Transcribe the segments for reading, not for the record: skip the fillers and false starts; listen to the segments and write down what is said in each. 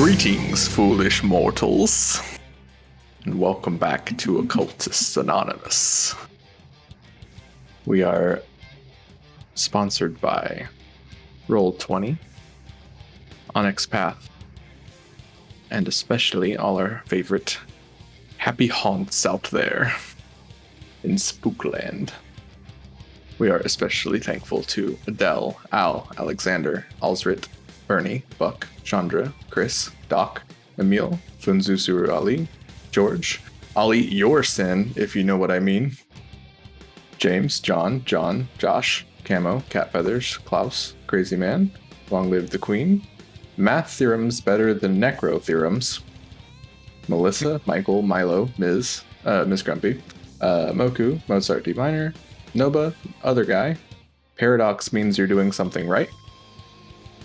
Greetings, foolish mortals, and welcome back to Occultists Anonymous. We are sponsored by Roll20, Onyx Path, and especially all our favorite happy haunts out there in Spookland. We are especially thankful to Adele, Al, Alexander, Alsrit, Bernie, Buck, Chandra, Chris, Doc, Emil, Funzu Suru Ali, George, Ali Yorsin, if you know what I mean, James, John, Josh, Camo, Cat Feathers, Klaus, Crazy Man, Long Live the Queen, Math Theorems Better Than Necro Theorems, Melissa, Michael, Milo, Miss Grumpy, Moku, Mozart D Minor, Noba, Other Guy, Paradox Means You're Doing Something Right,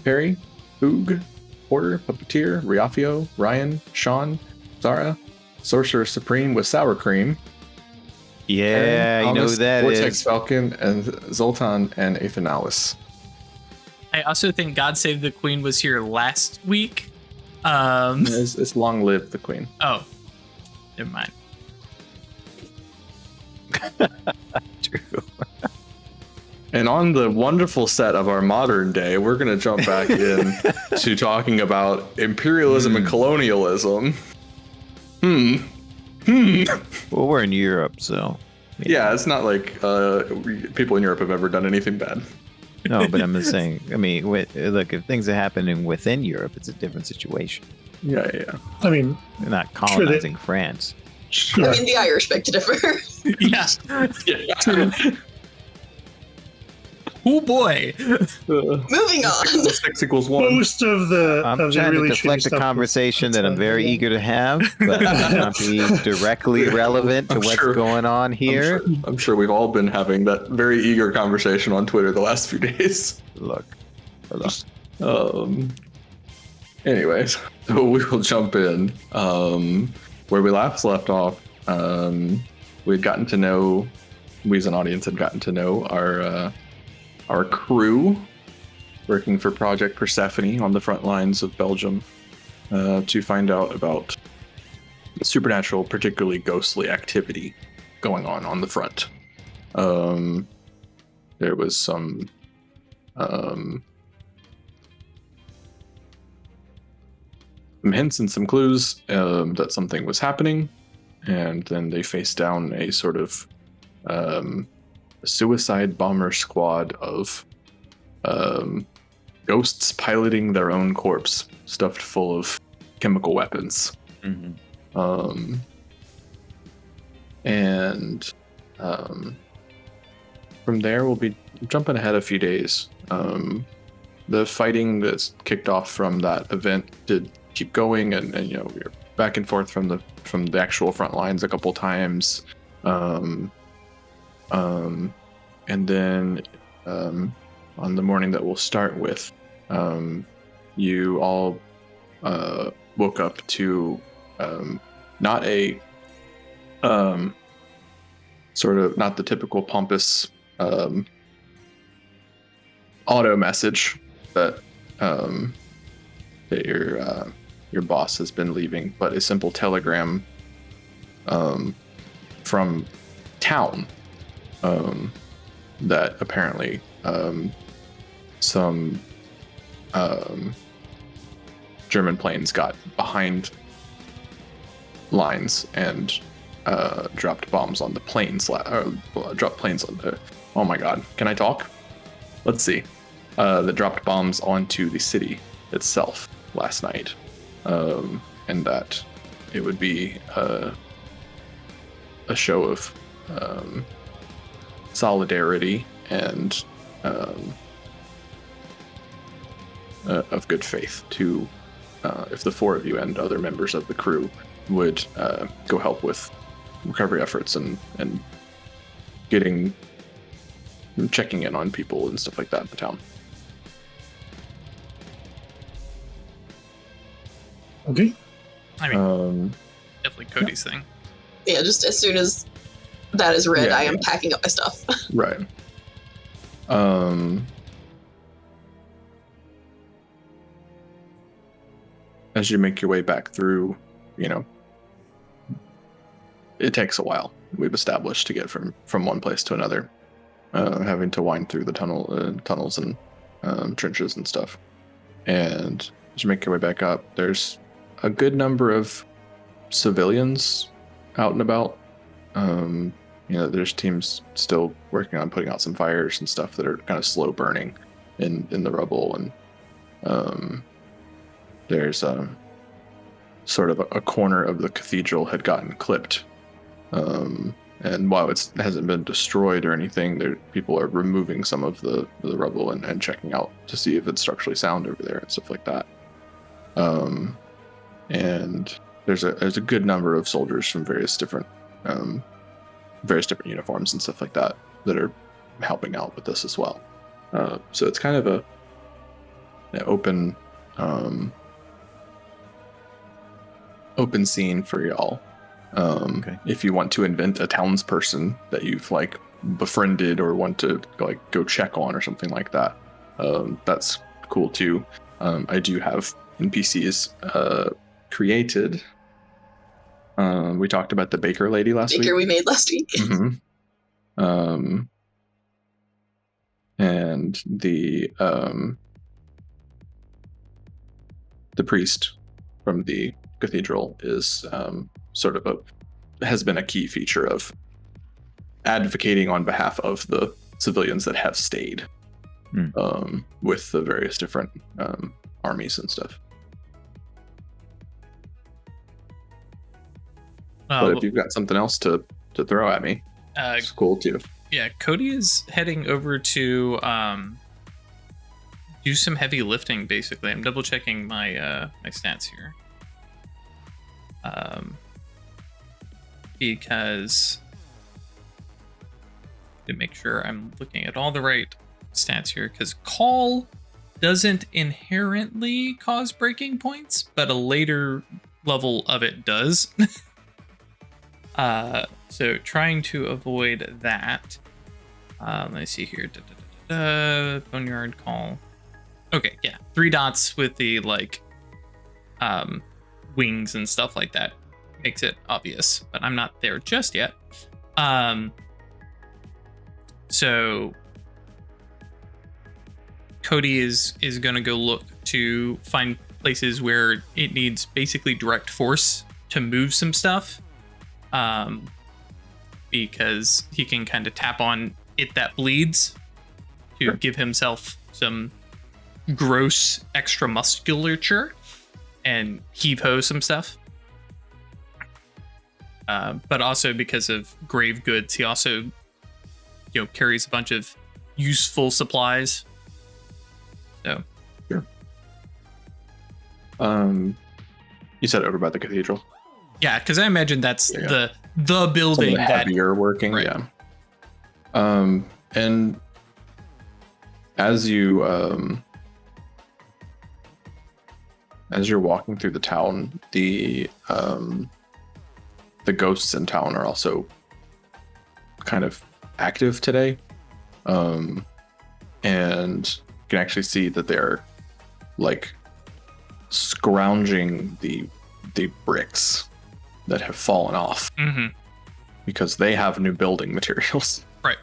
Perry, Oog, Porter, Puppeteer, Riafio, Ryan, Sean, Zara, Sorcerer Supreme with Sour Cream. Yeah, Aaron, you know Thomas, who that Vortex is. Falcon, and Zoltan and Athanalis. I also think God Save the Queen was here last week. It's Long Live the Queen. Oh, never mind. True. And on the wonderful set of our modern day, we're going to jump back in to talking about imperialism and colonialism. Well, we're in Europe, so. Yeah, it's not like people in Europe have ever done anything bad. No, but I'm just saying. I mean, look, if things are happening within Europe, it's a different situation. Yeah. I mean, They're not colonizing France. Sure. I mean, the Irish beg to differ. Yeah. Oh boy. Moving on. 6 equals 1. most of the I'm of the trying really to shitty deflect a stuff conversation was- that I'm very eager to have, but it's not be directly relevant to I'm what's sure. going on here. I'm sure we've all been having that very eager conversation on Twitter the last few days. Look. Anyways, so we will jump in. Where we last left off, we as an audience had gotten to know our crew working for Project Persephone on the front lines of Belgium to find out about supernatural, particularly ghostly activity going on the front. There was some hints and some clues that something was happening, and then they faced down a sort of suicide bomber squad of ghosts piloting their own corpse stuffed full of chemical weapons. Mm-hmm. And from there, we'll be jumping ahead a few days. The fighting that's kicked off from that event did keep going, and we were back and forth from the actual front lines a couple times. And then on the morning that we'll start with, you all woke up to not a sort of not the typical pompous auto message that that your boss has been leaving, but a simple telegram from town that apparently some German planes got behind lines and dropped bombs on the planes. Dropped planes on the. Oh my God! Can I talk? Let's see. That dropped bombs onto the city itself last night, and that it would be a show of solidarity and of good faith to if the four of you and other members of the crew would go help with recovery efforts and checking in on people and stuff like that in the town. Okay. I mean, definitely Cody's thing. Yeah, just as soon as that is read, Yeah, I am packing up my stuff. Right. as you make your way back through, you know, it takes a while. We've established to get from one place to another, having to wind through the tunnels and trenches and stuff. And as you make your way back up, there's a good number of civilians out and about. You know, there's teams still working on putting out some fires and stuff that are kind of slow burning in the rubble, and there's sort of a corner of the cathedral had gotten clipped, and while it hasn't been destroyed or anything, people are removing some of the rubble and checking out to see if it's structurally sound over there and stuff like that. And there's a good number of soldiers from various different uniforms and stuff like that are helping out with this as well. So it's kind of an open scene for y'all. Okay. If you want to invent a townsperson that you've like befriended or want to like go check on or something like that, that's cool too. I do have NPCs created. We talked about the baker lady last week. Baker we made last week. Mm-hmm. And the priest from the cathedral is has been a key feature of advocating on behalf of the civilians that have stayed with the various different armies and stuff. But if you've got something else to throw at me, it's cool too. Yeah, Cody is heading over to do some heavy lifting. Basically, I'm double checking my my stats here, because to make sure I'm looking at all the right stats here. Because call doesn't inherently cause breaking points, but a later level of it does. So trying to avoid that. Let me see here. Boneyard call. Okay, yeah. 3 dots with the like wings and stuff like that makes it obvious, but I'm not there just yet. So Cody is gonna go look to find places where it needs basically direct force to move some stuff. Because he can kind of tap on it that bleeds to give himself some gross extra musculature and heave-ho some stuff. But also because of grave goods, he also, carries a bunch of useful supplies. So, sure. You said over by the cathedral. Yeah, because I imagine that's the building that you're working. Right. Yeah. And as you're walking through the town, the ghosts in town are also kind of active today, and you can actually see that they're like scrounging the bricks that have fallen off, because they have new building materials, right?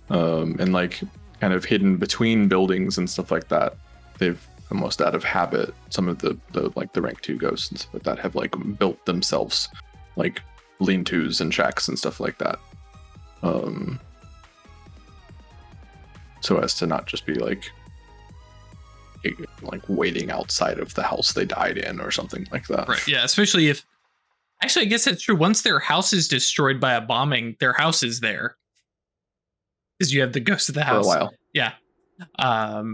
And like kind of hidden between buildings and stuff like that, they've almost out of habit, some of the like the rank 2 ghosts and stuff like that have like built themselves like lean-tos and shacks and stuff like that, so as to not just be like waiting outside of the house they died in or something like that. Right. Yeah. Especially if, actually, I guess that's true. Once their house is destroyed by a bombing, their house is there, because you have the ghost of the house for a while. Yeah.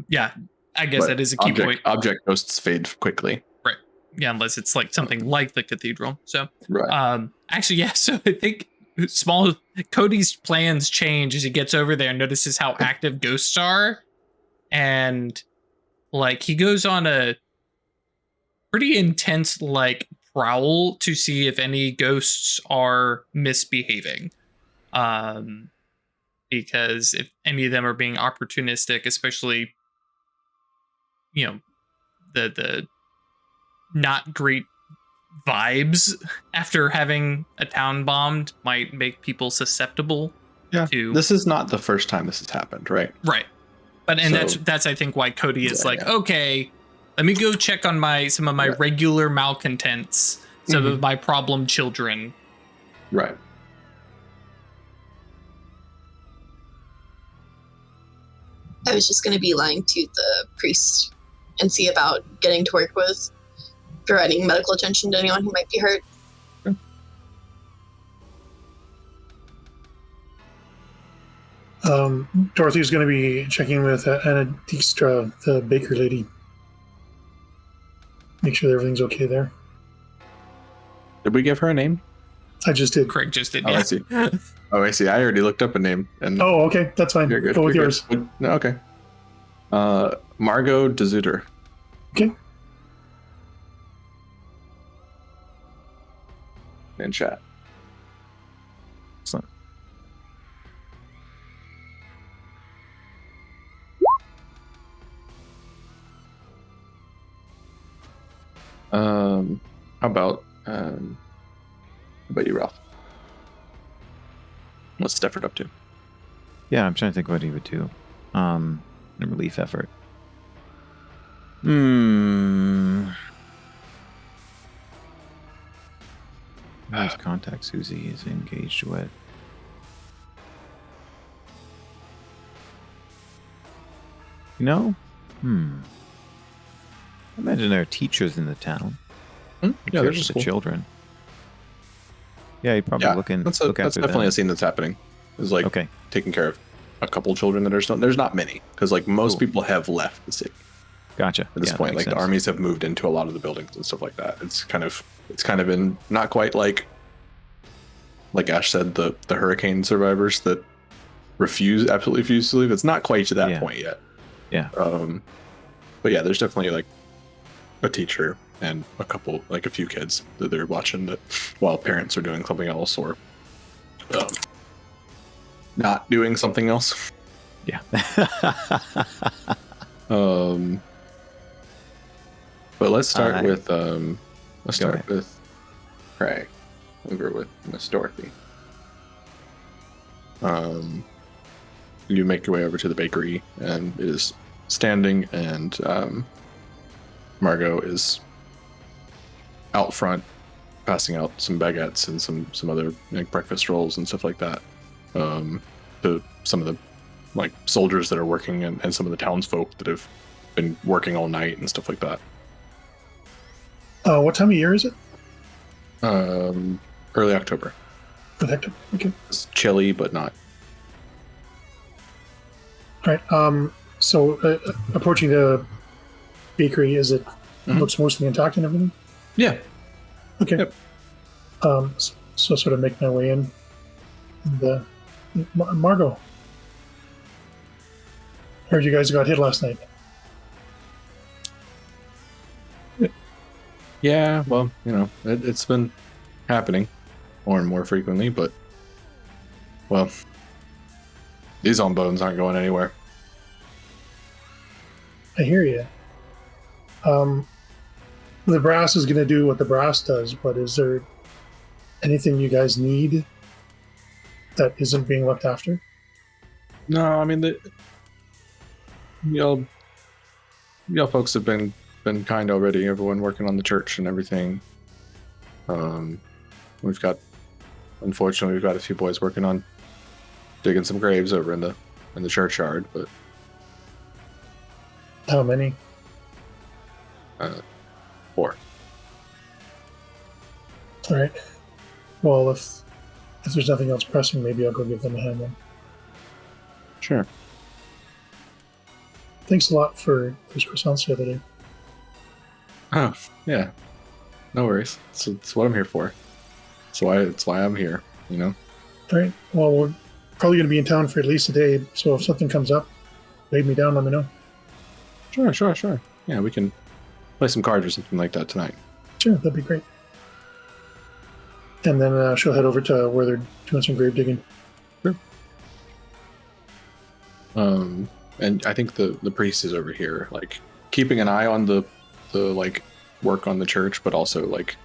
Yeah. I guess that is a key point. Object ghosts fade quickly. Right. Yeah. Unless it's like something like the cathedral. So, right. Actually, yeah. So I think Cody's plans change as he gets over there and notices how active ghosts are, and like he goes on a pretty intense like prowl to see if any ghosts are misbehaving. Because if any of them are being opportunistic, especially, the not great vibes after having a town bombed might make people susceptible to This is not the first time this has happened, right? right. But and So- that's I think why Cody is Yeah, like, yeah. okay, let me go check on some of my Right. regular malcontents, some Mhm. of my problem children. Right. I was just going to be lying to the priest and see about getting to work with providing medical attention to anyone who might be hurt. Dorothy's going to be checking with Anna Dijkstra, the baker lady. Make sure everything's okay there. Did we give her a name? I just did. Craig just did. Oh, Yeah. I see. Oh, I see. I already looked up a name. And Oh, okay. That's fine. you're good. Go with you're yours. good. No, okay. Margot Dezuter. Okay. In chat. Excellent. How about you, Ralph? What's Stefford up to? Yeah, I'm trying to think what he would do. A relief effort. His contacts, who's he is engaged with. You know? I imagine there are teachers in the town. Yeah, Care they're for just the cool. children. Yeah, you'd probably look That's after definitely them. a scene that's happening. Is like Okay, taking care of a couple children that are still. There's not many because like most Cool. people have left the city gotcha. at this Yeah, that point. makes Like the sense. armies have moved into a lot of the buildings and stuff like that. It's kind of been not quite like Ash said, the hurricane survivors that absolutely refuse to leave. It's not quite to that Yeah. point yet. Yeah. But yeah, there's definitely like a teacher and a few kids that they're watching that while parents are doing something else or not doing something else. Yeah. But let's start Alright. with Go ahead. with Craig over with Miss Dorothy. You make your way over to the bakery and it is standing, and Margot is out front passing out some baguettes and some other like breakfast rolls and stuff like that to some of the like soldiers that are working and some of the townsfolk that have been working all night and stuff like that. What time of year is it? Early October. Protective. Okay. It's chilly, but not. All right. So approaching the bakery, is it Mhm. looks mostly intact and everything? Yeah. Okay. Yep. So sort of make my way in. And, Margot, heard you guys got hit last night. Yeah, well, it's been happening more and more frequently, but well, these on bones aren't going anywhere. I hear you. The brass is going to do what the brass does, but is there anything you guys need that isn't being looked after? No, I mean y'all folks have been kind already. Everyone working on the church and everything. Unfortunately, we've got a few boys working on digging some graves over in the churchyard, but How many? 4. All right. Well, if there's nothing else pressing, maybe I'll go give them a hand then. Sure. Thanks a lot for those croissants the other day. Oh, yeah. No worries. It's what I'm here for. It's why I'm here, All right. Well, we're probably going to be in town for at least a day, so if something comes up, lay me down, let me know. Sure. Yeah, we can play some cards or something like that tonight. Sure, that'd be great. And then she'll head over to where they're doing some grave digging. And I think the priest is over here, like keeping an eye on the like work on the church, but also like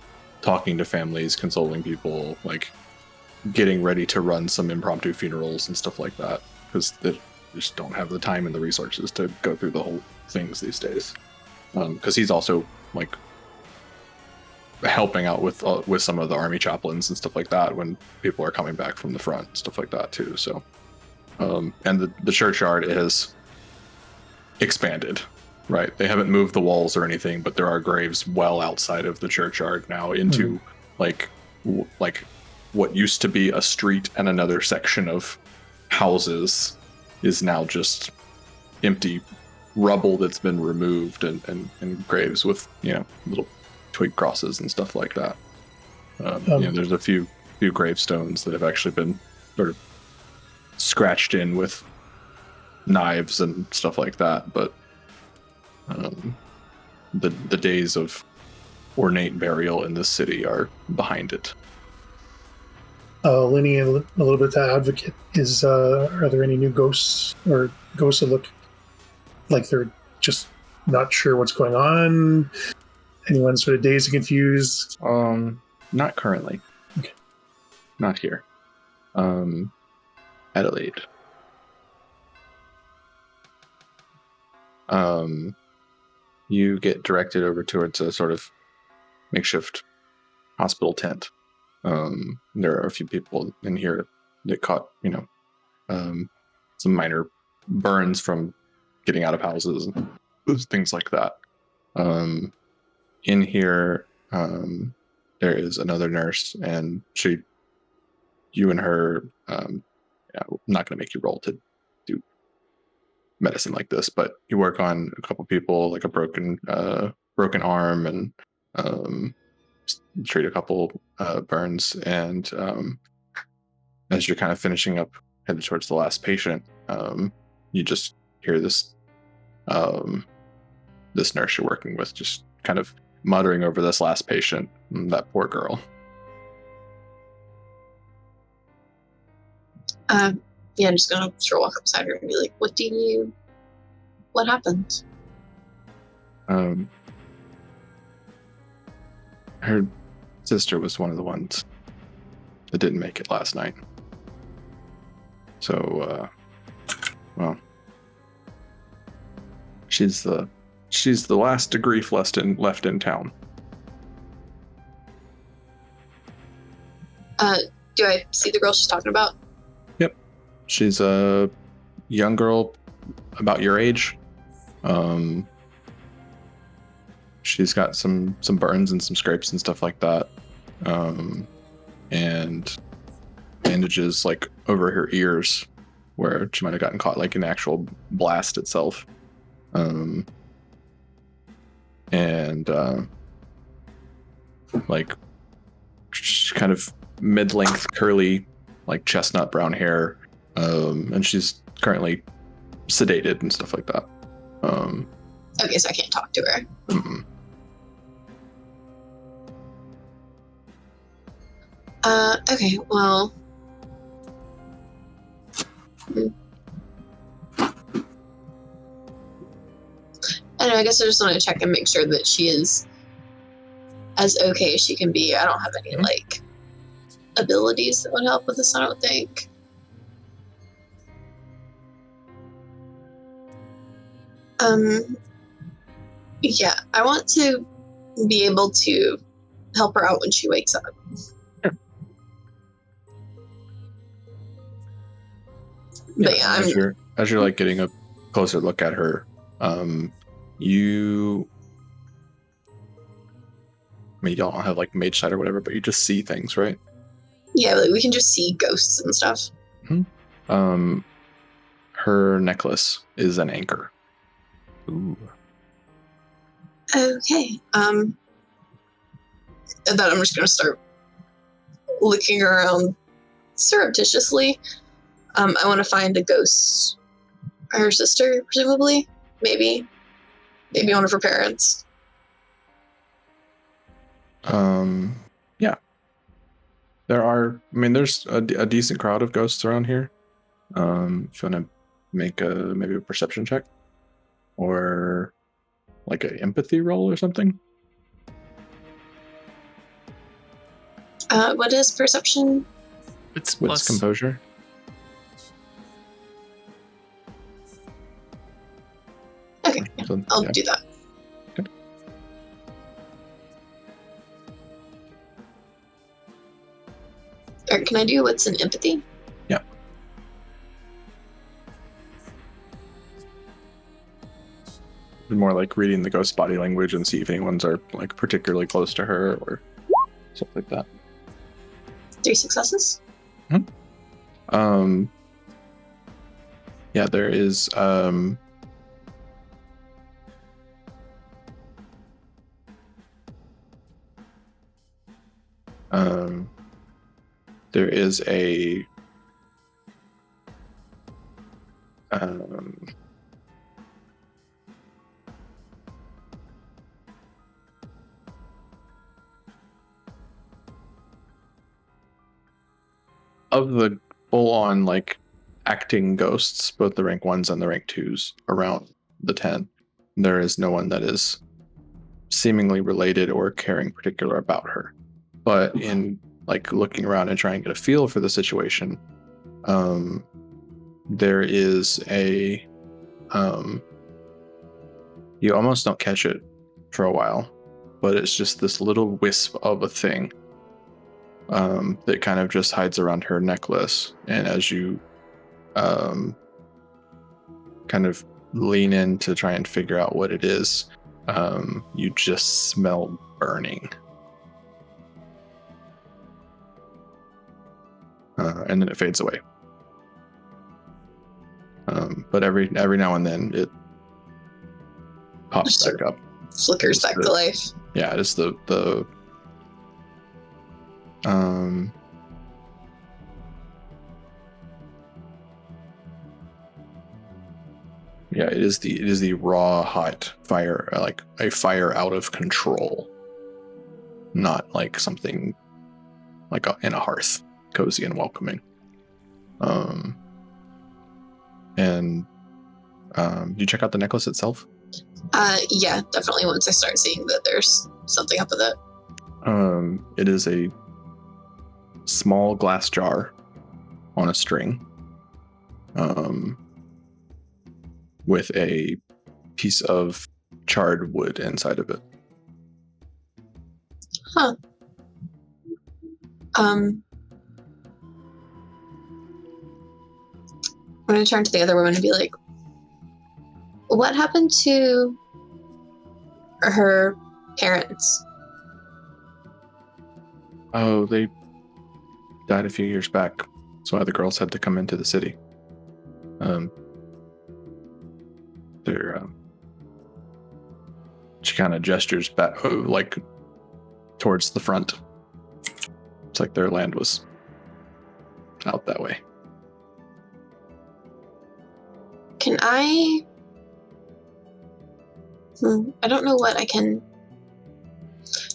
talking to families, consoling people, like getting ready to run some impromptu funerals and stuff like that, because they just don't have the time and the resources to go through the whole things these days. Because he's also like helping out with some of the army chaplains and stuff like that when people are coming back from the front, stuff like that too. So, and the churchyard is expanded, right? They haven't moved the walls or anything, but there are graves well outside of the churchyard now into like what used to be a street and another section of houses is now just empty rubble that's been removed and graves with, you know, little twig crosses and stuff like that. You know, there's a few gravestones that have actually been sort of scratched in with knives and stuff like that, but the days of ornate burial in this city are behind it. Leaning in a little bit to Advocate, are there any new ghosts or ghosts that look like they're just not sure what's going on? Anyone sort of dazed and confused? Not currently. Okay. Not here. Adelaide. You get directed over towards a sort of makeshift hospital tent. There are a few people in here that caught, you know, some minor burns from getting out of houses and things like that. In here, there is another nurse, and you and her, I'm not going to make you roll to do medicine like this, but you work on a couple people, like a broken arm, and treat a couple burns. And as you're kind of finishing up, headed towards the last patient, you just hear this nurse you're working with just kind of muttering over this last patient, that poor girl. I'm just gonna sort of walk up beside her and be like, what happened? Her sister was one of the ones that didn't make it last night. So, well, she's the last of grief left in town. Do I see the girl she's talking about? Yep. She's a young girl about your age. She's got some burns and some scrapes and stuff like that. And bandages like over her ears where she might have gotten caught like in the actual blast itself. Like kind of mid-length curly, like chestnut brown hair. And she's currently sedated and stuff like that. Okay, so I can't talk to her. Mm-mm. Okay, well. I know, I guess I just want to check and make sure that she is as okay as she can be. I don't have any, like, abilities that would help with this, I don't think. Yeah, I want to be able to help her out when she wakes up. But yeah, as you're like getting a closer look at her, you don't have like mage sight or whatever, but you just see things, right? Yeah, like we can just see ghosts and stuff. Mm-hmm. Her necklace is an anchor. Ooh. Okay. And then I'm just gonna start looking around surreptitiously. I want to find a ghost. Her sister, presumably. Maybe one of her parents. Yeah. There's a decent crowd of ghosts around here. If you want to make maybe a perception check or like an empathy roll or something. What is perception? It's Wits plus. composure. Okay, So, I'll yeah. do that. Okay. Or can I do what's an empathy? Yeah. More like reading the ghost body language and see if anyone's are like particularly close to her or something like that. 3 successes. Yeah, there is there is a of the full-on like acting ghosts, both the rank 1s and the rank 2s around the 10, there is no one that is seemingly related or caring particular about her. But in like looking around and trying to get a feel for the situation, there is a you almost don't catch it for a while, but it's just this little wisp of a thing that kind of just hides around her necklace. And as you kind of lean in to try and figure out what it is, you just smell burning. And then it fades away. But every now and then it pops back up. Flickers back to life. Yeah, it's the yeah, it is the raw hot fire, like a fire out of control, not like something like in a hearth, cozy and welcoming. You check out the necklace itself? Yeah, definitely once I start seeing that there's something up with it. It is a small glass jar on a string, with a piece of charred wood inside of it. Huh. I'm going to turn to the other woman and be like, what happened to her parents? Oh, they died a few years back. That's why the girls had to come into the city. She kind of gestures back, like towards the front. It's like their land was out that way. Can I don't know what I can,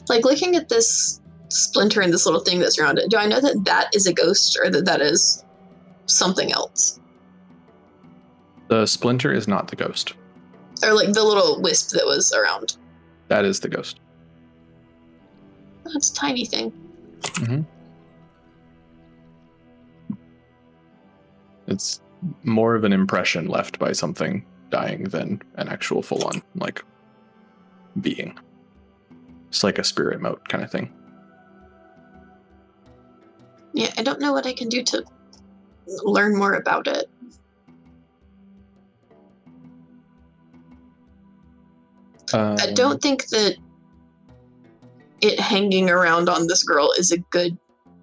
like, looking at this splinter and this little thing that's around it, do I know that that is a ghost or that is something else? The splinter is not the ghost. Or like the little wisp that was around? That is the ghost. That's a tiny thing. Mm-hmm. It's more of an impression left by something dying than an actual full-on like being. It's like a spirit mote kind of thing. Yeah, I don't know what I can do to learn more about it. I don't think that it hanging around on this girl is a good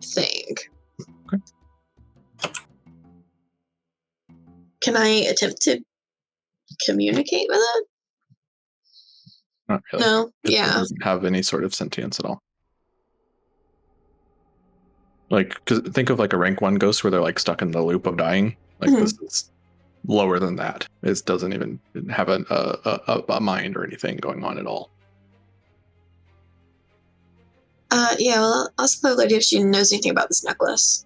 thing. Okay. Can I attempt to communicate with it? Not really. No, It yeah. doesn't have any sort of sentience at all. Like, 'cause think of like a rank 1 ghost where they're like stuck in the loop of dying. Like this is lower than that. It doesn't even have a mind or anything going on at all. Yeah, well, I'll ask the lady if she knows anything about this necklace.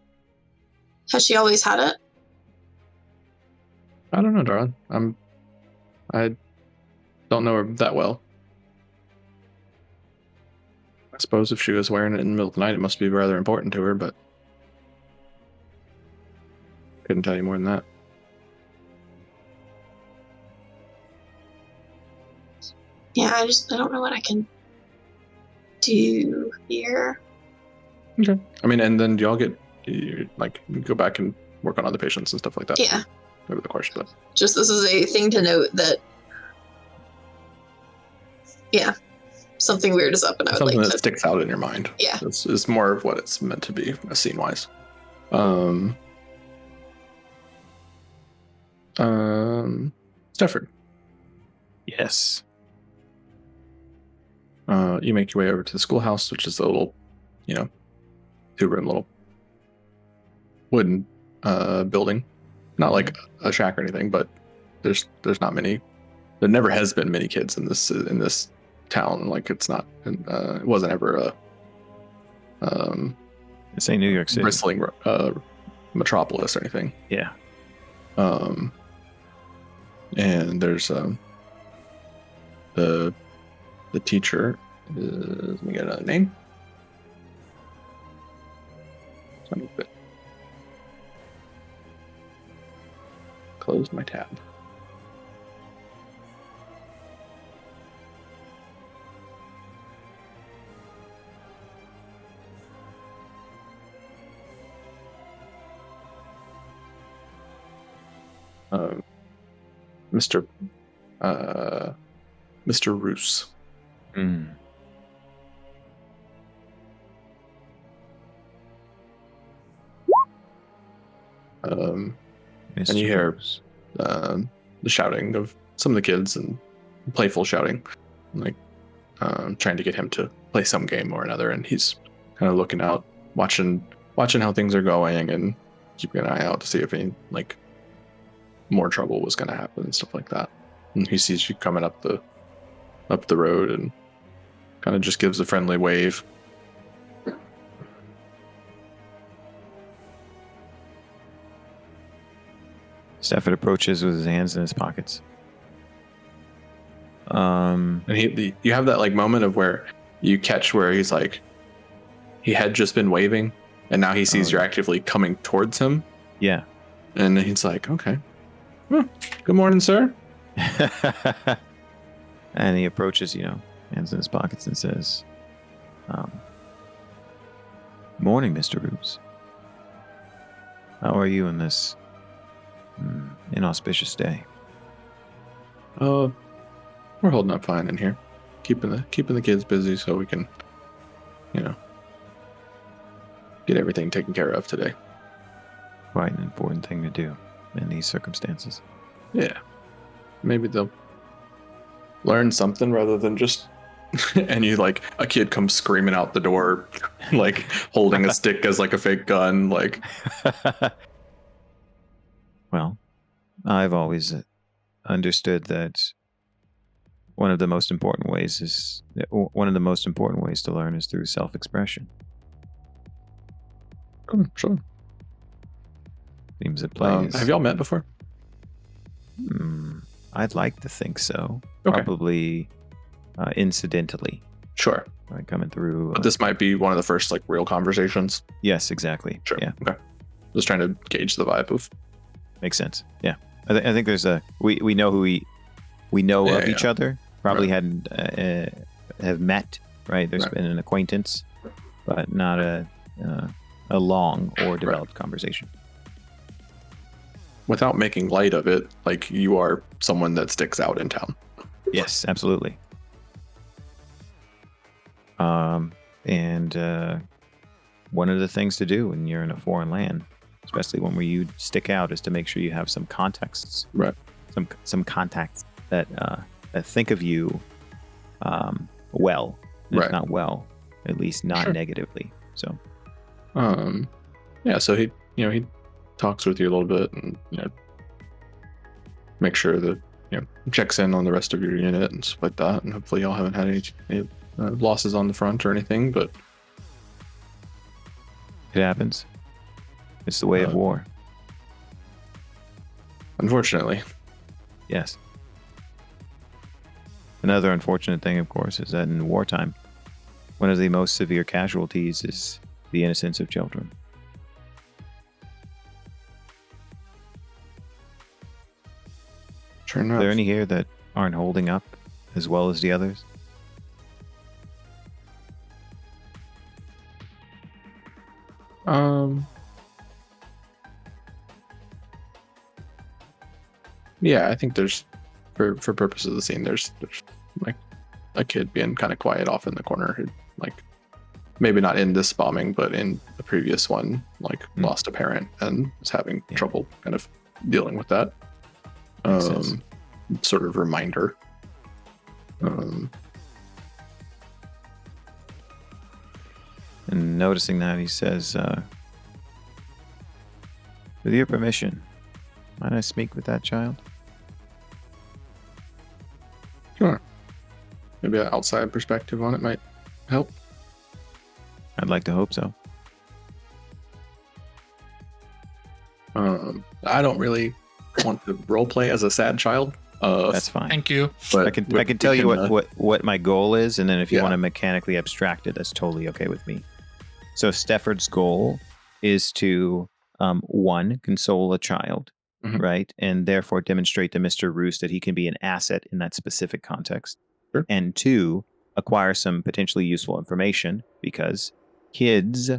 Has she always had it? I don't know, darling. I don't know her that well. I suppose if she was wearing it in the middle of the night, it must be rather important to her, but couldn't tell you more than that. Yeah, I don't know what I can do here. Okay. I mean, and then do y'all get you go back and work on other patients and stuff like that? Yeah. Over the course, but Just this is a thing to note that, yeah, something weird is up, and I would something like that to. sticks out in your mind. Yeah. Is more of what it's meant to be, scene wise. Stafford. Yes. You make your way over to the schoolhouse, which is a little, 2-room little wooden building. Not like a shack or anything, but there's not many. There never has been many kids in this town. Like it's not. It wasn't ever a. This ain't New York City. Bristling metropolis or anything. Yeah. And there's the teacher. Let me get another name. Close my tab. Mr. Roos. Mm. And you hear the shouting of some of the kids and playful shouting, like trying to get him to play some game or another. And he's kind of looking out, watching how things are going, and keeping an eye out to see if any more trouble was going to happen and stuff like that. And he sees you coming up the road and kind of just gives a friendly wave. Stafford approaches with his hands in his pockets. And you have that moment of where you catch where he's like, he had just been waving, and now he sees you're actively coming towards him. Yeah. And he's like, okay. Well, good morning, sir. And he approaches, hands in his pockets and says, morning, Mr. Roos. How are you in this inauspicious day? Oh, we're holding up fine in here. Keeping the kids busy so we can, get everything taken care of today. Quite an important thing to do in these circumstances. Yeah. Maybe they'll learn something rather than just and you a kid comes screaming out the door, holding a stick as a fake gun, Well, I've always understood that one of the most important ways to learn is through self-expression. Sure. Seems it plays. Have y'all met before? I'd like to think so. Okay. Probably incidentally. Sure. Coming through. But this might be one of the first real conversations. Yes, exactly. Sure. Yeah. Okay. Just trying to gauge the vibe of. Makes sense. Yeah. I think there's we know who we know of each other. Probably hadn't have met. Right. There's been an acquaintance, but not a long or developed conversation. Without making light of it, you are someone that sticks out in town. Yes, absolutely. And one of the things to do when you're in a foreign land, especially when you stick out, is to make sure you have some contexts, right? Some contacts that think of you well, if not well, at least not negatively. So, yeah. So he talks with you a little bit and make sure that checks in on the rest of your unit and stuff like that, and hopefully y'all haven't had any losses on the front or anything, but it happens. It's the way of war. Unfortunately. Yes. Another unfortunate thing, of course, is that in wartime, One of the most severe casualties is the innocence of children. Sure Are enough. there any here that aren't holding up as well as the others? Yeah, I think there's, for purposes of the scene, there's like a kid being kind of quiet off in the corner who, like, maybe not in this bombing, but in the previous one, like lost a parent and is having trouble kind of dealing with that. Makes sense. Sort of reminder. And noticing that, he says, with your permission, might I speak with that child? Sure. Maybe an outside perspective on it might help. I'd like to hope so. I don't really want to roleplay as a sad child. That's fine. Thank you. But I can tell you what my goal is, and then if you Yeah. want to mechanically abstract it, that's totally okay with me. So Stefford's goal is to one, console a child, Mhm. right, and therefore demonstrate to Mr. Roos that he can be an asset in that specific context. Sure. And two, acquire some potentially useful information because kids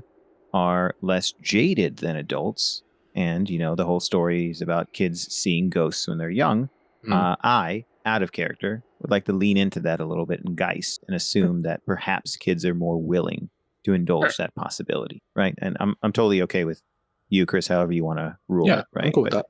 are less jaded than adults, and the whole story is about kids seeing ghosts when they're young. I, out of character, would like to lean into that a little bit in Geist and assume that perhaps kids are more willing to indulge that possibility, right? And I'm totally okay with you, Chris, however you want to rule Yeah, it, right? I'm cool with that.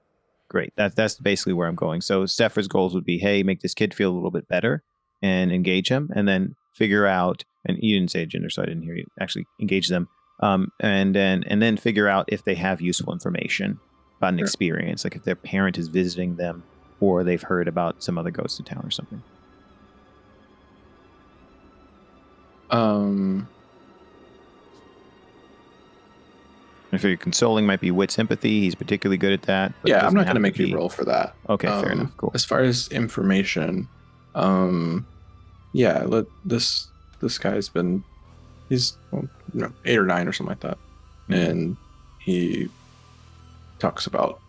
Great. That's basically where I'm going. So Stefford's goals would be, hey, make this kid feel a little bit better and engage him, and then figure out, and you didn't say gender, so I didn't hear you actually engage them. And then figure out if they have useful information about an experience, like if their parent is visiting them or they've heard about some other ghost in town or something. I figure consoling might be wits empathy. He's particularly good at that. But Yeah, I'm not going to to make you roll for that. Okay, fair enough. Cool. As far as information, yeah, this guy's been, he's 8 or 9 or something like that, and he talks about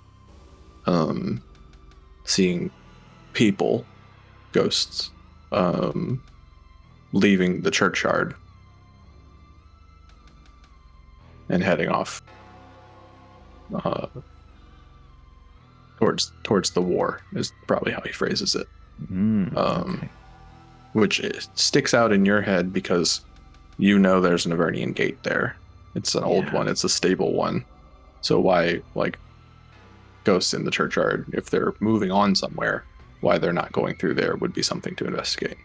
seeing people, ghosts, leaving the churchyard and heading off towards the war is probably how he phrases it. Okay. Which sticks out in your head because there's an Avernian gate there. It's an old one. It's a stable one. So why, like, ghosts in the churchyard, if they're moving on somewhere, why they're not going through there would be something to investigate.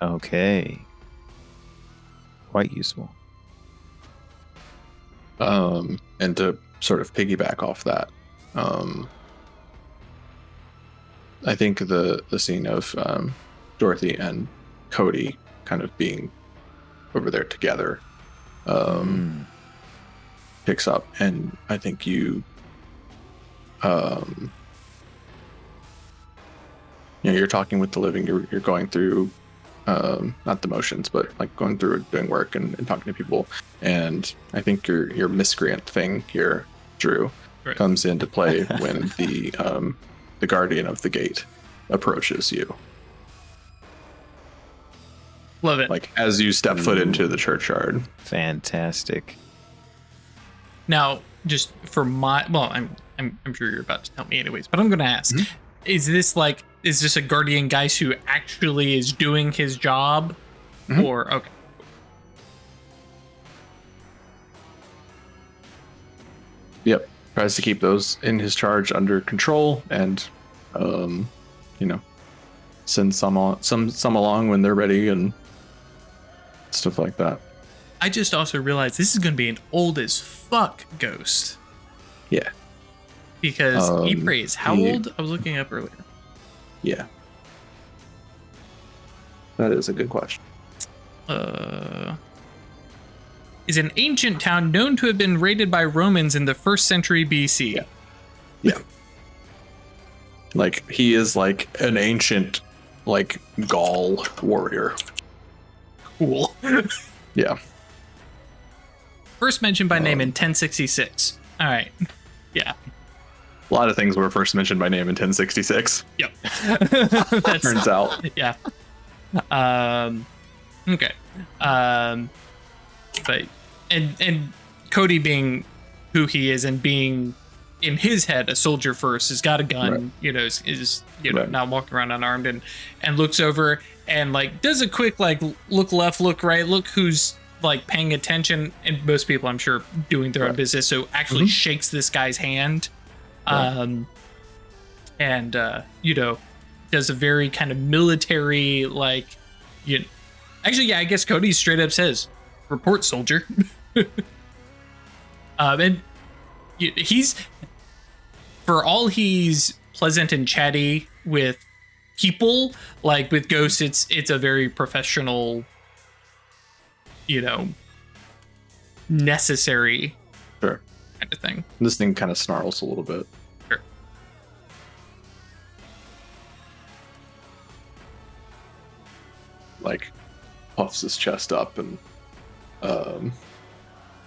Okay. Quite useful. And to sort of piggyback off that, I think the scene of Dorothy and Cody kind of being over there together picks up, and I think you you're talking with the living, you're going through not the motions, but like going through doing work and talking to people, and I think your miscreant thing here, Drew, comes into play when the guardian of the gate approaches you. Love it. Like as you step foot into the churchyard. Fantastic. Now, just for I'm sure you're about to tell me anyways, but I'm going to ask: is this a guardian geist who actually is doing his job, or okay? Yep, tries to keep those in his charge under control, and send some along when they're ready and stuff like that. I just also realized this is going to be an old as fuck ghost. Yeah. Because Eerie is how old? I was looking up earlier. Yeah. That is a good question. Is an ancient town known to have been raided by Romans in the 1st century BC. Yeah. Like he is like an ancient, like Gaul warrior. Cool. Yeah. First mentioned by name in 1066. All right. Yeah. A lot of things were first mentioned by name in 1066. Yep. That's, Turns out. Yeah. Okay. But and Cody being who he is and being in his head a soldier first, has got a gun, Right. is Right. not walking around unarmed, and looks over and like does a quick like look left, look right, look who's like paying attention, and most people I'm sure doing their own Right. business, so actually Mhm. shakes this guy's hand. Right. And does a very kind of military like actually, yeah, I guess Cody straight up says, "Report, soldier." And he's, for all he's pleasant and chatty with people, like with ghosts, it's a very professional, necessary Sure. kind of thing. This thing kind of snarls a little bit. Sure. Like, puffs his chest up and,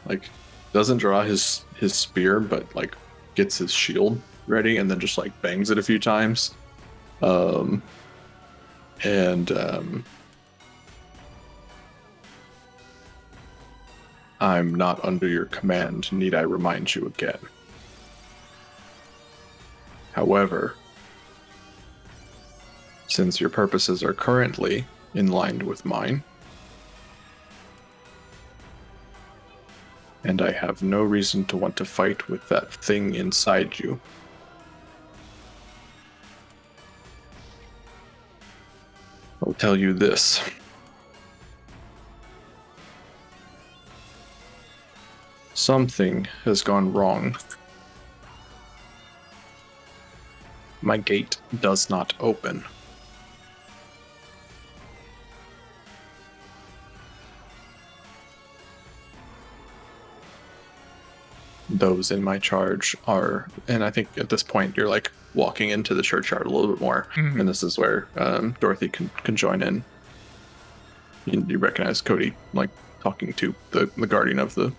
like, doesn't draw his spear, but like gets his shield ready and then just like bangs it a few times. I'm not under your command, need I remind you again. However, since your purposes are currently in line with mine, and I have no reason to want to fight with that thing inside you, I'll tell you this. Something has gone wrong. My gate does not open. Those in my charge are, and I think at this point you're like walking into the churchyard a little bit more, and this is where Dorothy can join in. You recognize Cody like talking to the guardian of the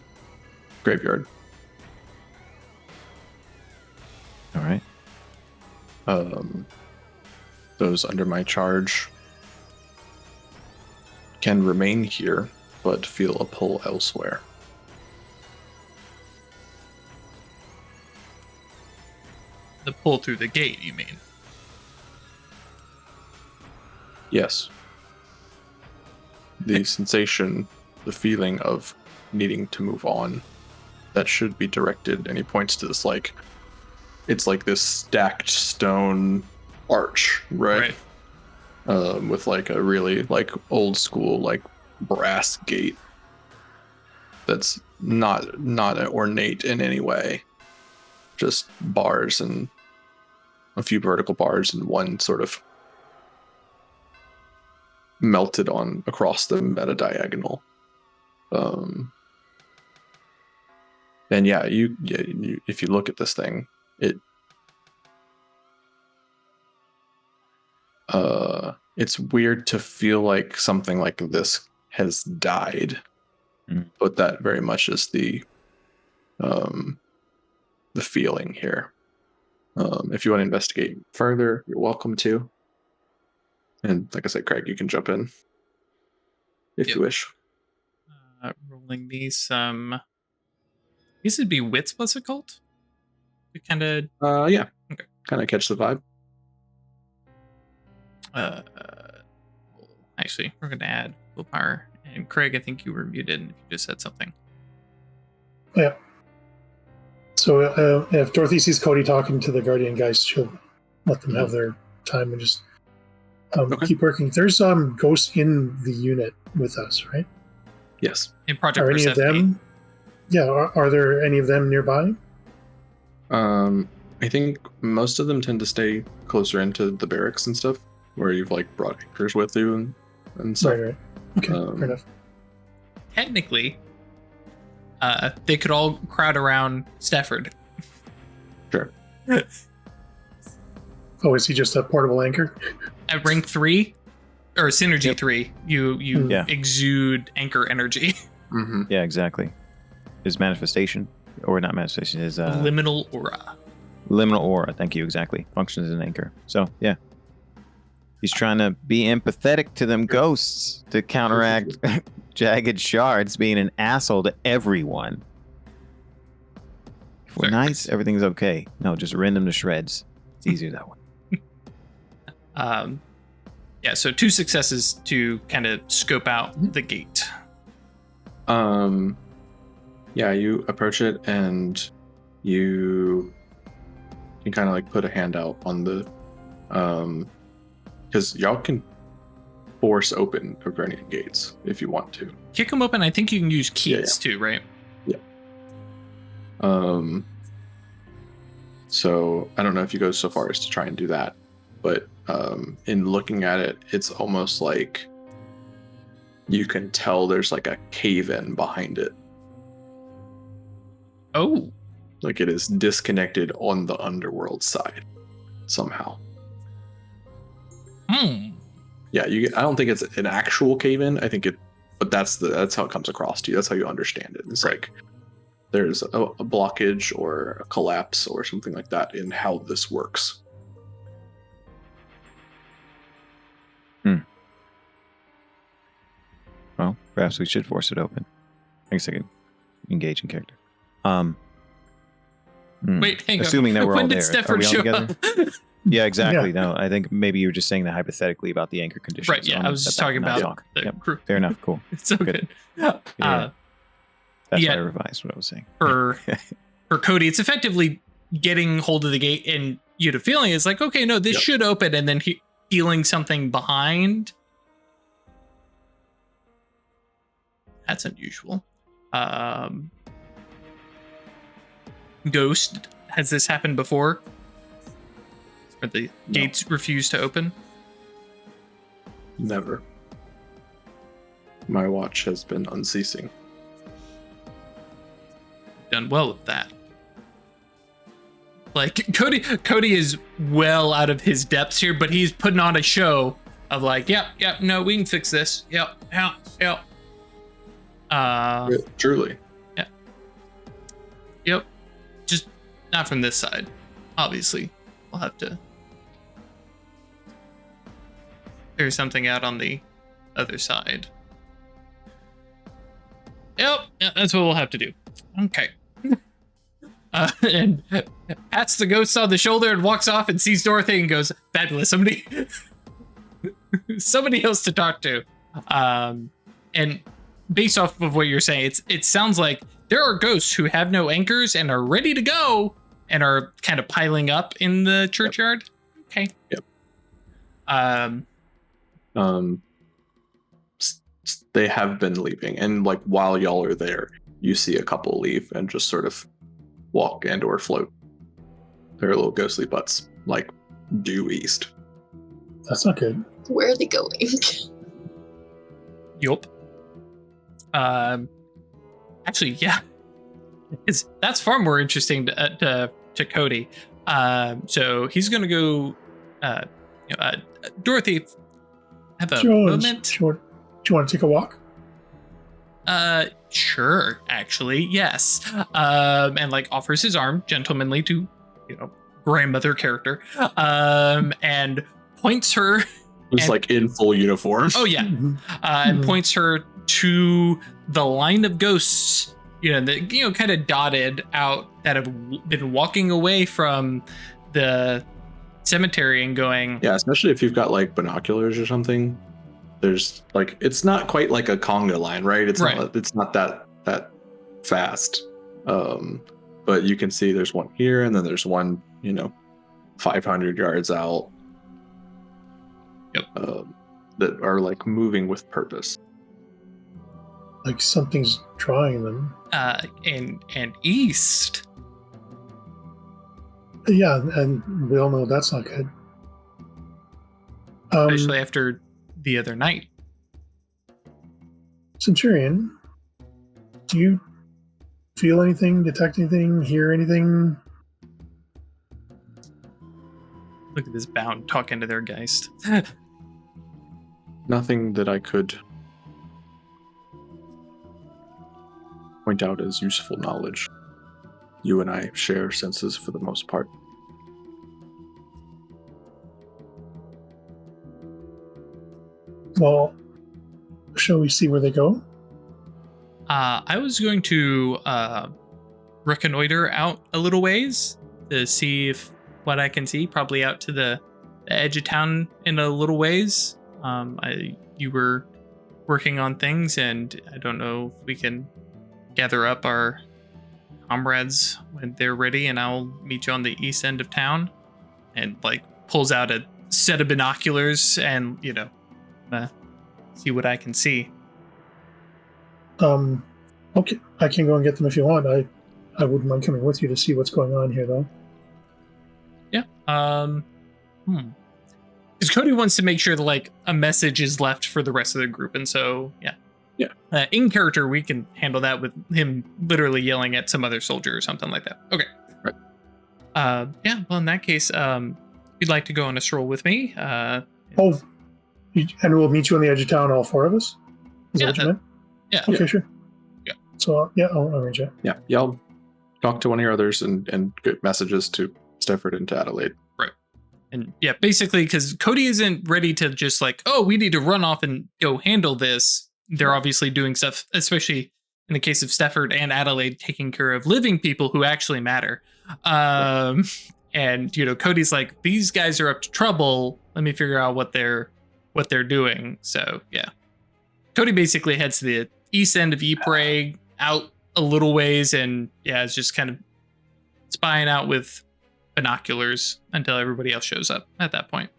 graveyard. All right. Those under my charge can remain here, but feel a pull elsewhere. The pull through the gate, you mean? Yes. The sensation, the feeling of needing to move on, that should be directed, and he points to this like, it's like this stacked stone arch, right? With like a really like old school like brass gate that's not ornate in any way. Just bars and a few vertical bars and one sort of melted on across them at a diagonal. And yeah, you if you look at this thing, it's weird to feel like something like this has died, but that very much is the feeling here. If you want to investigate further, you're welcome to. And like I said, Craig, you can jump in if you wish. Rolling these these would be wits plus occult. We kind of Yeah. Okay. Kind of catch the vibe. Actually, we're gonna add willpower. And Craig, I think you were muted if you just said something. Yeah. So if Dorothy sees Cody talking to the Guardian guys, she'll let them have their time and just keep working. There's ghosts in the unit with us, right? Yes. In Project Are any of Persephone. them? Yeah. Are there any of them nearby? I think most of them tend to stay closer into the barracks and stuff, where you've like brought anchors with you and stuff. Right. Okay. Fair enough. Technically, they could all crowd around Stafford. Sure. Oh, is he just a portable anchor? At rank 3, or Synergy Yep. 3. You Yeah. exude anchor energy. Mm-hmm. Yeah, exactly. His manifestation, or not manifestation, his Liminal aura. liminal aura. Thank you. Exactly. Functions as an anchor. So yeah, he's trying to be empathetic to them ghosts to counteract Jagged Shards being an asshole to everyone. If we're Fair. nice, everything's okay. No, just rend them to shreds. It's easier that way. Yeah, so 2 successes to kind of scope out the gate. Yeah, you approach it and you can kind of like put a hand out on the because y'all can force open Avernian gates if you want to. Kick them open. I think you can use keys too, right? So I don't know if you go so far as to try and do that, but in looking at it, it's almost like you can tell there's like a cave-in behind it. Oh, Like it is disconnected on the underworld side somehow. Yeah, I don't think it's an actual cave-in. I think but that's how it comes across to you. That's how you understand it. It's like there's a blockage or a collapse or something like that in how this works. Well, perhaps we should force it open. I guess I can engage in character. wait, hang Assuming on. that we're when all did there. Are Stefford we all show together? up? Yeah, exactly. Yeah. No, I think maybe you were just saying that hypothetically about the anchor condition. Right, yeah, I was just talking about the Yep, crew. fair enough. Cool. It's so good. Yeah. That's yeah. why I revised what I was saying. For Cody, it's effectively getting hold of the gate, and you had a feeling it's like, okay, no, this should open, and then feeling something behind. That's unusual. Ghost, has this happened before? Where the gates refuse to open? Never. My watch has been unceasing. Done well with that. Like Cody is well out of his depths here, but he's putting on a show of like, yep, no, we can fix this. Yep. Truly. Yep. Just not from this side. Obviously, we'll have to figure something out on the other side. Yep, that's what we'll have to do. Okay. And pats the ghost on the shoulder and walks off and sees Dorothy and goes, fabulous, somebody else to talk to. And based off of what you're saying, it sounds like there are ghosts who have no anchors and are ready to go and are kind of piling up in the churchyard. Okay. Yep. They have been leaving, and like while y'all are there, you see a couple leave and just sort of walk and or float their little ghostly butts like due east. That's not good. Where are they going? Yup. Actually, yeah, that's far more interesting to Cody. So he's gonna go. Dorothy, have a moment. Do you want to take a walk? Sure. Actually, yes. And like offers his arm gentlemanly to, grandmother character. And points her. Just like in full uniform. Oh yeah. Mhm. And points her to the line of ghosts, that kind of dotted out that have been walking away from the cemetery and going. Yeah, especially if you've got like binoculars or something. There's like, it's not quite like a conga line, right? It's not that fast. But you can see there's one here, and then there's one, 500 yards out. Yep. That are like moving with purpose. Like something's drawing them. And east. Yeah, and we all know that's not good. Especially after the other night. Centurion, do you feel anything, detect anything, hear anything? Look at this bound talking to their geist. Nothing that I could point out as useful knowledge. You and I share senses for the most part. Well, shall we see where they go? I was going to reconnoiter out a little ways to see if what I can see, probably out to the edge of town in a little ways. You were working on things, and I don't know if we can gather up our comrades when they're ready, and I'll meet you on the east end of town. And like pulls out a set of binoculars and see what I can see. Okay, I can go and get them if you want. I wouldn't mind coming with you to see what's going on here, though. Yeah. Because Cody wants to make sure that like a message is left for the rest of the group, and so yeah. In character, we can handle that with him literally yelling at some other soldier or something like that. Okay. Right. Yeah. Well, in that case, you'd like to go on a stroll with me. And we'll meet you on the edge of town, all four of us? Is that what you meant? Yeah. Okay, sure. Yeah. So, I'll arrange it. Yeah, I'll talk to one of your others and get messages to Stafford and to Adelaide. Right. And yeah, basically, because Cody isn't ready to just like, oh, we need to run off and go handle this. They're obviously doing stuff, especially in the case of Stafford and Adelaide, taking care of living people who actually matter. And Cody's like, these guys are up to trouble. Let me figure out what they're doing. So yeah, Cody basically heads to the east end of Ypres, out a little ways, and yeah, is just kind of spying out with binoculars until everybody else shows up at that point.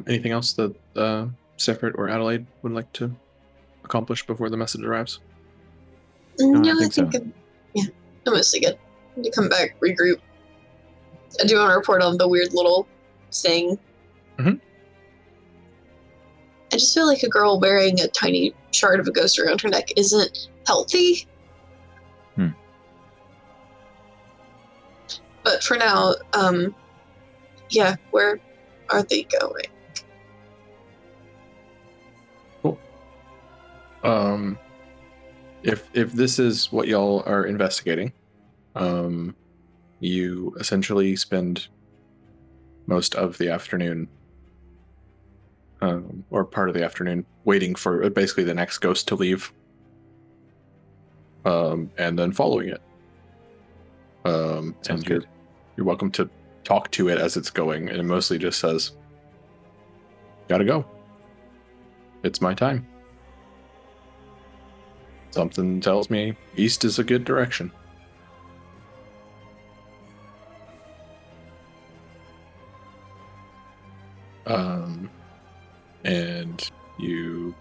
Anything else that Stafford or Adelaide would like to accomplish before the message arrives? No, I think so. I'm mostly good. I need to come back, regroup. I do want to report on the weird little thing. Mhm. I just feel like a girl wearing a tiny shard of a ghost around her neck isn't healthy. But for now, where are they going? Cool. If this is what y'all are investigating, you essentially spend most of the afternoon, or part of the afternoon, waiting for basically the next ghost to leave, and then following it. Sounds and good. You're welcome to talk to it as it's going, and it mostly just says, "Gotta go. It's my time. Something tells me east is a good direction." And you,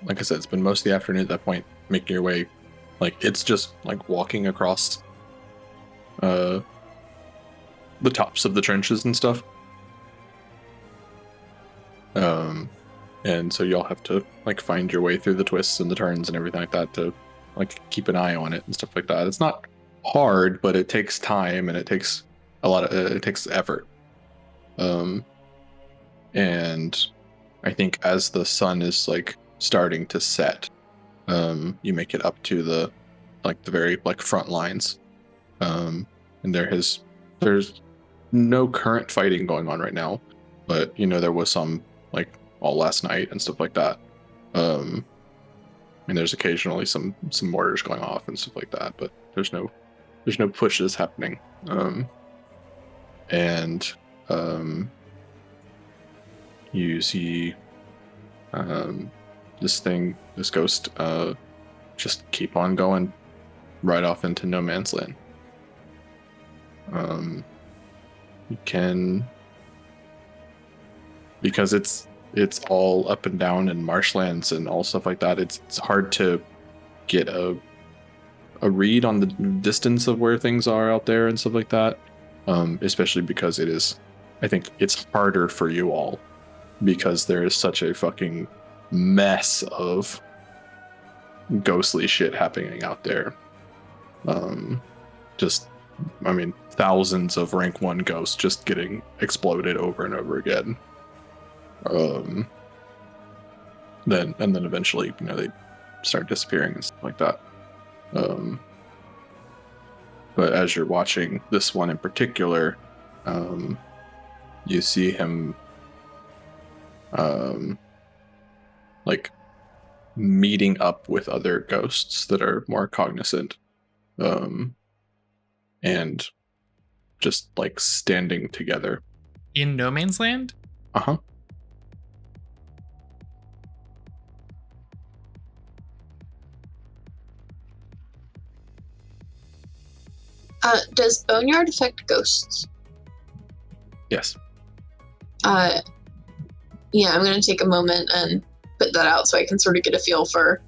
like I said, it's been most of the afternoon at that point, making your way, like it's just like walking across the tops of the trenches and stuff. And so y'all have to like find your way through the twists and the turns and everything like that to like keep an eye on it and stuff like that. It's not hard, but it takes time and it takes it takes effort. And I think as the sun is like starting to set, you make it up to the very like front lines. And there's no current fighting going on right now, but there was some like all last night and stuff like that. And there's occasionally some mortars going off and stuff like that, but there's no pushes happening. You see this ghost just keep on going right off into no man's land. You can, because it's all up and down and marshlands and all stuff like that, it's hard to get a read on the distance of where things are out there and stuff like that, especially because I think it's harder for you all because there is such a fucking mess of ghostly shit happening out there. just, I mean, thousands of rank 1 ghosts just getting exploded over and over again. Then eventually, they start disappearing and stuff like that. But as you're watching this one in particular, you see him like meeting up with other ghosts that are more cognizant, and just like standing together In No Man's Land? uh-huh Does Boneyard affect ghosts? yes. Yeah, I'm going to take a moment and put that out so I can sort of get a feel for...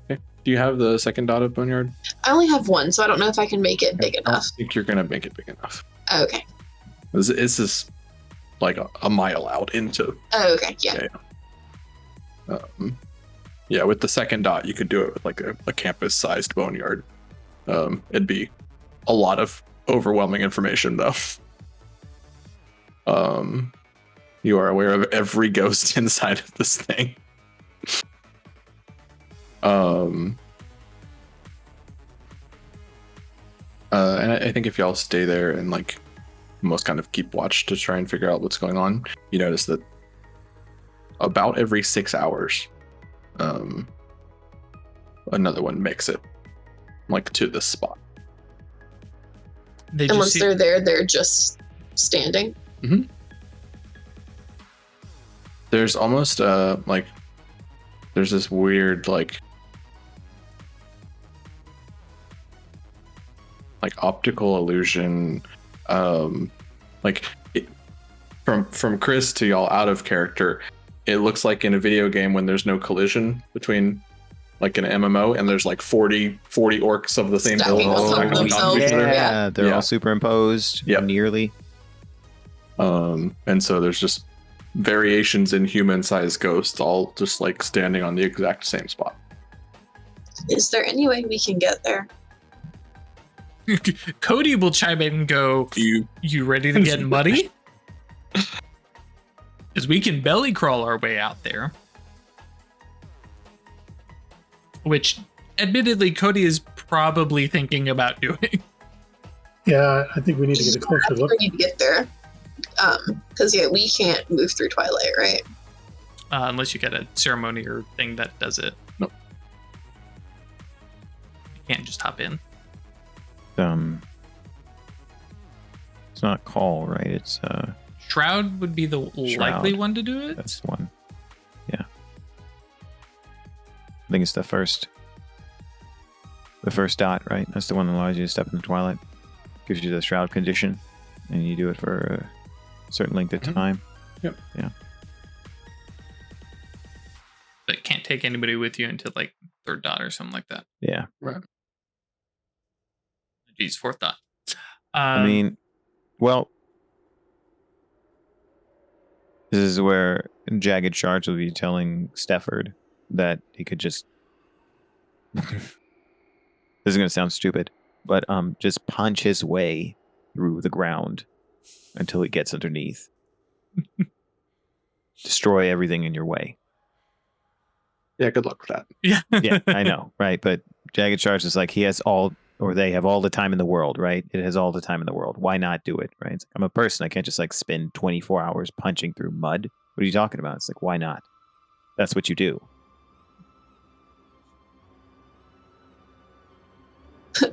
Okay. Do you have the second dot of Boneyard? I only have one, so I don't know if I can make it big I enough. don't think you're gonna make it big enough. Okay. This is like a mile out into. Oh, okay, yeah. Yeah, with the second dot, you could do it with like a campus-sized Boneyard. It'd be a lot of overwhelming information, though. You are aware of every ghost inside of this thing. And I think if y'all stay there and like most kind of keep watch to try and figure out what's going on, you notice that about every 6 hours, another one makes it like to this spot. They And once just they're there, they're just standing. Mm-hmm. There's almost like there's this weird like optical illusion, like from Chris to y'all out of character. It looks like in a video game when there's no collision between like an MMO and there's like 40 orcs of the same Stacking build on top of stacking on top of each themselves. other. Yeah, they're Yeah. all superimposed Yep. nearly. And so there's just variations in human-sized ghosts all just like standing on the exact same spot. Is there any way we can get there? Cody will chime in and go, you ready to get muddy? Because we can belly crawl our way out there. Which, admittedly, Cody is probably thinking about doing. Yeah, I think we need to get a closer look. We need to get there. Because, yeah, we can't move through Twilight, right? Unless you get a ceremony or thing that does it. Nope. You can't just hop in. It's not call, right? It's Shroud would be the likely Shroud. one to do it. that's the one. Yeah, I think it's the first dot, right? That's the one that allows you to step in the twilight, gives you the shroud condition, and you do it for a certain length of Mhm. time. Yep. Yeah. But can't take anybody with you until like third dot or something like that. Yeah. Geez, fourth dot. I mean, well, this is where Jagged Shards will be telling Stefford that he could just. This is going to sound stupid, but just punch his way through the ground until he gets underneath. Destroy everything in your way. Yeah, good luck with that. yeah. Yeah, I know, right? But Jagged Shards is like he has all, or they have all the time in the world, right? It has all the time in the world. Why not do it, right? It's like, I'm a person. I can't just like spend 24 hours punching through mud. What are you talking about? It's like, why not? That's what you do.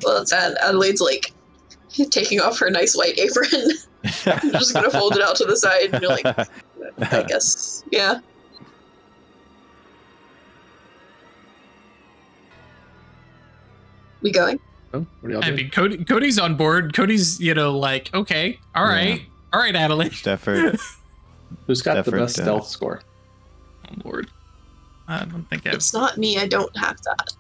Well, it's Adelaide's like taking off her nice white apron. I'm just gonna fold it out to the side, and you're like, I guess, yeah. We going? Oh, what do y'all I do? mean, Cody's on board. Cody's, like, okay, all right, Adelaide. Stefford. Who's got the Stefford, best stealth score? On board. I don't think I've. It's not me. I don't have that.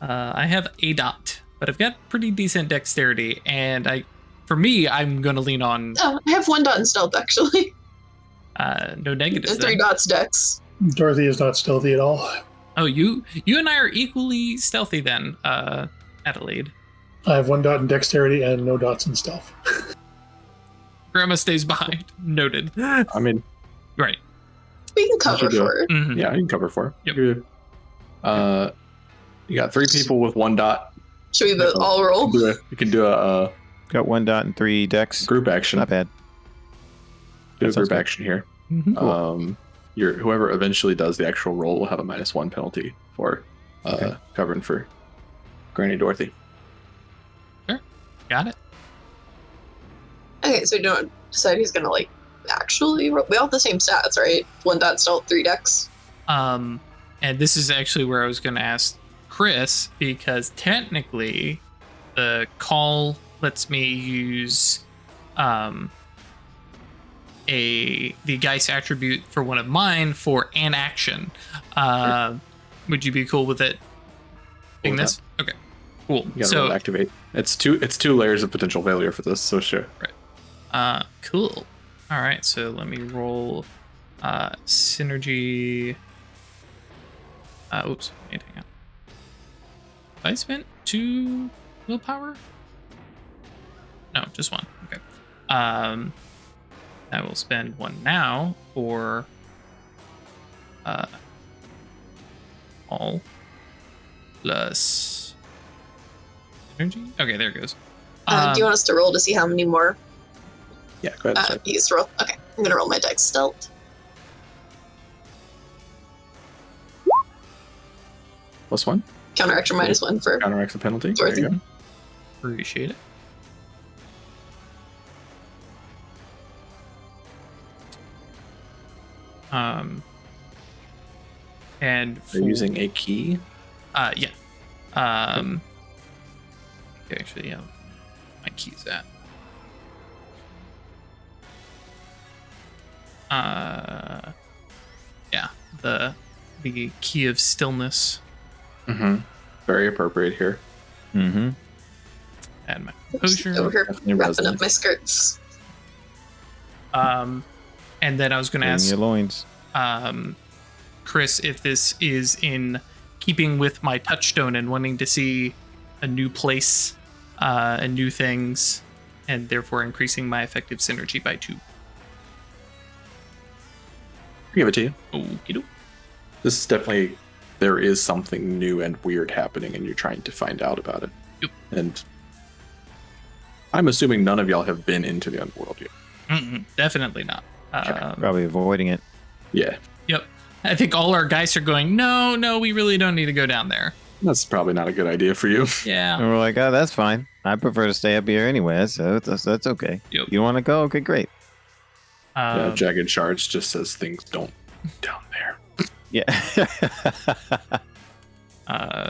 I have a dot, but I've got pretty decent dexterity, and for me, I'm gonna lean on Oh, I have 1 dot in stealth actually. no negatives. And 3 then. dots dex. Dorothy is not stealthy at all. Oh, you and I are equally stealthy then, Adelaide. I have 1 dot in dexterity and no dots in stealth. Grandma stays behind. Noted. I mean, Right. We can cover Should do for. Mhm. yeah, you can cover 4. Yep. You got 3 people with 1 dot. Should we both all roll? You can do a Got 1 dot and 3 decks. group action. Not bad. Do a That sounds group good. action here. Mhm. Whoever eventually does the actual roll will have a -1 penalty for covering for Granny Dorothy. Got it. Okay, so we don't decide who's gonna like actually roll. We all have the same stats, right? 1 dot stealth, 3 dex. And this is actually where I was going to ask Chris, because technically the call lets me use the Geist attribute for one of mine for an action. Would you be cool with it being Cool with this? Okay, cool. You gotta roll to So activate. It's two layers of potential failure for this, so sure. cool. All right, so let me roll synergy. Oops, hang on. I spent 2 willpower? No, just 1. Okay. I will spend 1 now for all plus energy. Okay, there it goes. Do you want us to roll to see how many more Yeah, go ahead. you used to roll? Okay, I'm gonna roll my dex stealth. +1. Counteraction -1 for. Counteracts the penalty. There Dorothy. you go. Appreciate it. And They're using a key. yeah. Okay, actually, yeah. My key's at. Yeah, the key of stillness. Mm-hmm. Very appropriate here. Mm-hmm. Add my Oops, composure. over here Definitely wrapping resonant. up my skirts. And then I was going to Bring ask your loins. Chris if this is in keeping with my touchstone and wanting to see a new place and new things, and therefore increasing my effective synergy by 2. Give it to you. Okey-doke. This is definitely, there is something new and weird happening, and you're trying to find out about it. Yep. And I'm assuming none of y'all have been into the underworld yet. Definitely not. Probably avoiding it. Yeah, Yep. I think all our guys are going, no, we really don't need to go down there. that's probably not a good idea for you. Yeah. And we're like, oh, that's fine. I prefer to stay up here anyway, so that's okay. Yep. You want to go? Okay, great. Yeah, Jagged Shards just says things don't down there. Yeah.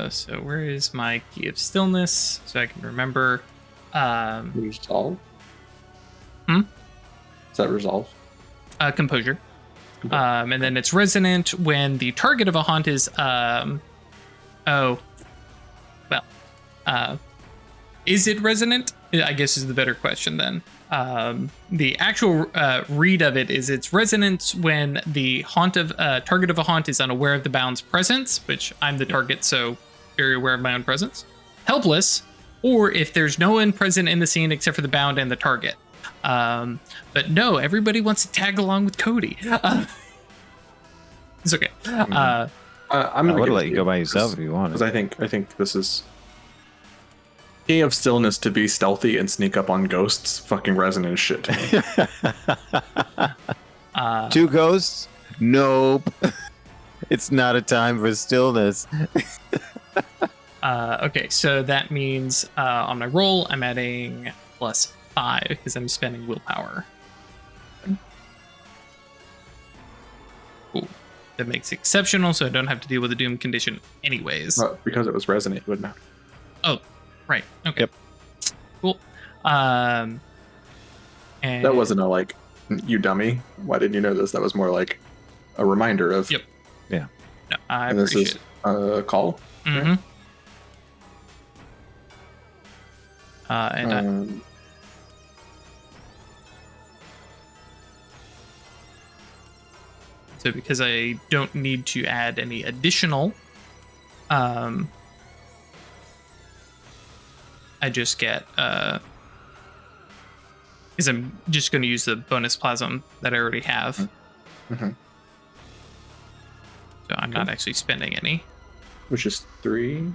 So where is my key of stillness so I can remember? Resolve? Hmm? Is that resolve? Composure. And then it's resonant when the target of a haunt is is it resonant? I guess is the better question then. The actual read of it is it's resonant when the target of a haunt is unaware of the bound's presence, which I'm the target, so very aware of my own presence. Helpless, or if there's no one present in the scene except for the bound and the target. But no, everybody wants to tag along with Cody. It's okay. I'm I gonna would give it let to you go by yourself if you wanted. because I think this is Key of Stillness to be stealthy and sneak up on ghosts. Fucking resonant as shit to me. 2 ghosts? Nope. It's not a time for stillness. Okay, so that means on my roll, I'm adding +5 because I'm spending willpower. Cool. That makes it exceptional, so I don't have to deal with the doom condition anyways. Because it was resonant, it would matter. Oh, right. Okay. Yep. Cool. And That wasn't a like, you dummy. Why didn't you know this? That was more like a reminder of. Yep. Yeah. No, I And this appreciate is it. a call. Mm-hmm. And so because I don't need to add any additional I just get because I'm just going to use the bonus plasm that I already have. Mm-hmm. So I'm not actually spending any. Which is 3,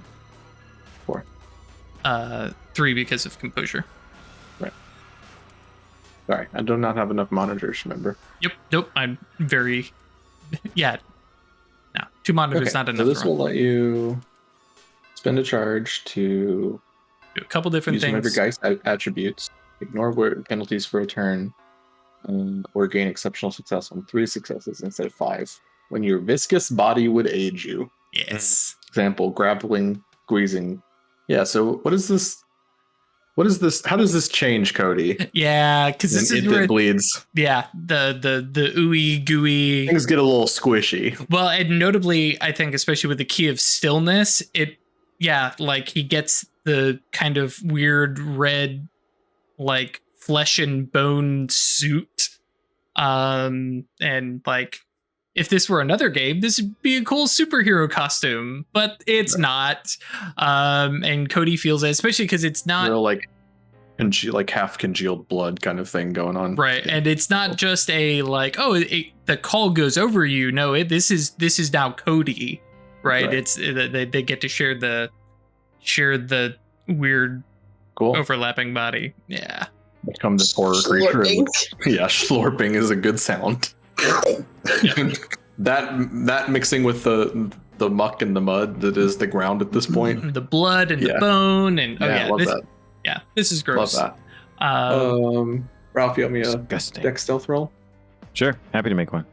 4. 3 because of composure. Right. Sorry, I do not have enough monitors, remember? Yep. Nope. I'm very. Yeah. No, 2 monitors not enough. So this will let you spend a charge to do a couple different use one of things. your Geist attributes, ignore penalties for a turn, or gain exceptional success on 3 successes instead of 5. When your viscous body would aid you. Yes. Example, grappling, squeezing. Yeah, so what is this? What is this? How does this change, Cody? Yeah, because this is where it bleeds. Yeah, the ooey gooey Things get a little squishy. Well, and notably, I think especially with the key of stillness, like he gets the kind of weird red, like flesh and bone suit, and like if this were another game, this would be a cool superhero costume, but it's not. And Cody feels it, especially because it's not real like half congealed blood kind of thing going on, right? And it's not just a like, oh, the call goes over you. No, this is now Cody, right? It's they get to share the weird, cool overlapping body. Yeah, become this horror creature. Yeah, slurping is a good sound. that mixing with the muck and the mud that is the ground at this point, the blood and the bone, and love that. Yeah, this is gross. Love that. Ralph, you have me a Disgusting. dex stealth roll? Sure, happy to make one.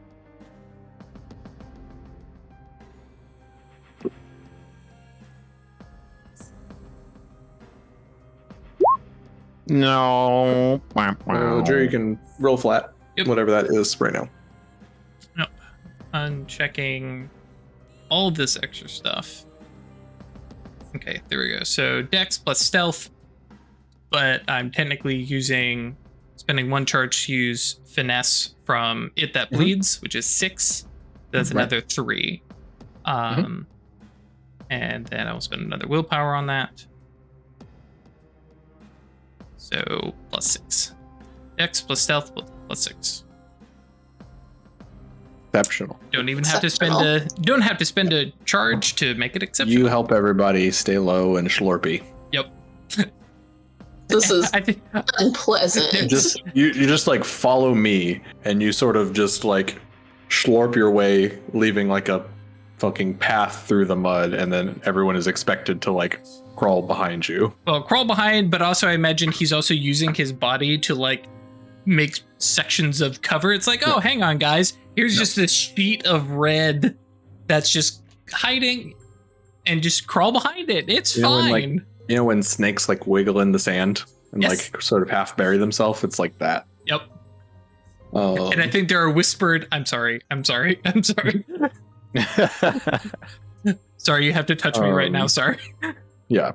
No. Jerry, you can roll flat, whatever that is right now. No, I'm checking all of this extra stuff. Okay, there we go. So dex plus stealth, but I'm technically spending 1 charge to use finesse from It That Bleeds, which is 6. That's another 3. And then I will spend another willpower on that. So plus 6. Dex plus stealth plus 6. Exceptional. Don't have to spend a charge to make it exceptional. You help everybody stay low and slurpy. Yep. This is unpleasant. You just like follow me, and you sort of just like slurp your way, leaving like a fucking path through the mud, and then everyone is expected to like crawl behind you. Well, crawl behind, but also I imagine he's also using his body to like make sections of cover. It's like, oh, hang on, guys. Here's just this sheet of red that's just hiding, and just crawl behind it. It's fine. When snakes like wiggle in the sand and like sort of half bury themselves, it's like that. Yep. And I think there are whispered, I'm sorry. Sorry, you have to touch me right now. Sorry. Yeah.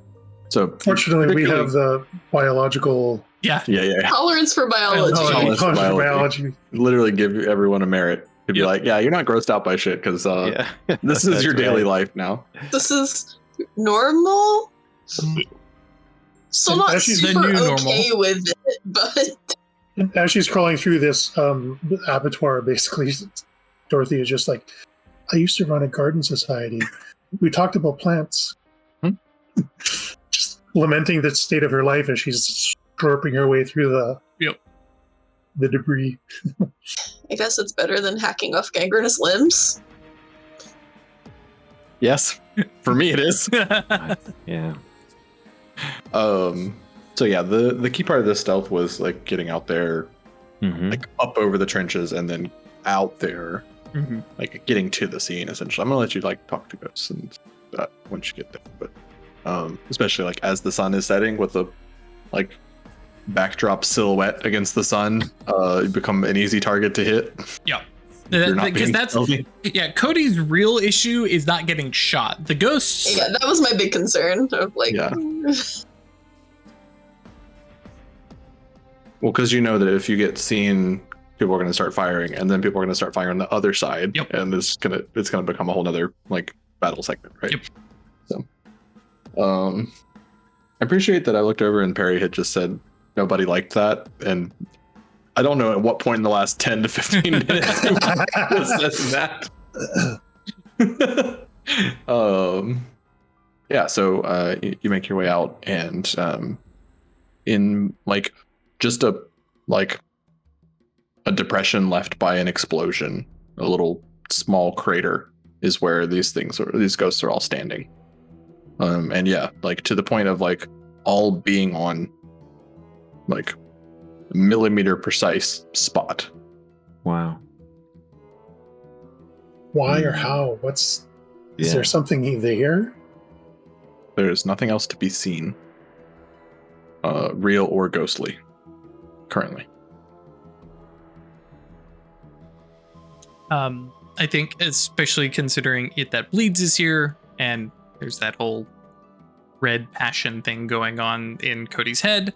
So fortunately, we have the biological. Yeah. Tolerance for biology. Tolerance for biology. Literally give everyone a merit. To be like, yeah, you're not grossed out by shit because this is your daily life now. This is normal. Still not super okay with it, but as she's crawling through this abattoir, basically, Dorothy is just like, I used to run a garden society. We talked about plants. Just lamenting the state of her life as she's slurping her way through the debris. I guess it's better than hacking off gangrenous limbs. Yes, for me it is. Yeah. So yeah, the key part of this stealth was like getting out there, like up over the trenches, and then out there, like getting to the scene. Essentially, I'm gonna let you like talk to ghosts and that once you get there, but especially like as the sun is setting with the like backdrop silhouette against the sun, you become an easy target to hit. Yeah. Because Cody's real issue is not getting shot. The ghosts. Yeah, that was my big concern. Of like, well, because you know that if you get seen, people are going to start firing, and then people are going to start firing on the other side, and it's gonna become a whole nother like battle segment, right? Yep. So, appreciate that I looked over and Perry had just said nobody liked that, and I don't know at what point in the last 10 to 15 minutes was that. Yeah, so you make your way out, and in like just a depression left by an explosion, a little small crater is where these ghosts are all standing. And yeah, like to the point of like all being on like millimeter precise spot. Wow. Why or how? Is there something there? There's nothing else to be seen, real or ghostly, currently. I think, especially considering it that bleeds is here, and there's that whole red passion thing going on in Cody's head.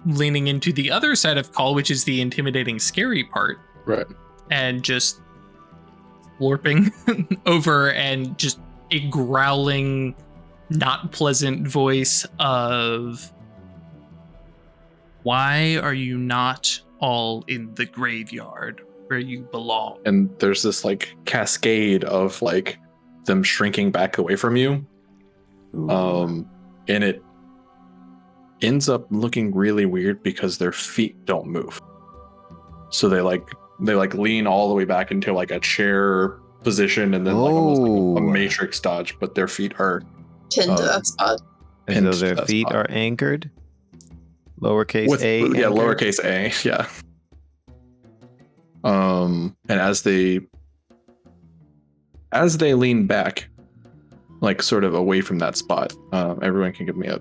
Leaning into the other side of Call, which is the intimidating, scary part, right? And just warping over and just a growling, not pleasant voice of, "Why are you not all in the graveyard where you belong?" And there's this like cascade of like them shrinking back away from you. And it ends up looking really weird because their feet don't move. So they lean all the way back into like a chair position, and then like almost like a matrix dodge, but their feet are pinned to that spot. And so their feet are anchored. Lowercase a. Yeah, anchored? lowercase a. Yeah. And as they lean back, like sort of away from that spot, everyone can give me a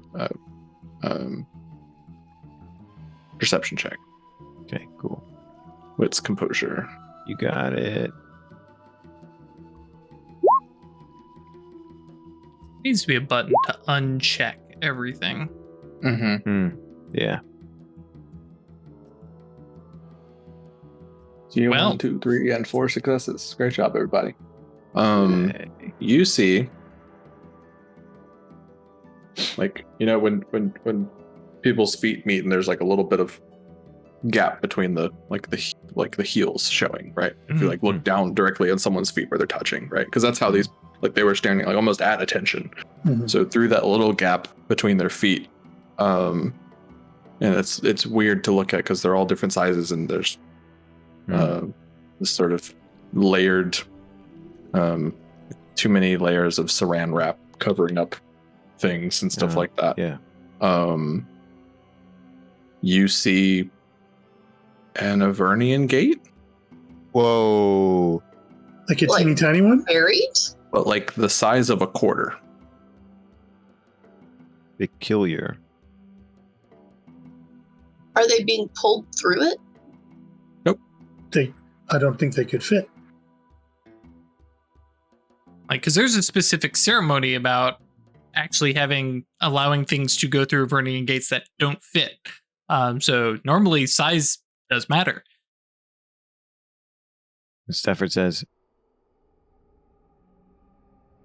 perception check. Okay, cool. Wits composure. You got it. Needs to be a button to uncheck everything. Yeah. Well, 1, 2, 3, and 4 successes. Great job, everybody. You see, like, you know, when people's feet meet and there's like a little bit of gap between the heels showing, right? If you like look down directly on someone's feet where they're touching, right? Because that's how these, like, they were standing like almost at attention. So through that little gap between their feet, and it's weird to look at because they're all different sizes, and there's this sort of layered, too many layers of saran wrap covering up things and stuff like that. Yeah. You see an Avernian gate. Whoa. Like a teeny tiny one? Buried? But like the size of a quarter. Peculiar. Are they being pulled through it? Nope. I don't think they could fit. Like, because there's a specific ceremony about actually allowing things to go through Avernian gates that don't fit. So normally size does matter. Stafford says,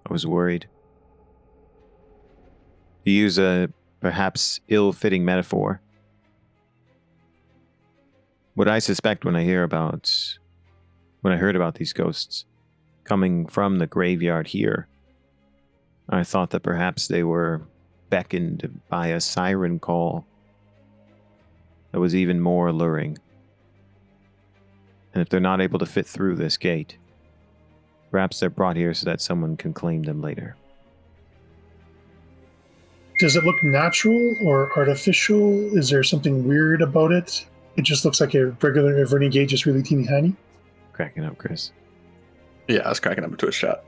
I was worried. To use a perhaps ill-fitting metaphor, what I suspect when I heard about these ghosts coming from the graveyard here, I thought that perhaps they were beckoned by a siren call that was even more alluring. And if they're not able to fit through this gate, perhaps they're brought here so that someone can claim them later. Does it look natural or artificial? Is there something weird about it? It just looks like a regular Avernian gate, just really teeny tiny. Cracking up, Chris. Yeah, I was cracking up into a chat.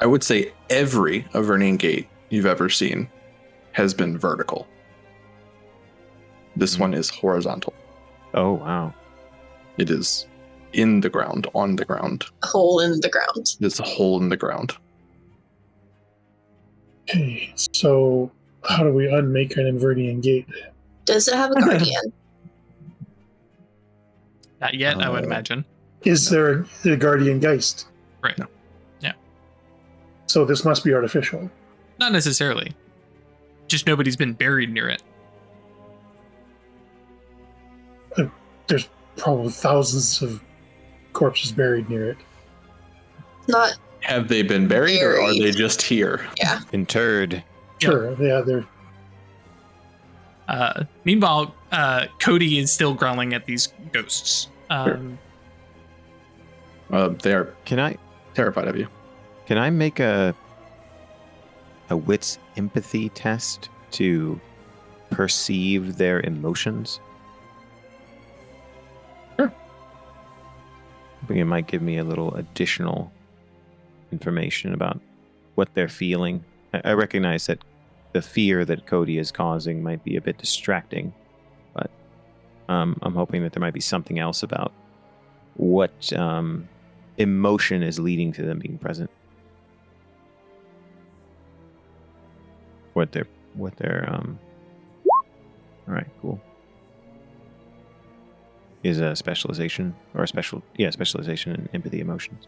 I would say every Avernian gate you've ever seen has been vertical. This one is horizontal. Oh, wow. It is in the ground, on the ground. A hole in the ground. It's a hole in the ground. Okay, so how do we unmake an Avernian gate? Does it have a guardian? Not yet, I would imagine. Is there a guardian geist? Right. No. Yeah. So this must be artificial. Not necessarily. Just nobody's been buried near it. There's probably thousands of corpses buried near it. Not Have they been buried or are Buried. they just here? Interred. Yep. Sure, yeah, they're Meanwhile, Cody is still growling at these ghosts. They are Can I terrified of you. make a wits empathy test to perceive their emotions? Sure. I think it might give me a little additional information about what they're feeling. I recognize that the fear that Cody is causing might be a bit distracting, but I'm hoping that there might be something else about what emotion is leading to them being present. What they're all right, cool. Is a specialization or a specialization in empathy emotions.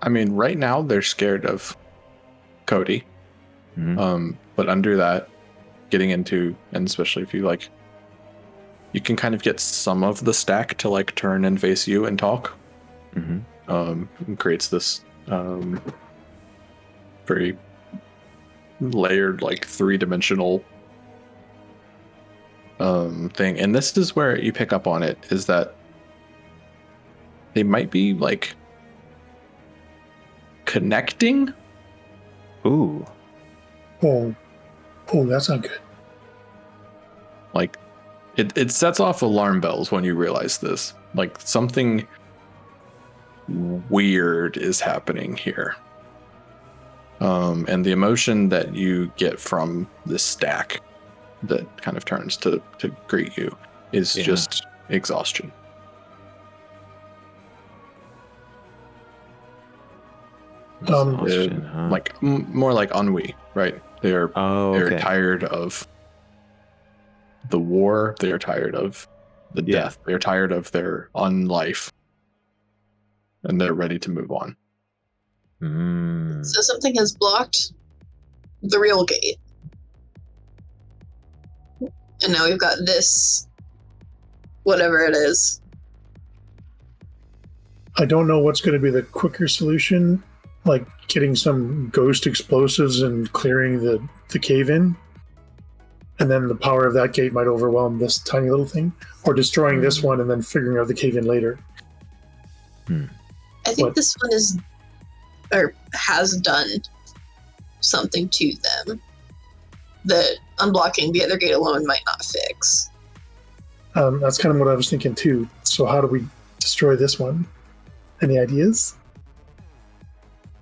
I mean, right now they're scared of Cody. Mhm. But under that, getting into, and especially if you you can kind of get some of the stack to turn and face you and talk. Mhm. It creates this very layered, three-dimensional thing. And this is where you pick up on it, is that they might be connecting. Ooh. oh, that's not good. It sets off alarm bells when you realize this. Something weird is happening here. And the emotion that you get from this stack that kind of turns to greet you is just exhaustion. Exhaustion, huh? More like ennui, right? They're okay. tired of the war. They are tired of the death. They're tired of their unlife, and they're ready to move on. So something has blocked the real gate. And now we've got this, whatever it is. I don't know what's going to be the quicker solution, like getting some ghost explosives and clearing the cave in, and then the power of that gate might overwhelm this tiny little thing, or destroying this one and then figuring out the cave in later. I think this one is, or has done something to them that unblocking the other gate alone might not fix. That's kind of what I was thinking too. So how do we destroy this one? Any ideas?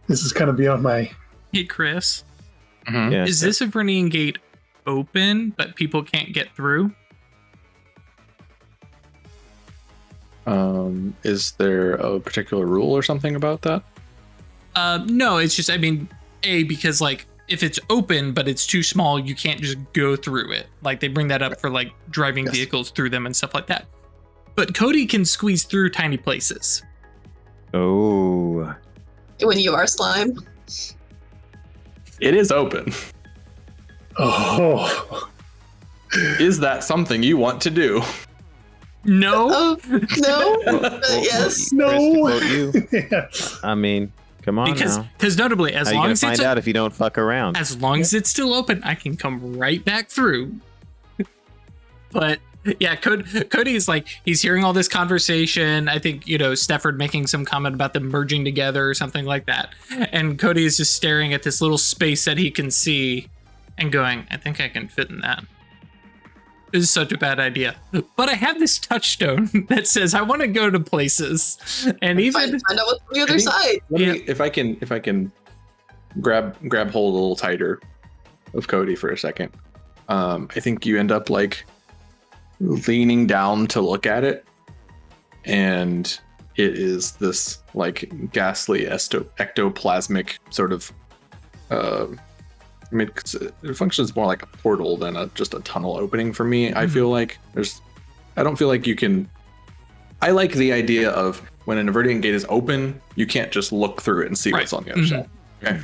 This is kind of beyond my... Hey, Chris. Yeah, Is this Avernian gate open, but people can't get through? Is there a particular rule or something about that? No, it's just, because if it's open but it's too small, you can't just go through it. They bring that up for driving vehicles through them and stuff like that. But Cody can squeeze through tiny places. Oh. When you are slime. It is open. Oh. Is that something you want to do? No. Oh, no? Yes. Chris, to quote you. Yeah. I mean, come on now. Because notably, How are you gonna find out if you don't fuck around? as long as it's still open, I can come right back through. But yeah, Cody is he's hearing all this conversation. I think, Stefford making some comment about them merging together or something like that. And Cody is just staring at this little space that he can see and going, I think I can fit in that. This is such a bad idea. But I have this touchstone that says I want to go to places. And even Find out what's on the other side. If I can grab hold a little tighter of Cody for a second. I think you end up leaning down to look at it, and it is this ghastly ectoplasmic sort of it functions more like a portal than just a tunnel opening for me. I feel I don't feel like you can I like the idea of when an Avernian gate is open, you can't just look through it and see what's on the other side. Okay.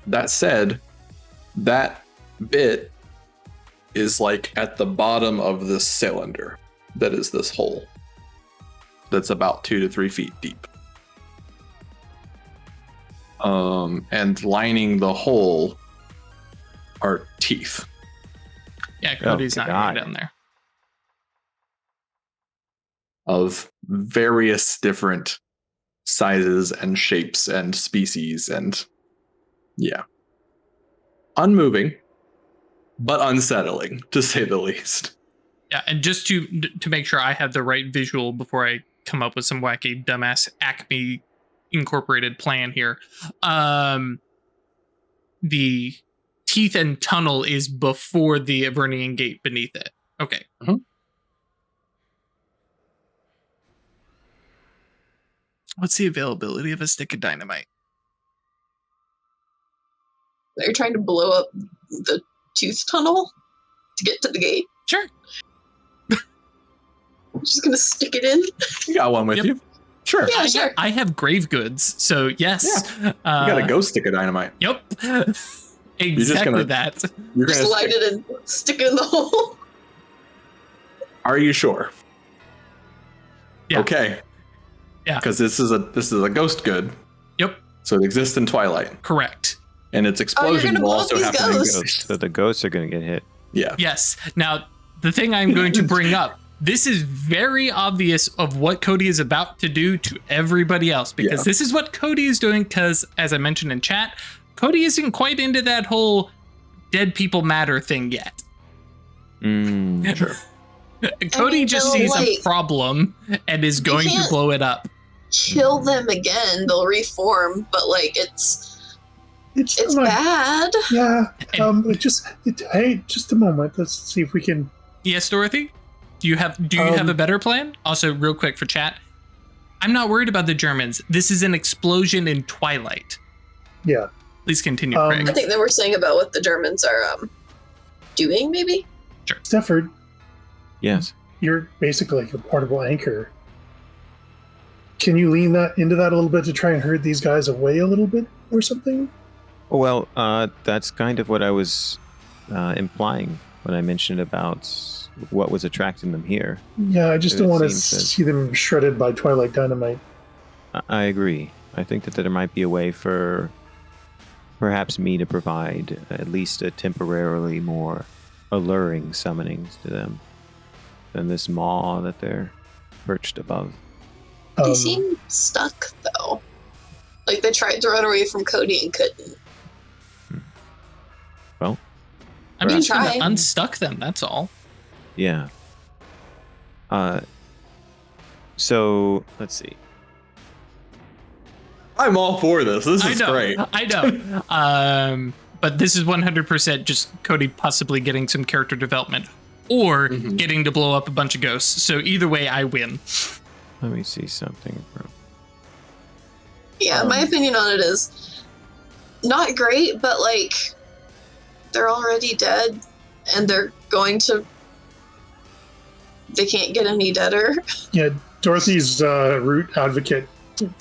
That said, that bit is like at the bottom of this cylinder that is this hole that's about 2 to 3 feet deep. And lining the hole are teeth. Yeah, Cody's not going down there. Of various different sizes and shapes and species and unmoving, but unsettling to say the least. Yeah, and just to make sure I have the right visual before I come up with some wacky dumbass Acme Incorporated plan here. The teeth and tunnel is before the Avernian gate beneath it. Okay. Mm-hmm. What's the availability of a stick of dynamite? They're trying to blow up the tooth tunnel to get to the gate. Sure. I'm just gonna stick it in. You got one with you. Sure. Yeah, sure. I have grave goods, so yes. Yeah. You got a ghost stick of dynamite. Yep. Exactly that. You're just gonna light it and stick it in the hole. Are you sure? Yeah. Okay. Yeah. Because this is a ghost good. Yep. So it exists in Twilight. Correct. And its explosion will also happen in ghosts. So the ghosts are going to get hit. Yeah. Yes. Now, the thing I'm going to bring up, this is very obvious of what Cody is about to do to everybody else, because this is what Cody is doing, because, as I mentioned in chat, Cody isn't quite into that whole dead people matter thing yet. Sure. Cody just sees a problem and is going to blow it up. Kill them again, they'll reform, but it's bad. Yeah. Hey, just a moment. Let's see if we can. Yes, Dorothy? Do you have a better plan? Also, real quick for chat, I'm not worried about the Germans. This is an explosion in Twilight. Yeah. Please continue, Craig. I think they were saying about what the Germans are doing, maybe? Sure. Stafford. Yes. You're basically like a portable anchor. Can you lean that into that a little bit to try and herd these guys away a little bit or something? Well, that's kind of what I was implying when I mentioned about what was attracting them here. Yeah, I just don't want to see them shredded by Twilight dynamite. I agree. I think that there might be a way for perhaps me to provide at least a temporarily more alluring summonings to them than this maw that they're perched above. They seem stuck, though. Like they tried to run away from Cody and couldn't. Well, I'm just trying to unstuck them, that's all. Yeah. So, let's see. I'm all for this. This is great. I know. But this is 100% just Cody possibly getting some character development or getting to blow up a bunch of ghosts. So either way, I win. Let me see something. Yeah, my opinion on it is not great, but like they're already dead and they're going to. They can't get any deader. Yeah, Dorothy's root advocate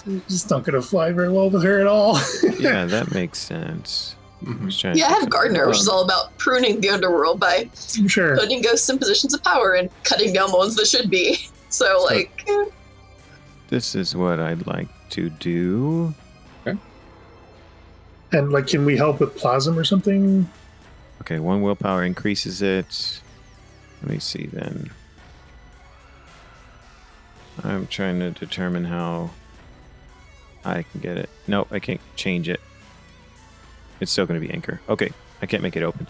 is not going to fly very well with her at all. Yeah, that makes sense. Yeah, I have Gardner, which is all about pruning the underworld by putting ghosts in positions of power and cutting down the ones that should be. So like... This is what I'd like to do. Okay. And, like, can we help with plasm or something? Okay, 1 willpower increases it. Let me see, then. I'm trying to determine how I can get it. No, I can't change it. It's still going to be anchor. Okay, I can't make it open.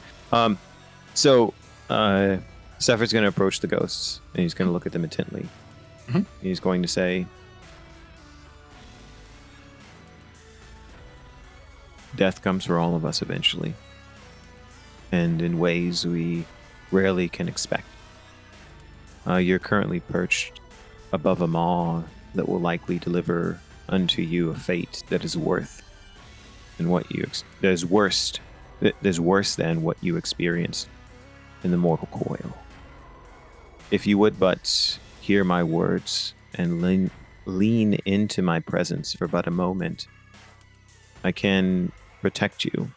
So, Stafford's going to approach the ghosts, and he's going to look at them intently. He's going to say, death comes for all of us eventually, and in ways we rarely can expect. You're currently perched above a maw that will likely deliver unto you a fate that is worse than what you experienced in the mortal coil. If you would but hear my words and lean into my presence for but a moment, I can protect you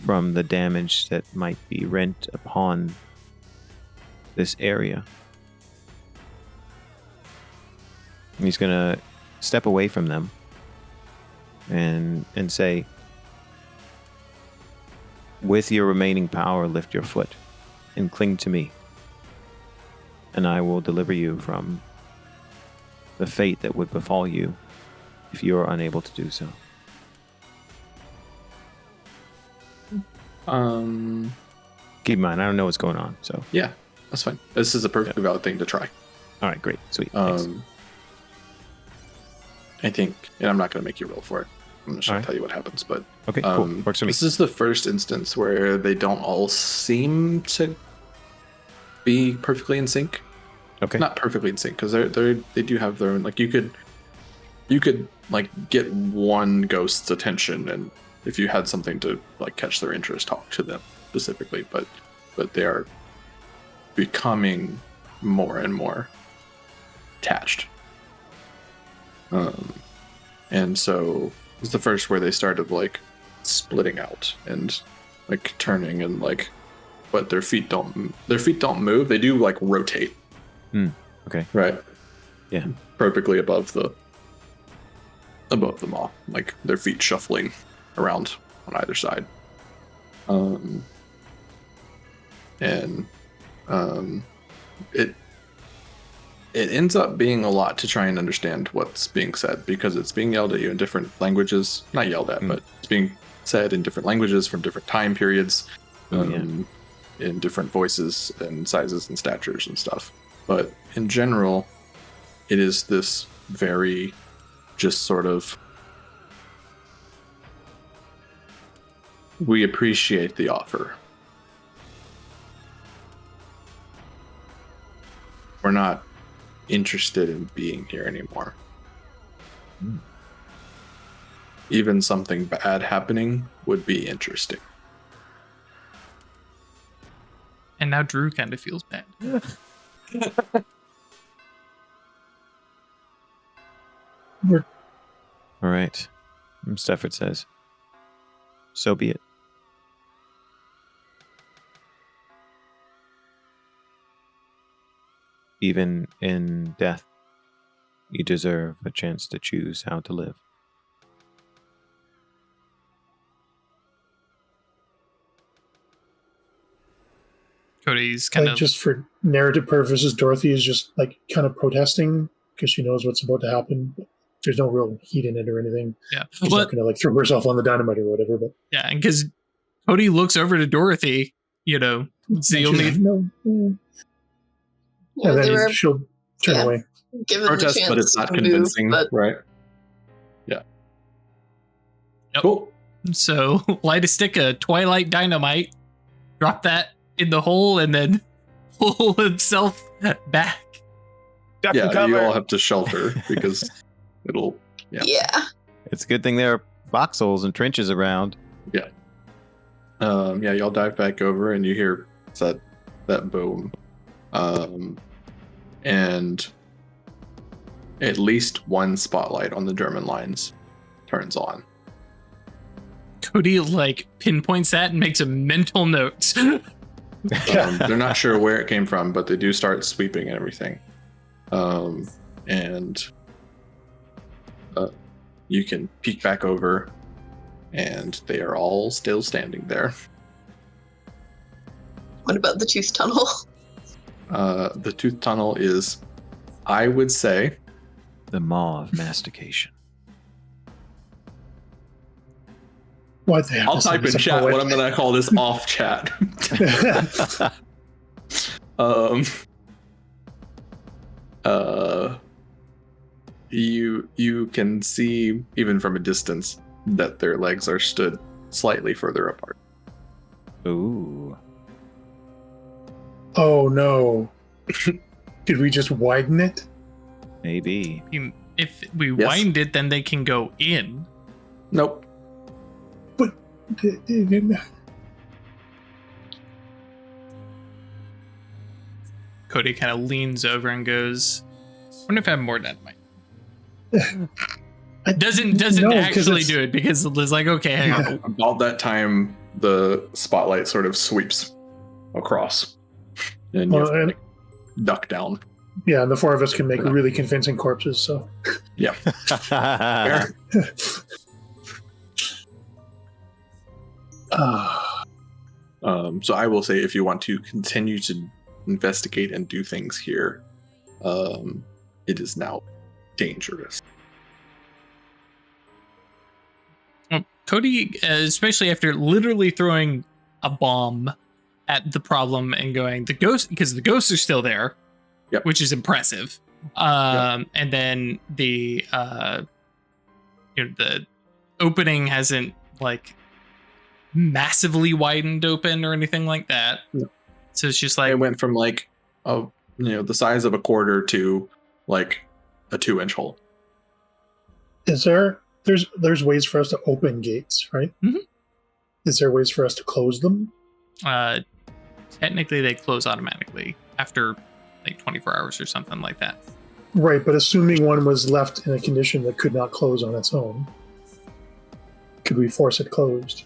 from the damage that might be rent upon this area. And he's gonna step away from them and say, with your remaining power, lift your foot and cling to me, and I will deliver you from the fate that would befall you if you are unable to do so. Keep in mind, I don't know what's going on, so. Yeah, that's fine. This is a perfectly valid thing to try. All right, great, sweet. Thanks. I think, and I'm not going to make you roll for it. I'm just going to tell you what happens, but Okay, cool. Works for me. This is the first instance where they don't all seem to be perfectly in sync. Okay. Not perfectly in sync, because they do have their own, like, you could like get one ghost's attention, and if you had something to like catch their interest, talk to them specifically, but they are becoming more and more attached. And so it's the first where they started like splitting out and like turning, and like, but their feet don't move. They do like rotate. Okay. Right. Yeah. Perfectly above them all, like their feet shuffling around on either side. It ends up being a lot to try and understand what's being said, because it's being yelled at you in different languages. Not yelled at, but it's being said in different languages from different time periods, in different voices and sizes and statures and stuff. But in general, it is this very just sort of, we appreciate the offer. We're not interested in being here anymore. Even something bad happening would be interesting. And now Drew kind of feels bad. All right. Stafford says, so be it. Even in death, you deserve a chance to choose how to live. Cody's kind like, of just for narrative purposes, Dorothy is just like kind of protesting because she knows what's about to happen. But there's no real heat in it or anything. Yeah. She's not going to like throw herself on the dynamite or whatever. But yeah, and because Cody looks over to Dorothy, it's the only. Like, no. Yeah, And they then were she'll turn away. given Protest, the chance but it's not to move, convincing, but right? Yeah. Yep. Cool. So light a stick of Twilight Dynamite, drop that in the hole, and then pull himself back. Duck and Yeah, cover. you all have to shelter because it'll. yeah. It's a good thing there are foxholes and trenches around. Yeah. Y'all dive back over and you hear that boom. And at least one spotlight on the German lines turns on. Cody pinpoints that and makes a mental note. They're not sure where it came from, but they do start sweeping and everything. You can peek back over, and they are all still standing there. What about the tooth tunnel? The tooth tunnel is, I would say, The maw of mastication. Why'd they have I'll to say type in this chat poet? what I'm going to call this off chat. You can see, even from a distance, that their legs are stood slightly further apart. Ooh. Oh no. Did we just widen it? Maybe. If we Yes. wind it, then they can go in. Nope. Cody kind of leans over and goes, I wonder if I have more dynamite. Doesn't No, 'cause actually it's- do it because it's like, okay, hang on. About that time, the spotlight sort of sweeps across, and you have to, like, duck down. Yeah, and the four of us can make really convincing corpses, so. Yeah. Fair. So I will say, if you want to continue to investigate and do things here, it is now dangerous. Cody, especially after literally throwing a bomb at the problem and going, because the ghosts are still there, Yep. which is impressive. And then the the opening hasn't like massively widened open or anything like that. No. So it's just like It went from like the size of a quarter to like a 2-inch hole. Is there's ways for us to open gates, right? Mhm. Is there ways for us to close them? technically they close automatically after like 24 hours or something like that. Right, but assuming one was left in a condition that could not close on its own, could we force it closed?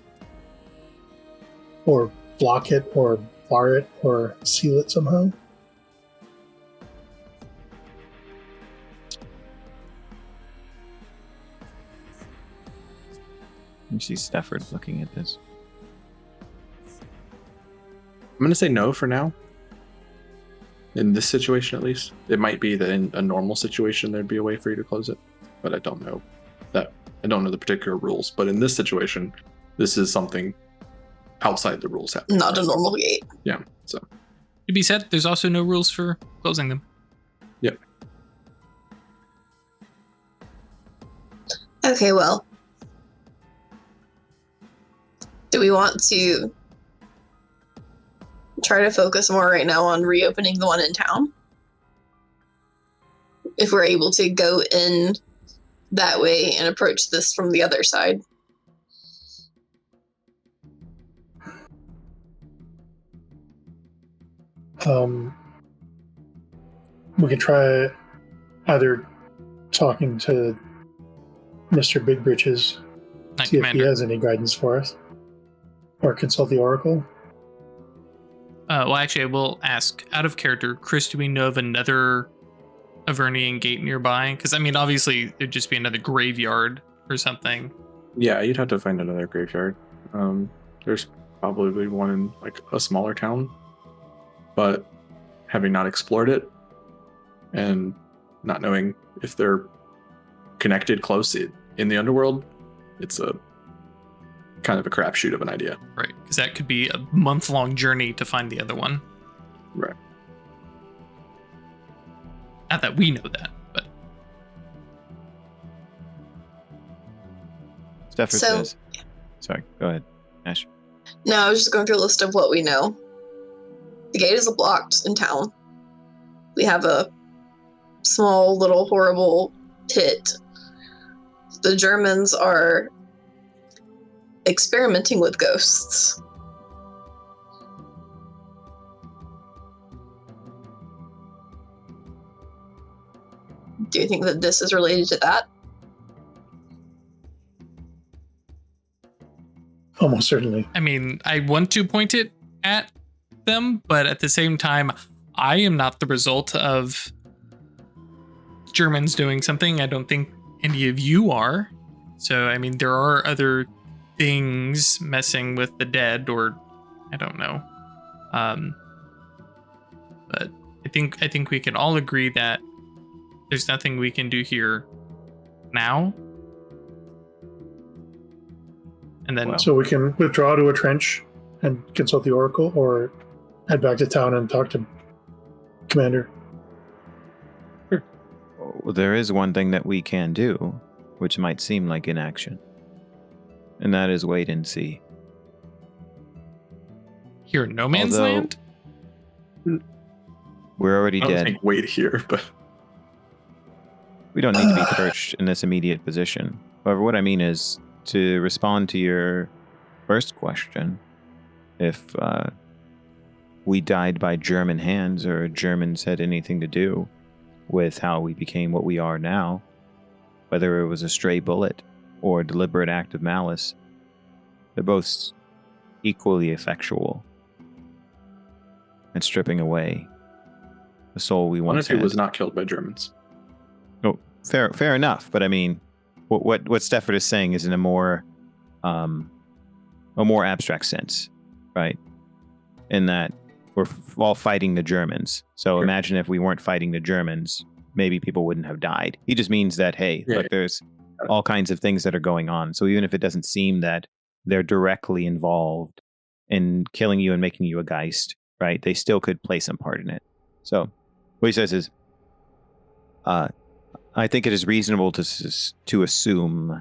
Or block it, or bar it, or seal it somehow? You see Stafford looking at this. I'm going to say no for now. In this situation, at least. It might be that in a normal situation there'd be a way for you to close it, but I don't know that. I don't know the particular rules, but in this situation, this is something outside the rules happening. Not a normal gate. Yeah, so. To be said, there's also no rules for closing them. Yep. Okay, well. Do we want to try to focus more right now on reopening the one in town? If we're able to go in that way and approach this from the other side. We could try either talking to Mr. Big Britches, Night see if he Commander. has any guidance for us, or consult the Oracle. Well, actually, I will ask, out of character, Chris, do we know of another Avernian gate nearby? Because, I mean, obviously, there'd just be another graveyard or something. Yeah, you'd have to find another graveyard. There's probably one in like a smaller town, but having not explored it and not knowing if they're connected close in the underworld, it's a kind of a crapshoot of an idea. Right, because that could be a month-long journey to find the other one. Right. Not that we know that, but Stafford So- says. Sorry, go ahead, Ash. No, I was just going through a list of what we know. The gate is blocked in town. We have a small, little, horrible pit. The Germans are experimenting with ghosts. Do you think that this is related to that? Almost certainly. I mean, I want to point it at them, but at the same time, I am not the result of Germans doing something. I don't think any of you are. So, I mean, there are other things messing with the dead, or I don't know. But I think we can all agree that there's nothing we can do here now. And then So we can withdraw to a trench and consult the Oracle, or head back to town and talk to Commander. Well, there is one thing that we can do, which might seem like inaction, and that is wait and see. here in No Man's Although- Land. We're already I don't dead. think wait here, but We don't need to be perched in this immediate position. However, what I mean is to respond to your first question, if we died by German hands or Germans had anything to do with how we became what we are now, whether it was a stray bullet or a deliberate act of malice, they're both equally effectual in stripping away the soul we One once of you had. was not killed by Germans. Oh, fair enough. But I mean, what Stafford is saying is in a more abstract sense, right? In that we're all fighting the Germans. So Sure. imagine if we weren't fighting the Germans, maybe people wouldn't have died. He just means that, hey, Yeah. look, there's all kinds of things that are going on. So even if it doesn't seem that they're directly involved in killing you and making you a Geist, right? They still could play some part in it. So what he says is, I think it is reasonable to assume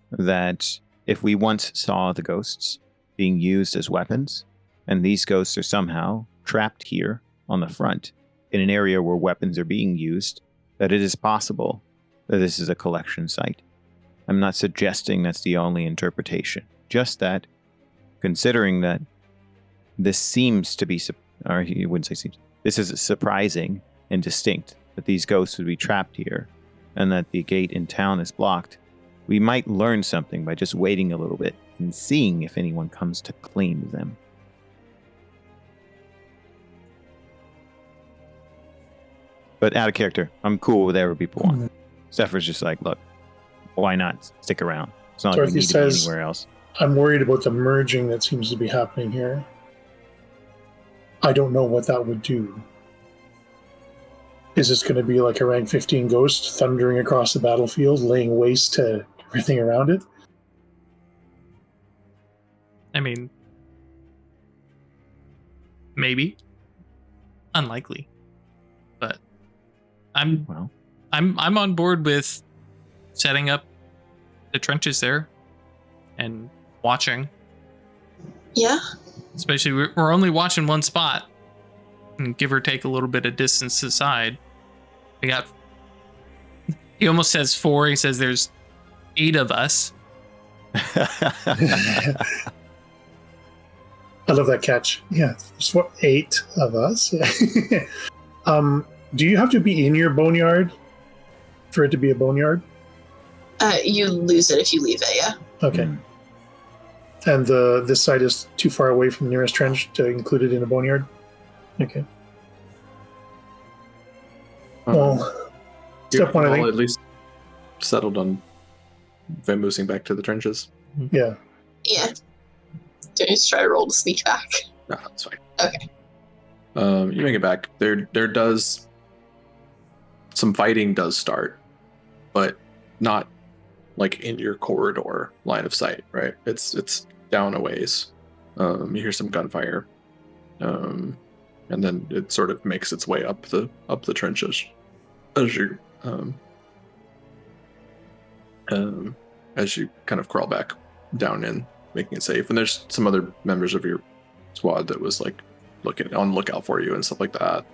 that if we once saw the ghosts being used as weapons, and these ghosts are somehow trapped here on the front in an area where weapons are being used, that it is possible that this is a collection site. I'm not suggesting that's the only interpretation, just that considering that this seems to be, or you wouldn't say seems, this is surprising and distinct that these ghosts would be trapped here and that the gate in town is blocked, we might learn something by just waiting a little bit and seeing if anyone comes to claim them. But out of character, I'm cool with whatever people want. Stafford's just like, look, why not stick around? It's not like Dorothy we need to be says- anywhere else. I'm worried about the merging that seems to be happening here. I don't know what that would do. Is this going to be like a rank 15 ghost thundering across the battlefield, laying waste to everything around it? I mean, maybe. Unlikely. But I'm on board with setting up the trenches there and watching. Yeah. Especially we're only watching one spot, and give or take a little bit of distance aside. We got. He almost says 4. He says there's 8 of us. I love that catch. Yeah, there's 8 of us. Do you have to be in your boneyard for it to be a boneyard? You lose it if you leave it, yeah. Okay. And this side is too far away from the nearest trench to include it in a boneyard? Okay. Well, step 1, I think. At least settled on vamoosing back to the trenches. Yeah. Yeah. Do you need to try to roll to sneak back? No, that's fine. Okay. You make it back. There does some fighting does start, but not like in your corridor line of sight, right? It's down a ways. You hear some gunfire, and then it sort of makes its way up the trenches as you kind of crawl back down in, making it safe. And there's some other members of your squad that was like on the lookout for you and stuff like that.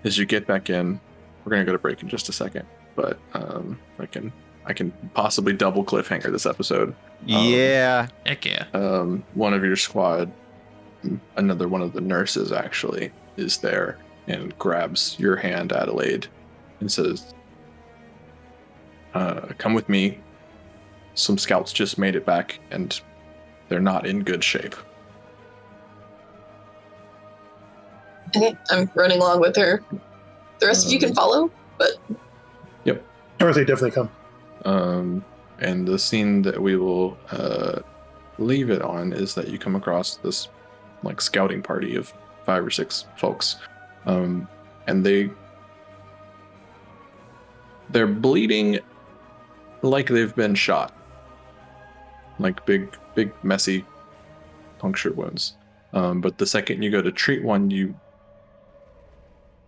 As you get back in, we're gonna go to break in just a second, but I can possibly double cliffhanger this episode. Yeah. Heck yeah. One of your squad, another one of the nurses actually, is there and grabs your hand, Adelaide, and says, come with me. Some scouts just made it back and they're not in good shape. Okay, I'm running along with her. The rest of you can follow, but... Yep. Dorothy, definitely come. And the scene that we will leave it on is that you come across this like scouting party of 5 or 6 folks, and they're bleeding like they've been shot, like big messy puncture wounds. But the second you go to treat one, you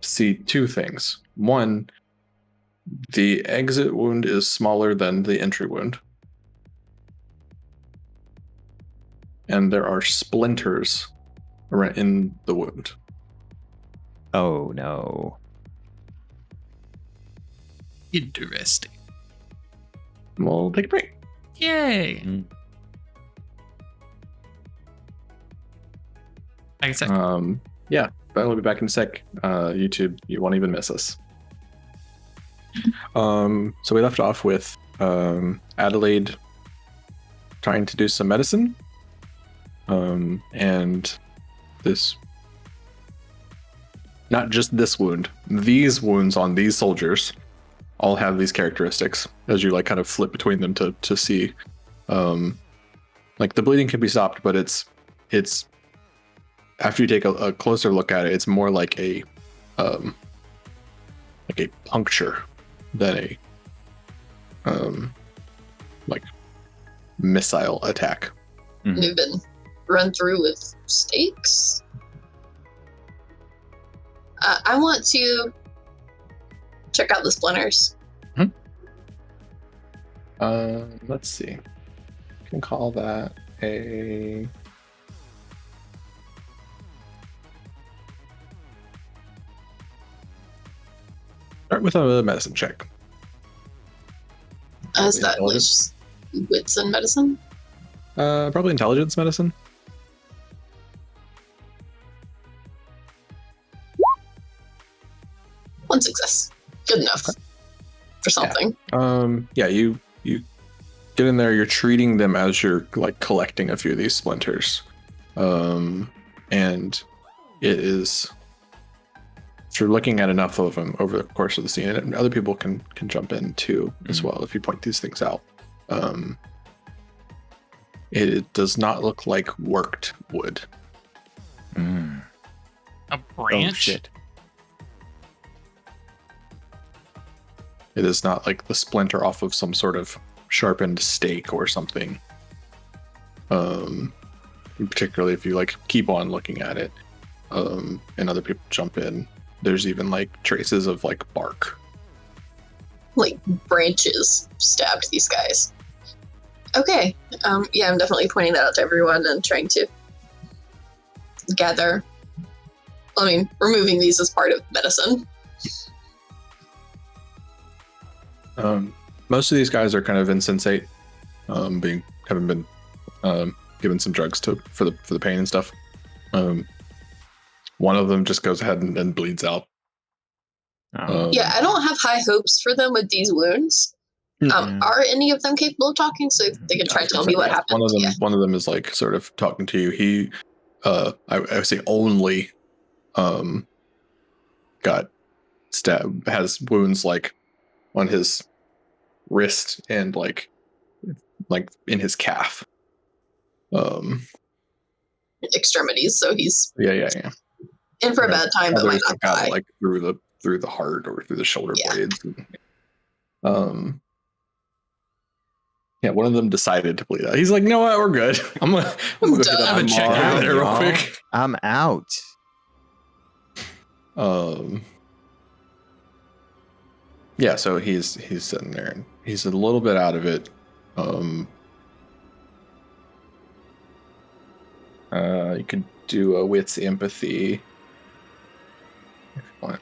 see 2 things. One, the exit wound is smaller than the entry wound. And there are splinters in the wound. Oh, no. Interesting. We'll take a break. Yay. I guess Yeah, but we'll be back in a sec. YouTube, you won't even miss us. So we left off with Adelaide trying to do some medicine. And this, not just this wound, these wounds on these soldiers all have these characteristics as you like kind of flip between them to see. Like the bleeding can be stopped, but it's after you take a closer look at it, it's more like a puncture than a like missile attack. You've been run through with stakes. I want to check out the splinters. Let's see. I can call that a. Start with a medicine check. Is that just wits and medicine? Probably intelligence medicine. One success. Good enough for something. Yeah, you get in there, you're treating them as you're like collecting a few of these splinters. And it is, if you're looking at enough of them over the course of the scene, and other people can jump in too as well if you point these things out. It does not look like worked wood. a branch. Oh, shit. It is not like the splinter off of some sort of sharpened stake or something. Particularly if you like keep on looking at it, and other people jump in. There's even like traces of like bark. Like branches stabbed these guys. Okay. Yeah, I'm definitely pointing that out to everyone and trying to gather. I mean, removing these as part of medicine. Most of these guys are kind of insensate, having been given some drugs for the pain and stuff. One of them just goes ahead and bleeds out. Yeah, I don't have high hopes for them with these wounds. Are any of them capable of talking? So they can try to tell me what happened. One of them is like sort of talking to you. He, I would say only, got stabbed, has wounds like on his wrist and like in his calf. Extremities, so he's Yeah. in for a bad time, but might not die. Like through the heart or through the shoulder blades. Yeah, one of them decided to bleed out. He's like, "You know what? We're good. I'm gonna go get that. I'm gonna check out out there real y'all. quick." I'm out. Yeah, so he's sitting there and he's a little bit out of it. You could do a wits empathy.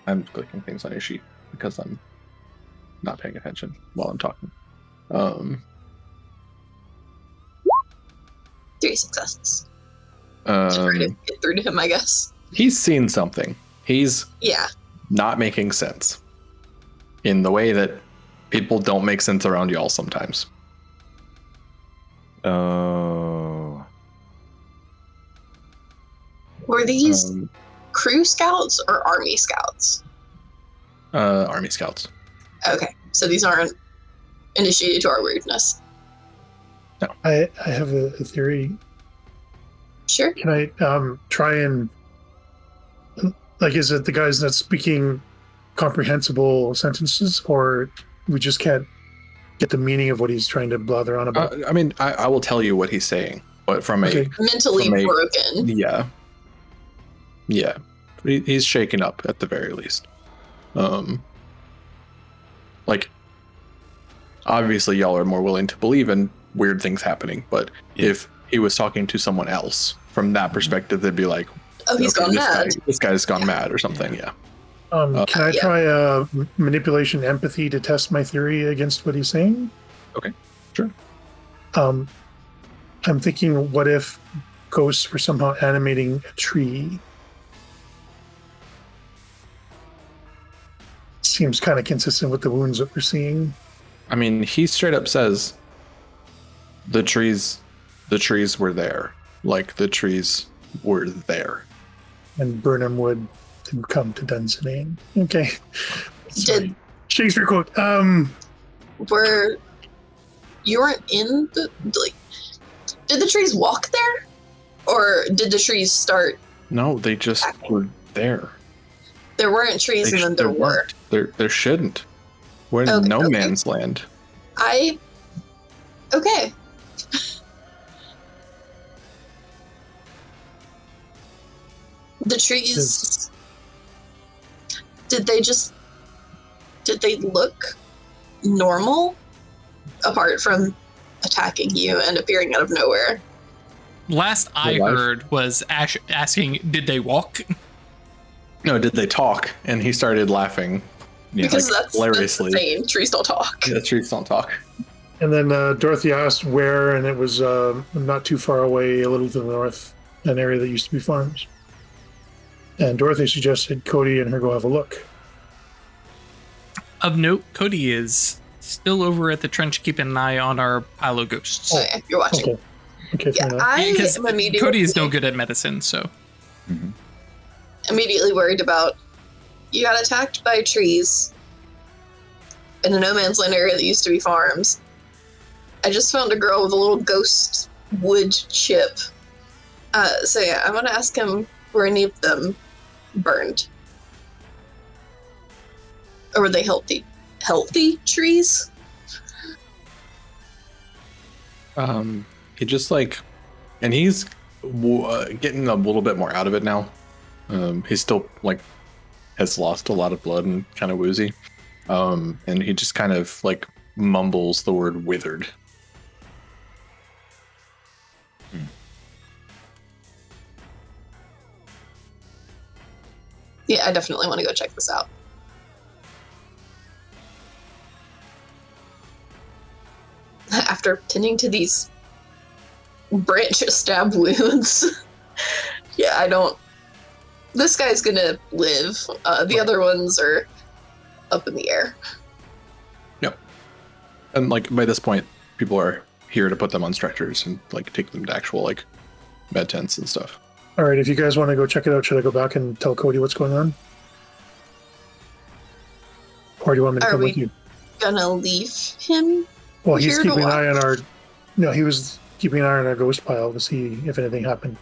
I'm clicking things on your sheet because I'm not paying attention while I'm talking. 3 successes. Um, Try to get through to him, I guess. He's seen something. He's Yeah. not making sense in the way that people don't make sense around y'all sometimes. Oh. Were these crew scouts or army scouts? Army scouts. Okay, so these aren't initiated to our weirdness. I have a theory. Sure. Can I try and, like, is it the guy's not speaking comprehensible sentences, or we just can't get the meaning of what he's trying to blather on about? I mean, I will tell you what he's saying, but from Okay. Mentally broken. Yeah. He's shaken up at the very least. Like, obviously, y'all are more willing to believe in weird things happening, but if he was talking to someone else from that perspective, they'd be like, Oh, he's gone mad. This guy's gone mad or something. Yeah. Can I try manipulation empathy to test my theory against what he's saying? Okay, sure. I'm thinking, what if ghosts were somehow animating a tree. Seems kind of consistent with the wounds that we're seeing. I mean, he straight up says the trees were there. Like, the trees were there. And Burnham would come to Dunsinane. Okay. Sorry. Did Shakespeare quote. You weren't in the, like, did the trees walk there? Or did the trees start? No, they just were there. There weren't trees and then there were. There shouldn't. We're in no man's land. Okay. The trees, did they look normal apart from attacking you and appearing out of nowhere? Last I heard was Ash asking, did they walk? No, did they talk? And he started laughing. Yeah, because like, that's hilariously. insane. Trees don't talk. Yeah, trees don't talk. And then Dorothy asked where, and it was not too far away, a little to the north, an area that used to be farms. And Dorothy suggested Cody and her go have a look. Of note, Cody is still over at the trench keeping an eye on our pile of ghosts. Oh, yeah, you're watching. Okay, yeah, I am immediately... Cody is no good at medicine, so... Mm-hmm. Immediately worried about, you got attacked by trees in a no man's land area that used to be farms. I just found a girl with a little ghost wood chip. So yeah, I'm gonna ask him were any of them burned? Or were they healthy trees? He just like, and he's getting a little bit more out of it now. He's still like has lost a lot of blood and kind of woozy. And he just kind of like mumbles the word withered. Yeah, I definitely want to go check this out. After tending to these branch stab wounds, yeah, I don't. This guy's gonna live. The other ones are up in the air. Yep. And like by this point, people are here to put them on stretchers and like take them to actual like med tents and stuff. All right, if you guys want to go check it out, should I go back and tell Cody what's going on? Or do you want me to come with you? Gonna leave him? Well, he's keeping an eye on our... No, he was keeping an eye on our ghost pile to see if anything happened.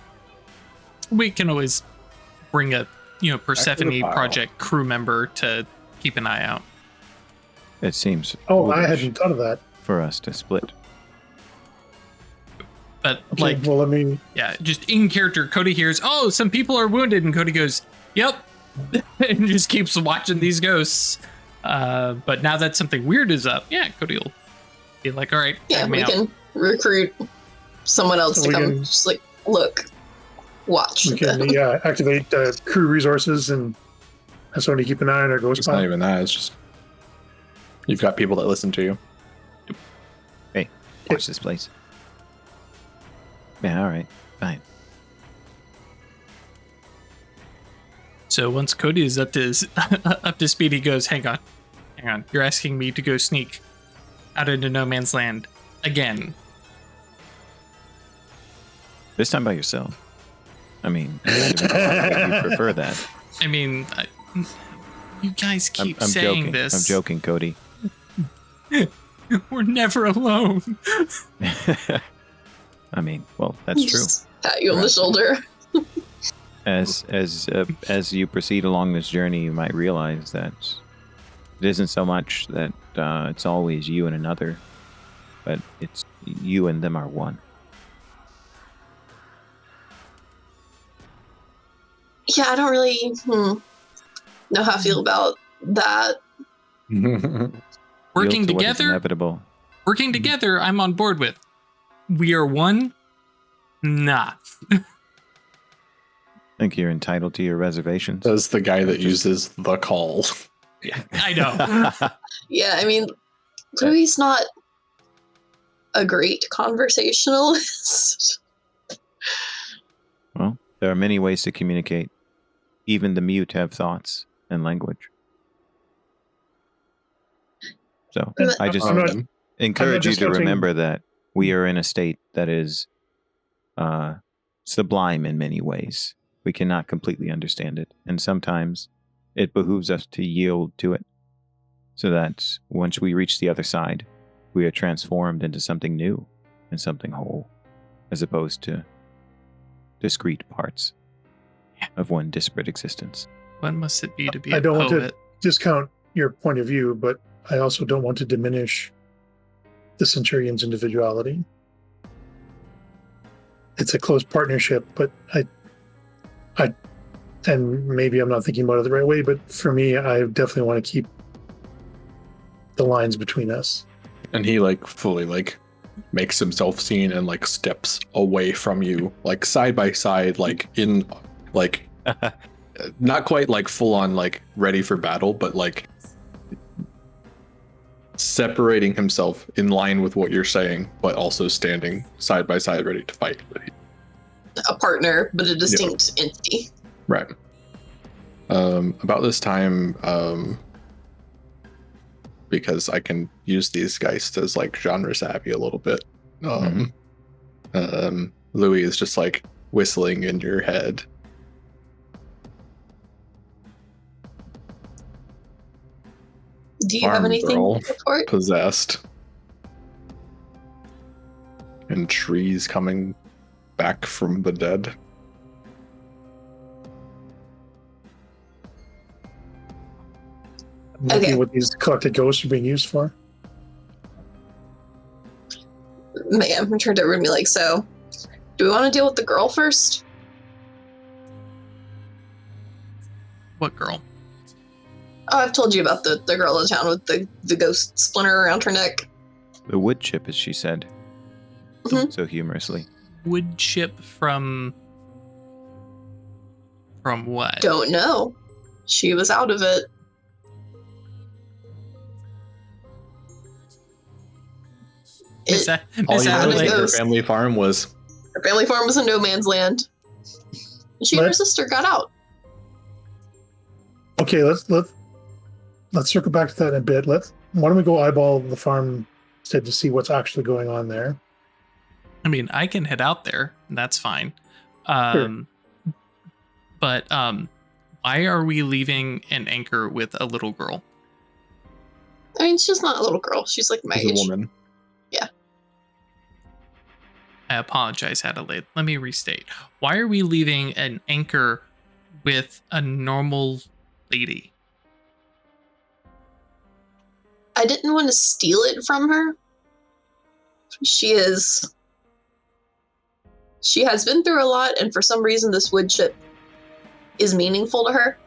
We can always bring a, Persephone Project crew member to keep an eye out. It seems... Oh, I hadn't thought of that. For us to split. But okay, well, let me... Yeah, just in character, Cody hears, oh, some people are wounded, and Cody goes, yep, and just keeps watching these ghosts. But now that something weird is up, yeah, Cody will be like, all right, yeah, we can recruit someone else to come. Just like, look, watch. We can activate crew resources and have somebody keep an eye on our ghost pile. It's not even that. It's just you've got people that listen to you. Hey, watch this place. Yeah, all right, fine. So once Cody is up to speed, he goes, hang on. You're asking me to go sneak out into no man's land again. This time by yourself. I mean, you prefer that. I mean, you guys keep I'm saying joking. this. I'm joking, Cody. We're never alone. I mean, well, that's true. Just pat you on the shoulder. As you proceed along this journey, you might realize that it isn't so much that it's always you and another, but it's you and them are one. Yeah, I don't really know how I feel about that. Working Yield to what is together, inevitable. Working together, I'm on board with. We are one. Nah. I think you're entitled to your reservations. Says the guy that uses the call. Yeah, I know. Yeah, I mean, Chloe's not a great conversationalist. Well, there are many ways to communicate. Even the mute have thoughts and language. So I just encourage you to remember that we are in a state that is sublime in many ways. We cannot completely understand it. And sometimes it behooves us to yield to it so that once we reach the other side, we are transformed into something new and something whole, as opposed to discrete parts of one disparate existence. What must it be to be I a don't poet? want to discount your point of view, but I also don't want to diminish the Centurion's individuality. It's a close partnership, but I and maybe I'm not thinking about it the right way, but for me, I definitely want to keep the lines between us. And he fully makes himself seen and steps away from you, side by side, in not quite full on ready for battle, but separating himself in line with what you're saying, but also standing side by side ready to fight. A partner, but a distinct entity. Right. About this time, because I can use these guys as genre savvy a little bit. Louis is just whistling in your head. Do you have anything to report? Possessed. And trees coming back from the dead. I'm looking at what these collected ghosts are being used for. Ma'am, I'm turned over to me so. Do we want to deal with the girl first? What girl? Oh, I've told you about the girl in town with the ghost splinter around her neck. The wood chip, as she said, so humorously. Wood chip from what? Don't know. She was out of it. All you know is her family farm was... Her family farm was in no man's land. And she and her sister got out. Okay, let's circle back to that in a bit. Why don't we go eyeball the farm instead to see what's actually going on there? I mean, I can head out there. That's fine. Sure. But why are we leaving an anchor with a little girl? I mean, she's not a little girl. She's my age. A woman. Yeah. I apologize, Adelaide. Let me restate. Why are we leaving an anchor with a normal lady? I didn't want to steal it from her. She has been through a lot, and for some reason this wood chip is meaningful to her.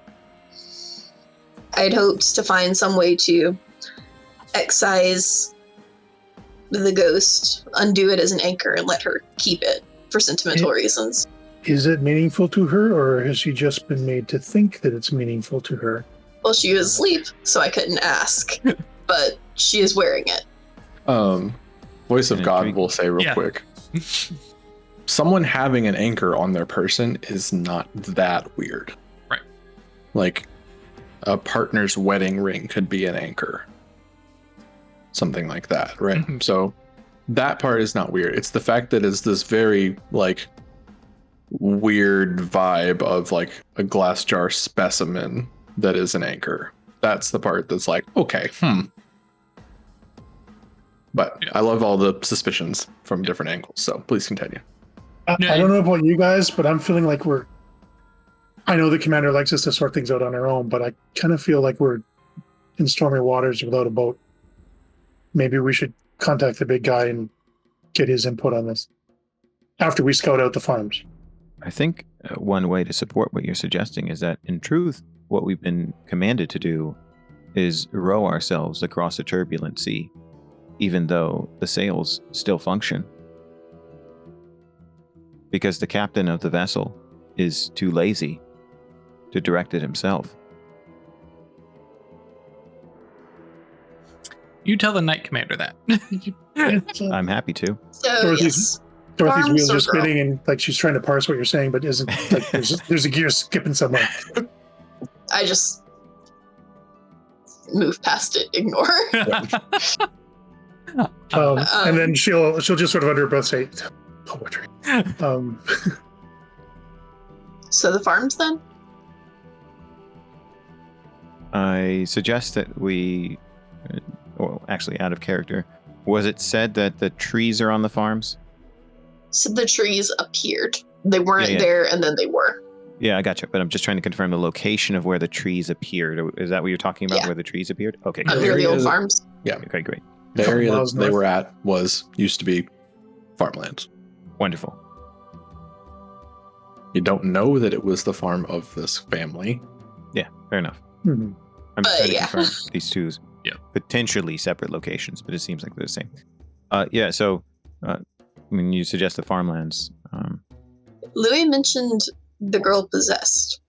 I'd hoped to find some way to excise the ghost, undo it as an anchor, and let her keep it for sentimental reasons. Is it meaningful to her, or has she just been made to think that it's meaningful to her? Well, she was asleep, so I couldn't ask. But she is wearing it. Voice of God will say real quick. Someone having an anchor on their person is not that weird. Right. A partner's wedding ring could be an anchor. Something like that, right? Mm-hmm. So that part is not weird. It's the fact that it's this very weird vibe of a glass jar specimen that is an anchor. That's the part that's okay, But I love all the suspicions from different angles, so please continue. I don't know about you guys, but I'm feeling I know the commander likes us to sort things out on our own, but I kind of feel like we're in stormy waters without a boat. Maybe we should contact the big guy and get his input on this after we scout out the farms. I think one way to support what you're suggesting is that, in truth, what we've been commanded to do is row ourselves across a turbulent sea, even though the sails still function. Because the captain of the vessel is too lazy to direct it himself. You tell the Knight Commander that. I'm happy to. So, yes. Dorothy's Farms wheels or are spinning and like she's trying to parse what you're saying, but isn't like there's a gear skipping somewhere. I just move past it, ignore. And then she'll just sort of under her breath say, "Poetry." So the farms then? I suggest that we, well, actually out of character, was it said that the trees are on the farms? So the trees appeared. They weren't there, and then they were. Yeah, I gotcha. But I'm just trying to confirm the location of where the trees appeared. Is that what you're talking about, where the trees appeared? Okay. Under the old farms. Yeah. Okay, great. The area miles that they north. were at used to be farmlands. Wonderful. You don't know that it was the farm of this family. Yeah, fair enough. Mhm. I'm just trying to yeah. confirm these two potentially separate locations, but it seems like they're the same. So when you suggest the farmlands, Louis mentioned the girl possessed.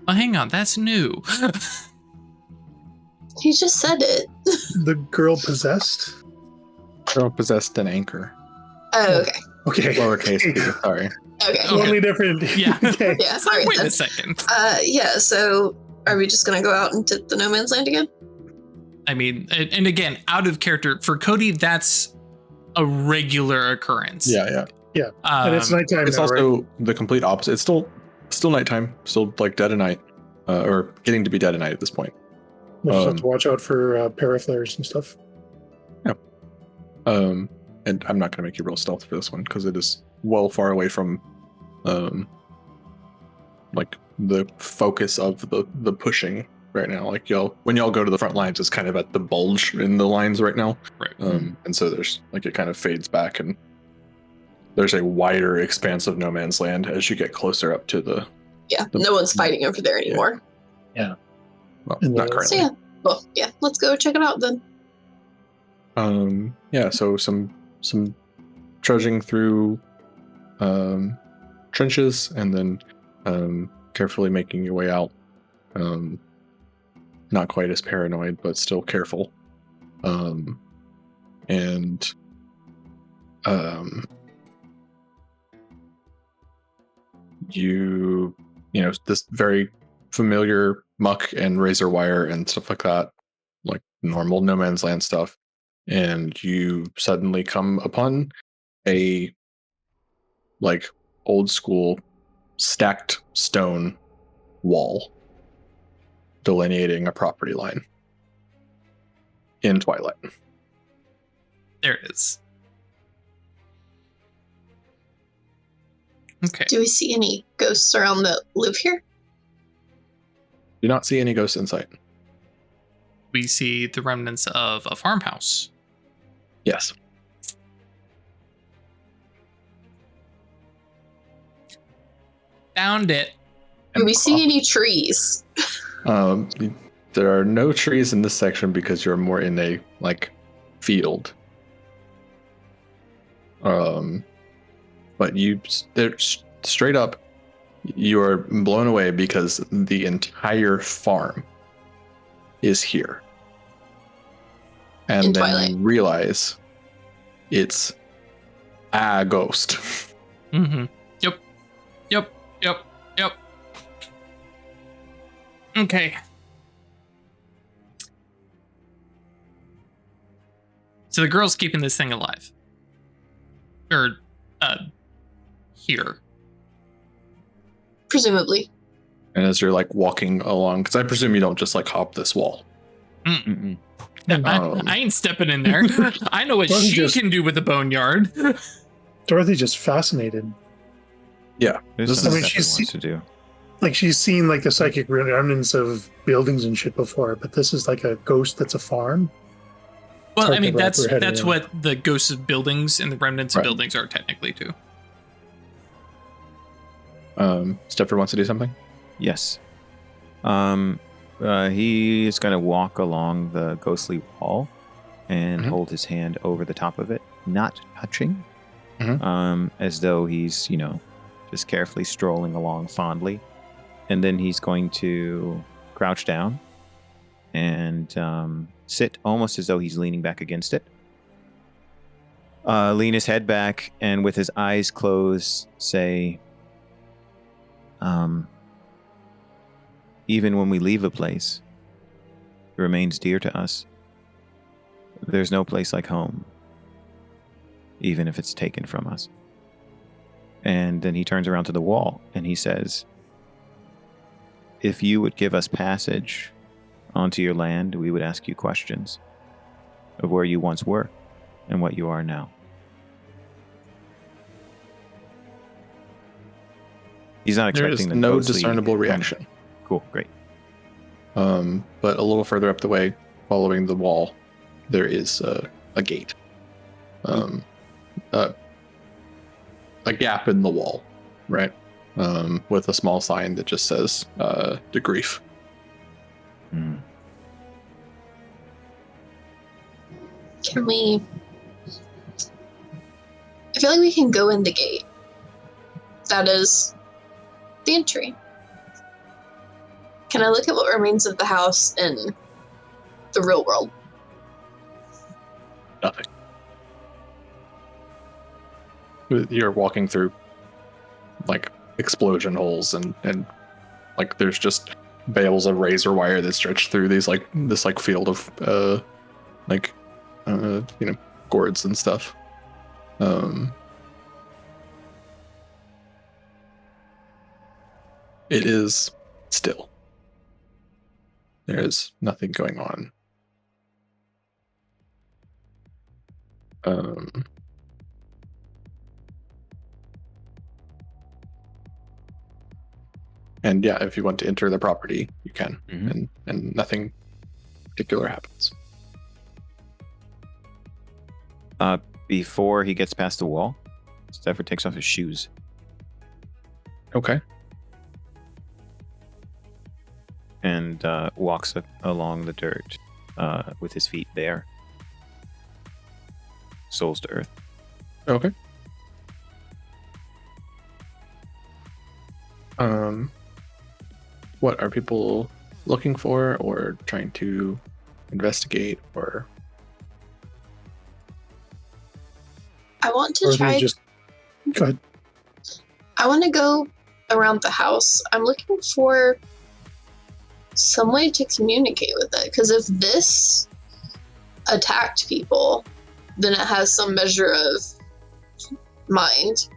Oh, hang on, that's new. He just said it. The girl possessed. Girl possessed an anchor. Oh, okay. Okay. Lowercase b, sorry. Okay. Totally different. Yeah. Okay. Yeah, sorry. Wait then. a second. Yeah, so are we just going to go out into the no man's land again? I mean, and again, out of character for Cody, that's a regular occurrence. Yeah. And it's nighttime. It's now, also right? the complete opposite. It's still nighttime, still like dead of night, or getting to be dead of night at this point. We just have to watch out for paraflares and stuff. Yeah. And I'm not going to make you roll stealth for this one because it is well far away from, like the focus of the pushing right now. Like when y'all go to the front lines, it's kind of at the bulge in the lines right now. Right. And so there's like it kind of fades back, and there's a wider expanse of no man's land as you get closer up to the. Yeah, no one's fighting over there anymore. Well, And not the- currently. So yeah, well, yeah, let's go check it out then. So some trudging through trenches and then carefully making your way out. Not quite as paranoid, but still careful. You know, this very familiar muck and razor wire and stuff like that, like normal no man's land stuff. And you suddenly come upon a like old school stacked stone wall delineating a property line in twilight. There it is. Okay. Do we see any ghosts around that live here? Do not see any ghosts in sight. We see the remnants of a farmhouse. Yes. Found it. Do we see any trees? There are no trees in this section because you're more in a like field. But they're straight up, you are blown away because the entire farm is here. And In then Twilight. you realize it's a ghost. Mm-hmm. Yep. Okay. So the girl's keeping this thing alive. Or, here. Presumably. And as you're like walking along, because I presume you don't just like hop this wall. Mm-mm. I ain't stepping in there. I know what Well, she just- can do with the boneyard. Dorothy's just fascinated. Yeah. There's This something is- Stefan wants to do. Like she's seen like the psychic remnants of buildings and shit before, but this is like a ghost that's a farm. Well, hard I mean, to wrap that's your head around. what the ghosts of buildings and the remnants of Right. buildings are technically too. Stepford wants to do something. Yes. He is going to walk along the ghostly wall and Mhm. hold his hand over the top of it, not touching, Mhm. as though he's, just carefully strolling along fondly. And then he's going to crouch down and sit almost as though he's leaning back against it. Lean his head back and with his eyes closed say, even when we leave a place, it remains dear to us. There's no place like home, even if it's taken from us. And then he turns around to the wall and he says, if you would give us passage onto your land, we would ask you questions of where you once were and what you are now. He's not expecting There is no discernible reaction. Cool, great. But a little further up the way, following the wall, there is a gate. A gap in the wall, right? With a small sign that just says "Debrief." Can we? I feel like we can go in the gate. That is the entry. Can I look at what remains of the house in the real world? Nothing. You're walking through like explosion holes and like there's just bales of razor wire that stretch through this field of gourds and stuff. It is still. There is nothing going on. And yeah, if you want to enter the property, you can, and nothing particular happens. Before he gets past the wall, Stafford takes off his shoes. Okay. And walks along the dirt with his feet bare. Soles to earth. Okay. What are people looking for or trying to investigate or? I want to try. Go ahead. I want to go around the house. I'm looking for some way to communicate with it, because if this attacked people, then it has some measure of mind.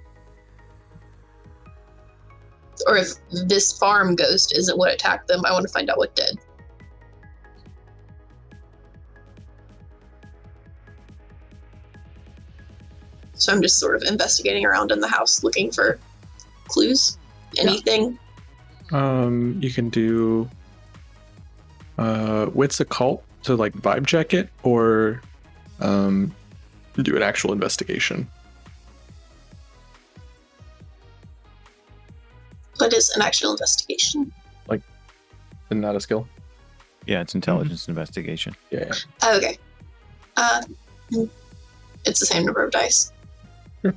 Or if this farm ghost isn't what attacked them, I want to find out what did. So I'm just sort of investigating around in the house, looking for clues, anything. You can do wits occult to like vibe check it, or do an actual investigation. What is an actual investigation? Isn't that a skill? Yeah, it's intelligence investigation. Yeah. Oh, okay. It's the same number of dice. Sure.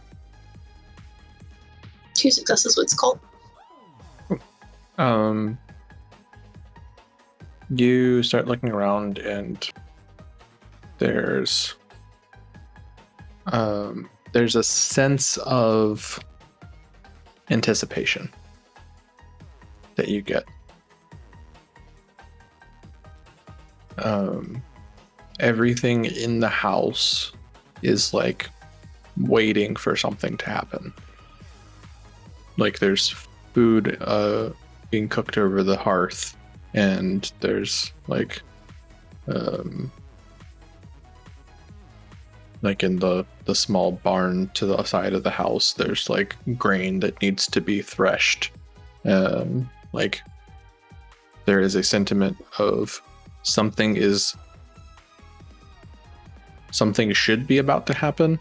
2 successes, what's called? You start looking around and there's a sense of anticipation that you get. Everything in the house is like waiting for something to happen. Like there's food being cooked over the hearth, and there's like in the small barn to the side of the house, there's like grain that needs to be threshed. Like there is a sentiment of something should be about to happen,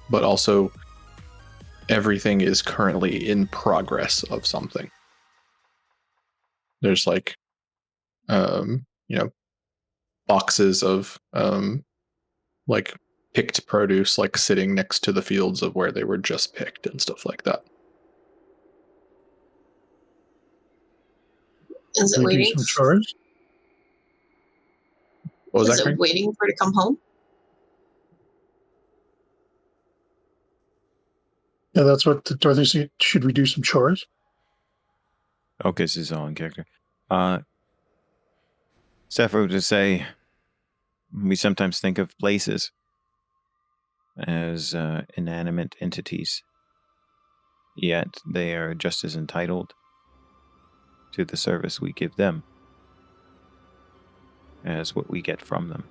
but also everything is currently in progress of something. There's like boxes of like picked produce like sitting next to the fields of where they were just picked and stuff like that. Is it Can we do waiting? some chores? What was Is that? it waiting for her to come home? Yeah, that's what the Dorothy said. Should we do some chores? Okay, this is all in character. Zephyr would just say, we sometimes think of places as inanimate entities, yet they are just as entitled to the service we give them as what we get from them.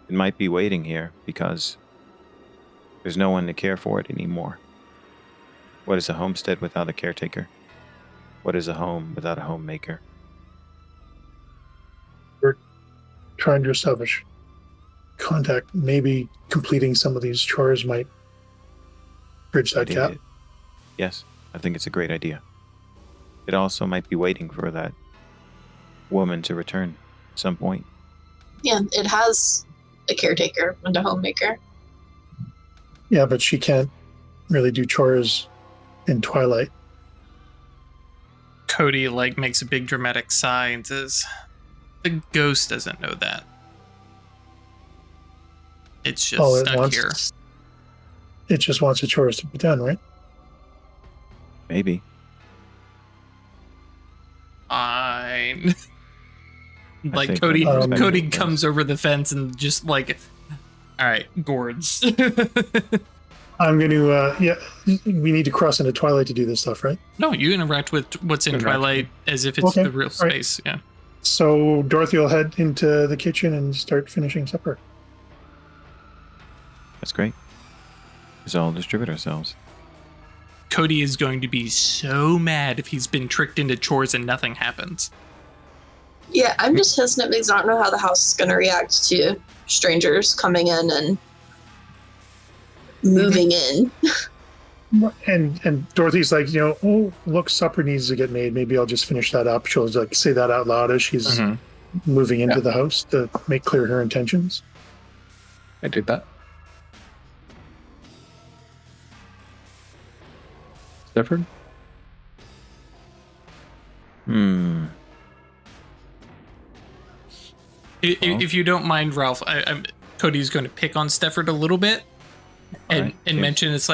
It might be waiting here because there's no one to care for it anymore. What is a homestead without a caretaker? What is a home without a homemaker? We're trying to establish contact. Maybe completing some of these chores might bridge that gap. Yes, I think it's a great idea. It also might be waiting for that woman to return at some point. Yeah, it has a caretaker and a homemaker. Yeah, but she can't really do chores in twilight. Cody makes a big dramatic sigh and says, "The ghost doesn't know that. It's just stuck here." It just wants the chores to be done, right? Maybe. Fine. think Cody, that Cody comes over the fence and just all right, gourds. I'm going to, we need to cross into Twilight to do this stuff, right? No, you interact with what's in Twilight as if it's the real space. Right. Yeah. So Dorothy will head into the kitchen and start finishing supper. That's great. Let's all distribute ourselves. Cody is going to be so mad if he's been tricked into chores and nothing happens. Yeah, I'm just hesitant because I don't know how the house is going to react to strangers coming in and moving in. And Dorothy's like, oh, look, supper needs to get made. Maybe I'll just finish that up. She'll say that out loud as she's moving into the house to make clear her intentions. I did that. Zephyr? If you don't mind, Ralph, Cody's going to pick on Stefford a little bit and mention it's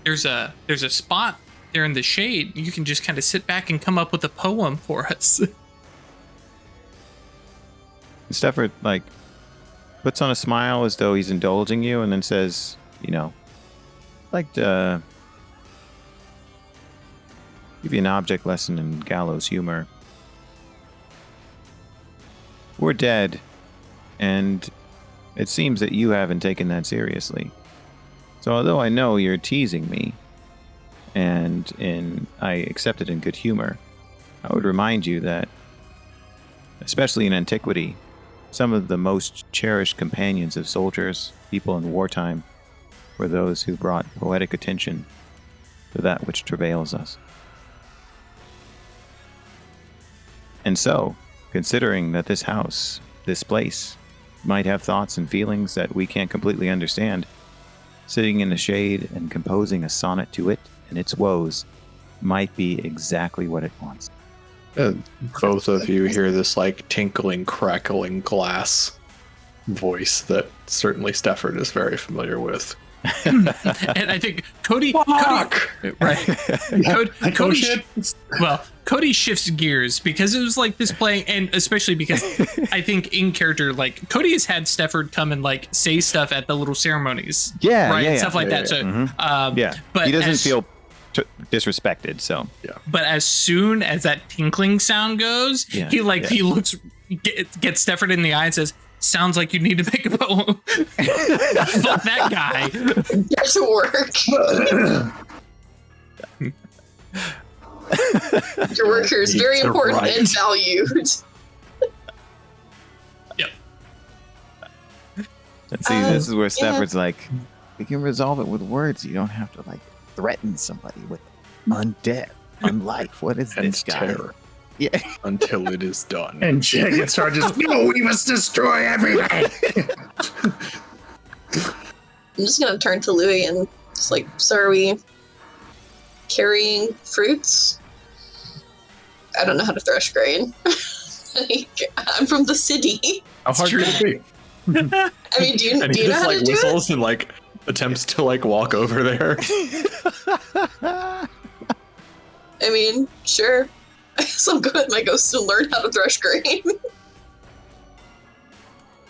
there's a spot there in the shade. You can just kind of sit back and come up with a poem for us. Stefford puts on a smile as though he's indulging you, and then says, I'd like to give you an object lesson in gallows humor. We're dead, and it seems that you haven't taken that seriously. So although I know you're teasing me, and I accept it in good humor, I would remind you that, especially in antiquity, some of the most cherished companions of soldiers, people in wartime, were those who brought poetic attention to that which travails us. And so, considering that this house, this place, might have thoughts and feelings that we can't completely understand, sitting in the shade and composing a sonnet to it and its woes might be exactly what it wants. Both of you hear this tinkling, crackling glass voice that certainly Stefford is very familiar with. And I think Cody Cody shifts gears because it was this playing, and especially because I think in character, Cody has had Stefford come and say stuff at the little ceremonies, stuff like that. So but he doesn't feel disrespected. So but as soon as that tinkling sound goes, he looks, gets Stefford in the eye and says, "Sounds like you need to make a poem." Fuck that guy. Get to work. Your worker is very important and valued. Yep. And see, this is where Stefford's we can resolve it with words. You don't have to threaten somebody with undeath, unlife. What is this guy? Terror. Yeah. Until it is done. And Jagged Star just, no, we must destroy everything. I'm just going to turn to Louis and just so are we carrying fruits? I don't know how to thresh grain. Like, I'm from the city. How hard could it be? I mean, do you And he know just how like to do it? whistles and like attempts to like walk over there. I mean, sure. I guess I'll go with my ghost and learn how to thresh grain.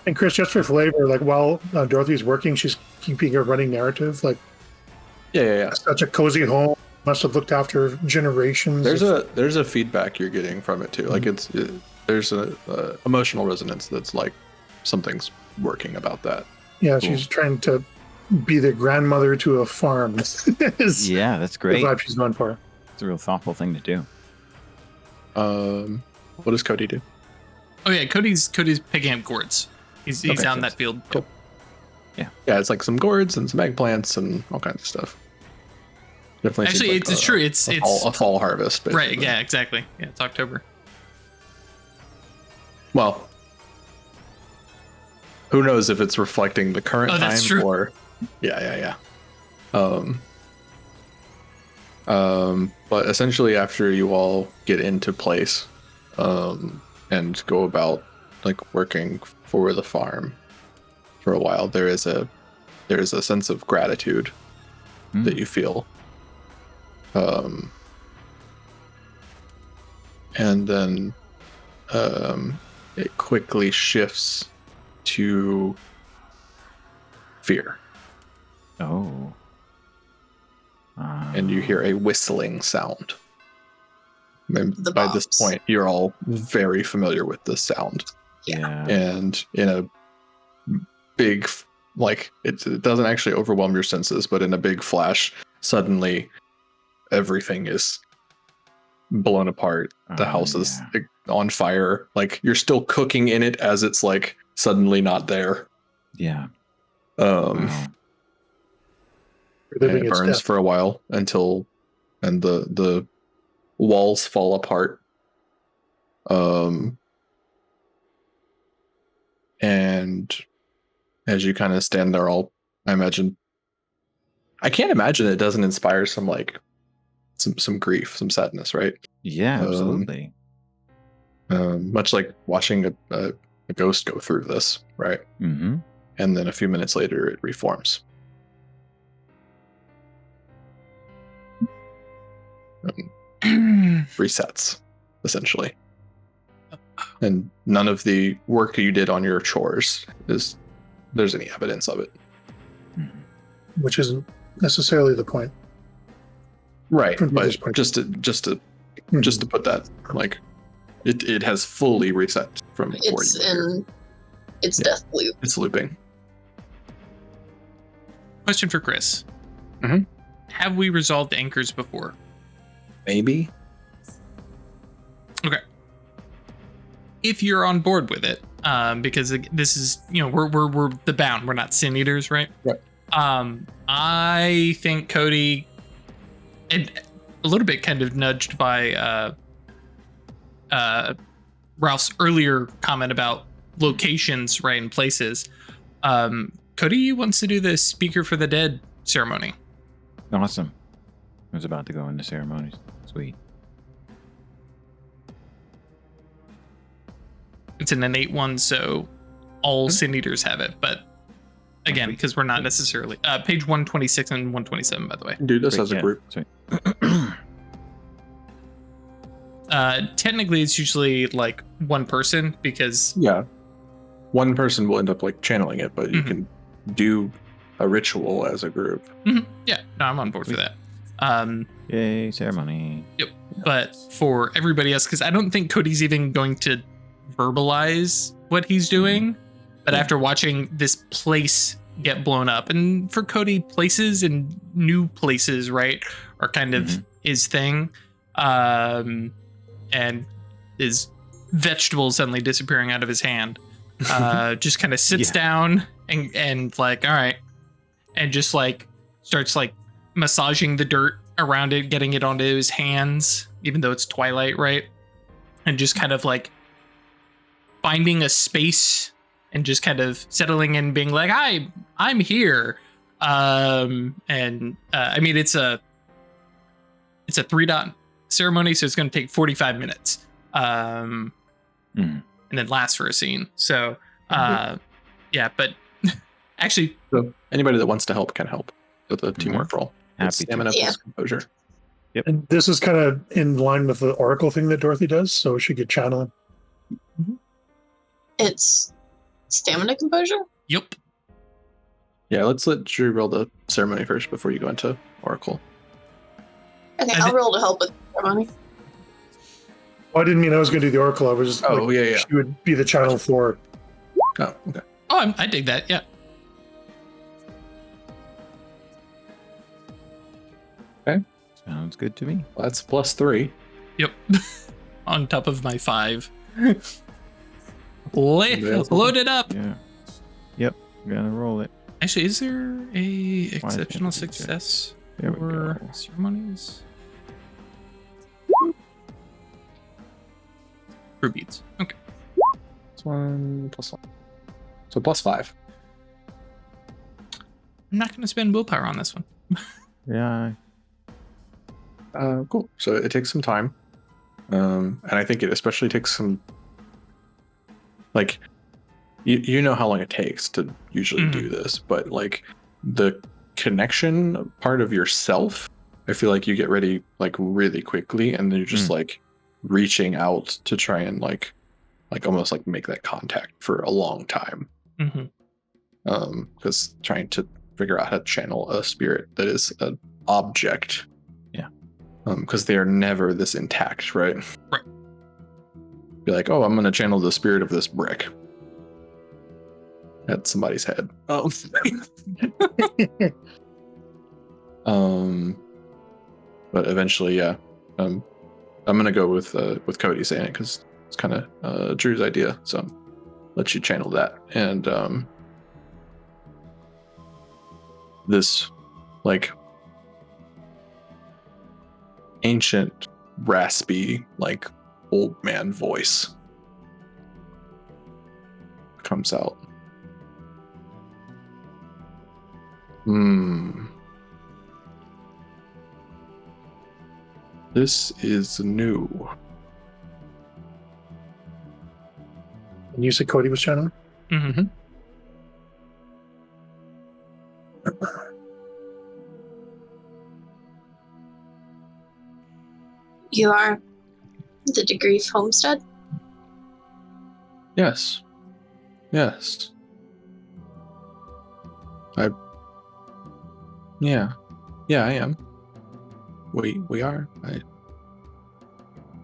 And Chris, just for flavor, like while Dorothy's working, she's keeping a running narrative. Like, Yeah. such a cozy home, must have looked after generations. There's a feedback you're getting from it too. Like there's a emotional resonance that's like something's working about that. Yeah, Cool. she's trying to be the grandmother to a farm. Yeah, that's great. The vibe she's known for. It's a real thoughtful thing to do. What does Cody do? Oh yeah, Cody's picking up gourds. He's Okay, out in so that field. cool. Yeah, it's like some gourds and some eggplants and all kinds of stuff. Definitely. Actually, seems like it's true. It's a fall harvest. Basically. right. Yeah, exactly. Yeah, it's October. Well, who knows if it's reflecting the current time that's true. or yeah. But essentially after you all get into place and go about like working for the farm for a while, there is a sense of gratitude that you feel. And then it quickly shifts to fear. Oh. And you hear a whistling sound. And The by this bombs. point, you're all very familiar with this sound. Yeah. And in a big, like, it doesn't actually overwhelm your senses, but in a big flash, suddenly everything is blown apart. The house is on fire. Like, you're still cooking in it as it's, like, suddenly not there. Yeah. And Living it its burns death. for a while and the walls fall apart. And as you kind of stand there, I can't imagine it doesn't inspire some like some grief, some sadness, right? Yeah, absolutely. Much like watching a ghost go through this, right? Mm-hmm. And then a few minutes later, it reforms. Resets, essentially. And none of the work you did on your chores there's any evidence of it. Which isn't necessarily the point. Right. From this But point. just to put that, like, it has fully reset from where It's you were here. in its death loop. It's looping. Question for Chris. Mhm. Have we resolved anchors before? Maybe. Okay. If you're on board with it, because this is, we're the bound. We're not sin eaters, right? Right. I think Cody, and a little bit kind of nudged by Ralph's earlier comment about locations, right, and places. Cody wants to do the Speaker for the Dead ceremony. Awesome. I was about to go into ceremonies. Sweet. It's an innate one, so all sin eaters have it. But again, because we're not necessarily page 126 and 127, by the way. Do this Great, as a yeah, group. sweet. Technically, it's usually like one person because Yeah. One person will end up like channeling it, but you Mhm. can do a ritual as a group. yeah, no, I'm on board for that. Yay, ceremony. But for everybody else, because I don't think Cody's even going to verbalize what he's doing. But Yeah. after watching this place get blown up, and for Cody, places and new places, right, are kind of his thing. And his vegetables suddenly disappearing out of his hand. Just kind of sits down and like, all right, and just like starts like massaging the dirt around it, getting it onto his hands, even though it's twilight, right? And just kind of like finding a space and just kind of settling in, being like, I'm here. I mean, it's a 3 dot ceremony, so it's going to take 45 minutes. And then last for a scene. So, yeah, but actually, so anybody that wants to help can help with a teamwork roll. Happy It's to. stamina plus composure. And this is kind of in line with the oracle thing that Dorothy does, so she could channel. It's stamina composure? yep. Yeah, let's let Drew roll the ceremony first before you go into Oracle. Okay, I'll roll to help with ceremony. Oh, I didn't mean I was going to do the oracle. I was just yeah. She would be the channel for. Oh, okay. Oh, I dig that. Yeah. Sounds good to me. Well, that's +3. Yep. On top of my 5. Load it up. Yeah. Yep. Gonna roll it. Actually, is there a exceptional can't we do success There we for go. ceremonies? For beads. Okay. +1, +1. So +5. I'm not going to spend willpower on this one. Yeah. Cool. So it takes some time. And I think it especially takes some, like, you know how long it takes to usually do this, but like the connection part of yourself, I feel like you get ready like really quickly, and then you're just like reaching out to try and like almost like make that contact for a long time. Because trying to figure out how to channel a spirit that is an object. Because they are never this intact, right? Right. Be like, oh, I'm going to channel the spirit of this brick at somebody's head. Oh. But eventually, yeah. I'm going to go with Cody saying it because it's kind of Drew's idea. So let you channel that. And this, like, ancient, raspy, like old man voice comes out. This is new. And you said Cody was channeling? You are the Degree Homestead? Yes. Yes. Yeah, I am. We are.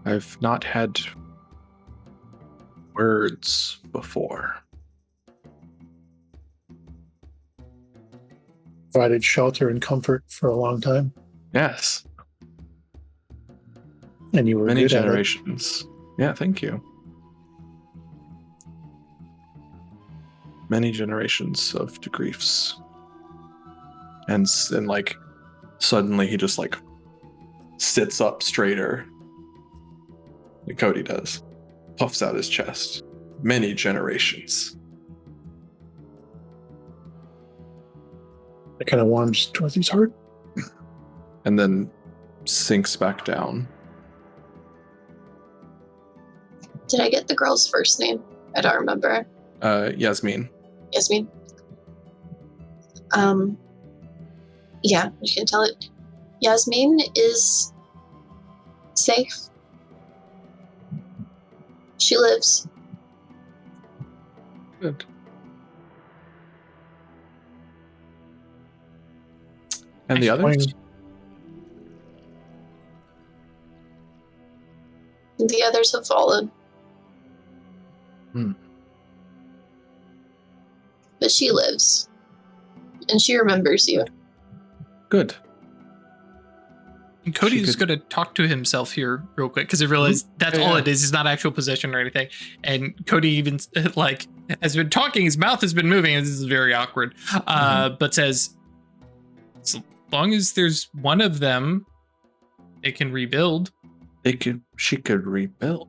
I've not had words before. Provided shelter and comfort for a long time. Yes. And you were Many good generations. Yeah, thank you. Many generations of griefs. And like suddenly he just like sits up straighter. Like Cody does. Puffs out his chest. Many generations. It kind of warms Dorothy's heart. And then sinks back down. Did I get the girl's first name? I don't remember. Yasmin. Yasmin? Yeah, you can tell it. Yasmin is safe. She lives. Good. And the others? The others have followed. But she lives. And she remembers you. Good. And Cody's going to talk to himself here real quick because I realized that's all it is. It's not actual possession or anything. And Cody even like has been talking. His mouth has been moving. And this is very awkward. But says, as long as there's one of them, it can rebuild. She could rebuild.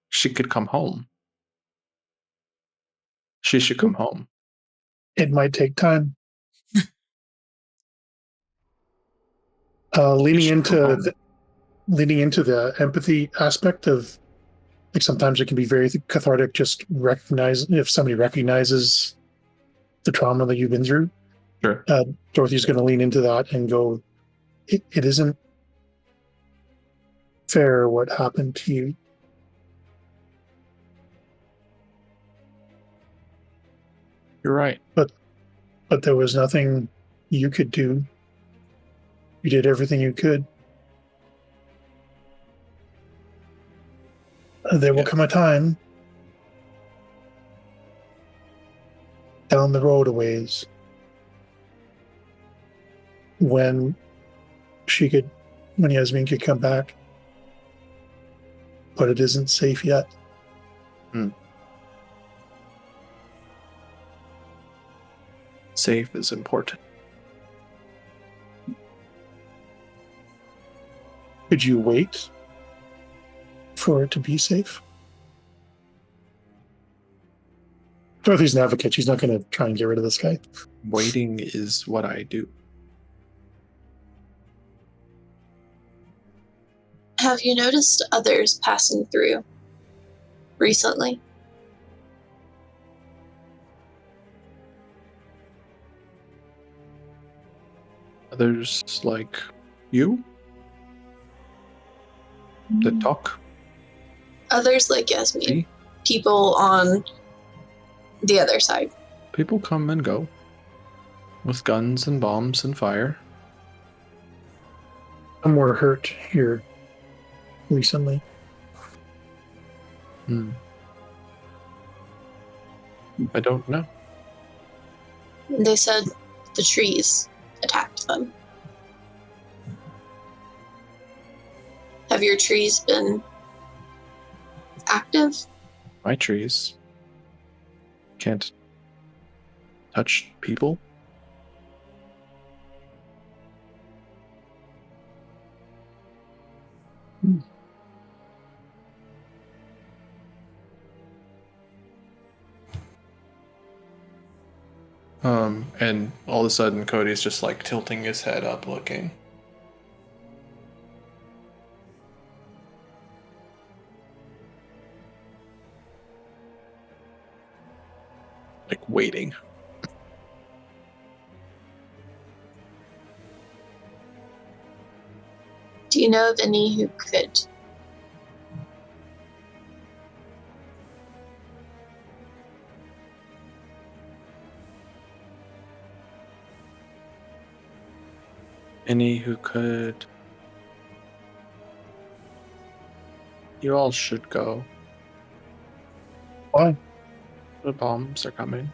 She could come home. She should come home. It might take time. Leaning into leaning into the empathy aspect of, like, sometimes it can be very cathartic just recognize if somebody recognizes the trauma that you've been through. Sure. Dorothy's going to lean into that and go, it isn't fair what happened to you. You're right. But there was nothing you could do. You did everything you could. There will come a time down the road a ways when Yasmin could come back, but it isn't safe yet. Safe is important. Could you wait for it to be safe? Dorothy's an advocate. She's not going to try and get rid of this guy. Waiting is what I do. Have you noticed others passing through recently? Others like you that talk. Others like Yasmin. See? People on the other side. People come and go with guns and bombs and fire. Some were hurt here recently. I don't know. They said the trees attacked them. Have your trees been active? My trees can't touch people. And all of a sudden Cody's just like tilting his head up looking. Like waiting. Do you know of any who could? Any who could. You all should go. Why? The bombs are coming.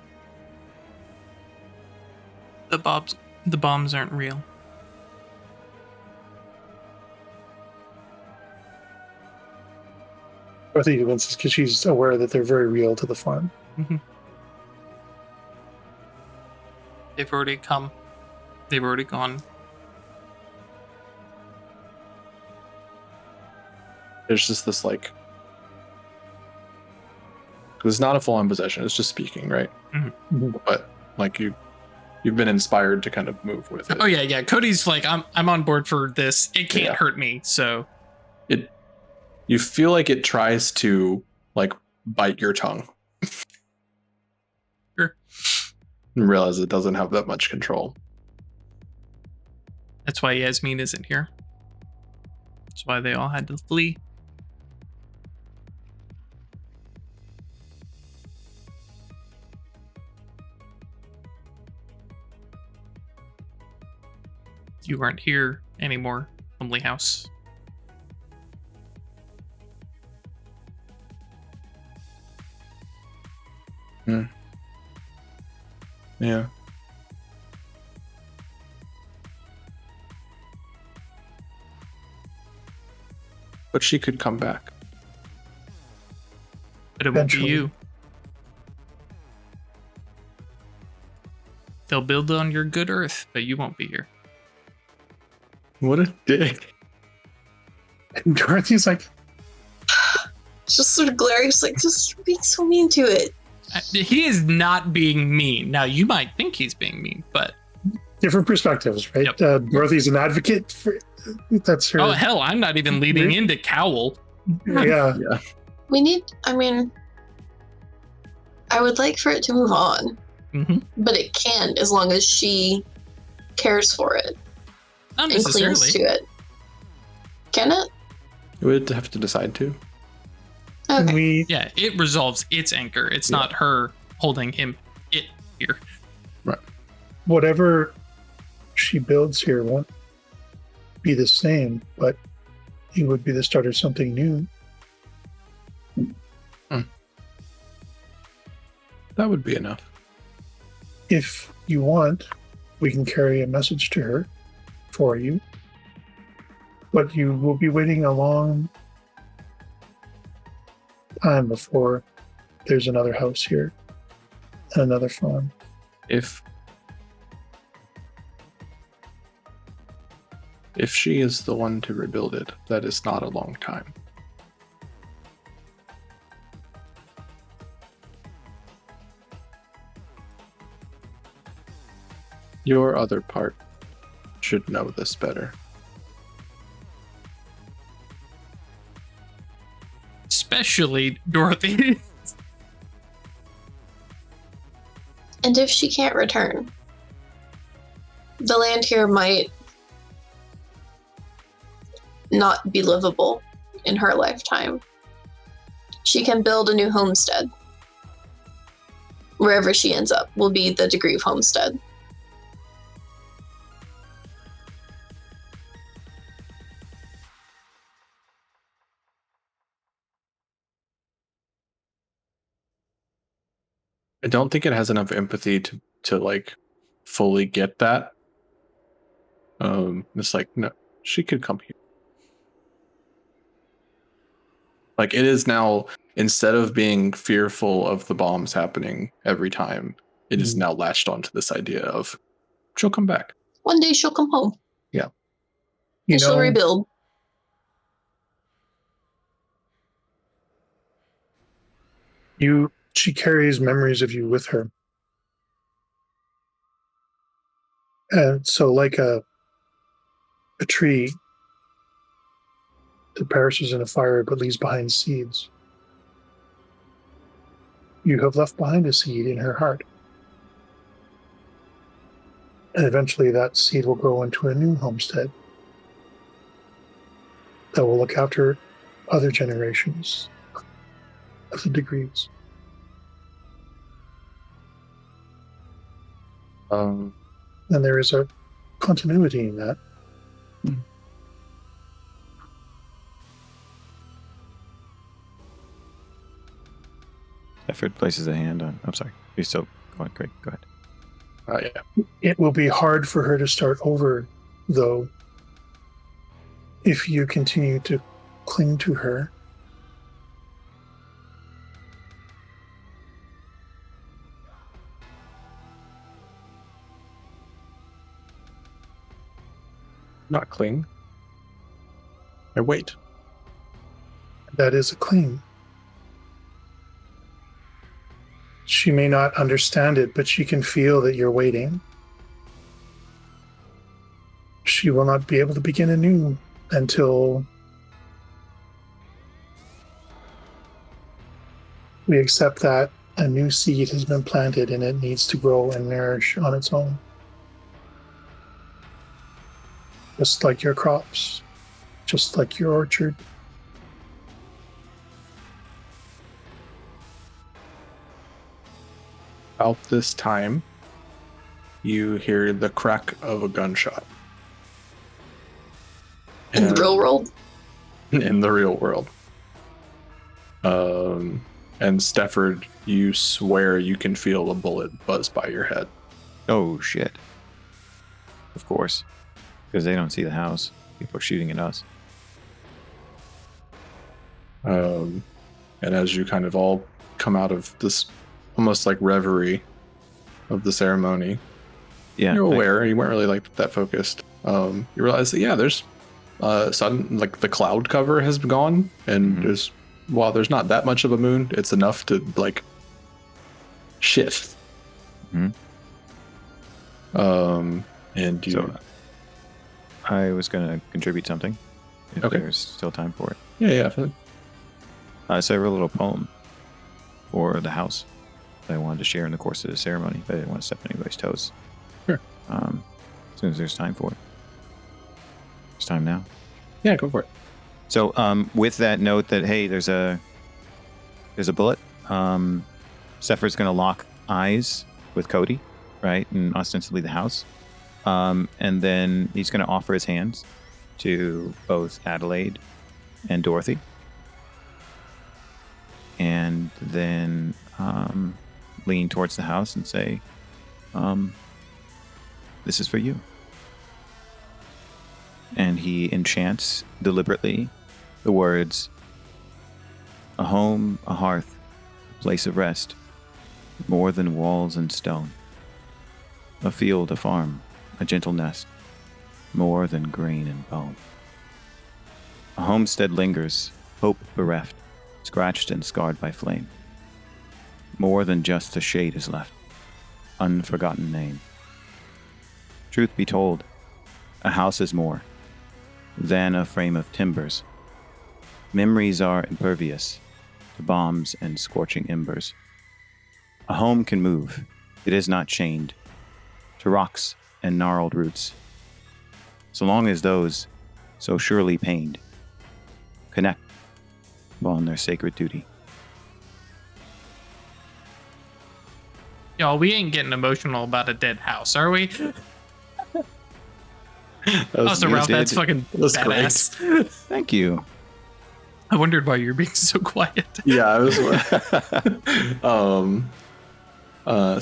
The bombs aren't real. Dorothy convinces because she's aware that they're very real to the farm. Mm-hmm. They've already come. They've already gone. There's just this like, because it's not a full-on possession, it's just speaking, right? Mm-hmm. But like you've been inspired to kind of move with it. Oh yeah. Cody's like, I'm on board for this. It can't hurt me. So you feel like it tries to like bite your tongue. Sure. And realize it doesn't have that much control. That's why Yasmin isn't here. That's why they all had to flee. You aren't here anymore, Lonely House. Yeah. But she could come back. But it won't be Eventually. you. They'll build on your good earth, but you won't be here. What a dick. And Dorothy's like, Just sort of glaring, just like, just being so mean to it. He is not being mean. Now, you might think he's being mean, but different perspectives, right? Yep. Dorothy's an advocate. That's her. Oh hell, I'm not even leading into Cowl. Yeah. I would like for it to move on, But it can as long as she cares for it not and clings necessarily. to it. Can it? You would have to decide to. Okay. Yeah, it resolves its anchor. It's not her holding him here. Whatever she builds here won't be the same, but it would be the start of something new. That would be enough. If you want, we can carry a message to her for you. But you will be waiting a long time before there's another house here and another farm. If she is the one to rebuild it, that is not a long time. Your other part should know this better. Especially Dorothy. And if she can't return, the land here might not be livable in her lifetime. She can build a new homestead. Wherever she ends up will be the degree of homestead. I don't think it has enough empathy to like fully get that. It's like, no, she could come here. Like, it is now, instead of being fearful of the bombs happening every time, it is now latched onto this idea of she'll come back. One day she'll come home. Yeah. And she'll rebuild. She carries memories of you with her. And so like a tree that perishes in a fire but leaves behind seeds, you have left behind a seed in her heart. And eventually that seed will grow into a new homestead that will look after other generations of the degrees. And there is a continuity in that. Effort places a hand on. I'm sorry. You're still going. Great. Go ahead. Yeah. It will be hard for her to start over, though, if you continue to cling to her. Not cling. I wait. That is a cling. She may not understand it, but she can feel that you're waiting. She will not be able to begin anew until we accept that a new seed has been planted and it needs to grow and nourish on its own. Just like your crops, just like your orchard. About this time, you hear the crack of a gunshot. In the real world? In the real world. And Stefford, you swear you can feel a bullet buzz by your head. Oh, shit. Of course. Because they don't see the house. People are shooting at us. And as you kind of all come out of this almost like reverie of the ceremony, you're aware, you weren't really like that focused. You realize that, there's sudden, like the cloud cover has gone, and there's, while there's not that much of a moon, it's enough to like shift. And you. So I was going to contribute something if there's still time for it. Yeah. So I wrote a little poem for the house that I wanted to share in the course of the ceremony, but I didn't want to step on anybody's toes. Sure. As soon as there's time for it. It's time now. Yeah, go for it. So with that note that, hey, there's a bullet, Sephir's going to lock eyes with Cody, right? And ostensibly the house. And then he's going to offer his hands to both Adelaide and Dorothy. And then lean towards the house and say, this is for you. And he enchants deliberately the words, a home, a hearth, a place of rest, more than walls and stone. A field, a farm, a gentle nest, more than grain and bone. A homestead lingers, hope bereft, scratched and scarred by flame. More than just a shade is left, unforgotten name. Truth be told, a house is more than a frame of timbers. Memories are impervious to bombs and scorching embers. A home can move, it is not chained to rocks and gnarled roots, so long as those, so surely pained, connect on their sacred duty. Y'all, we ain't getting emotional about a dead house, are we? Also, Ralph, that's fucking badass. Great. Thank you. I wondered why you were being so quiet. Yeah, I was.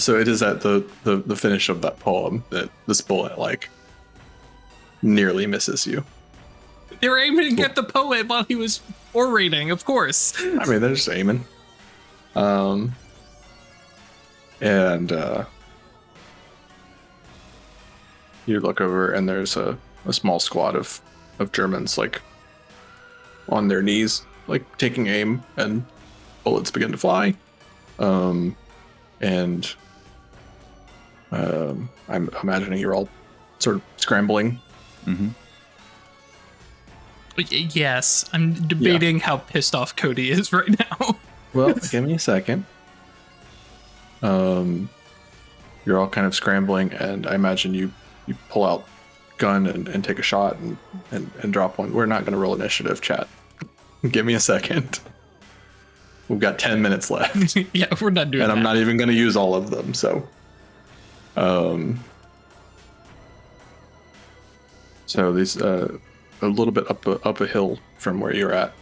So it is at the finish of that poem that this bullet nearly misses you. They were aiming at the poet while he was orating, of course. I mean, they're just aiming. And you look over and there's a small squad of Germans on their knees, taking aim, and bullets begin to fly. I'm imagining you're all sort of scrambling. Mm-hmm. Yes, I'm debating how pissed off Cody is right now. Well, give me a second. You're all kind of scrambling, and I imagine you pull out gun and take a shot and drop one. We're not going to roll initiative, chat. Give me a second. We've got 10 minutes left. Yeah, we're not doing that. And I'm not even going to use all of them, so... So these a little bit up a hill from where you're at,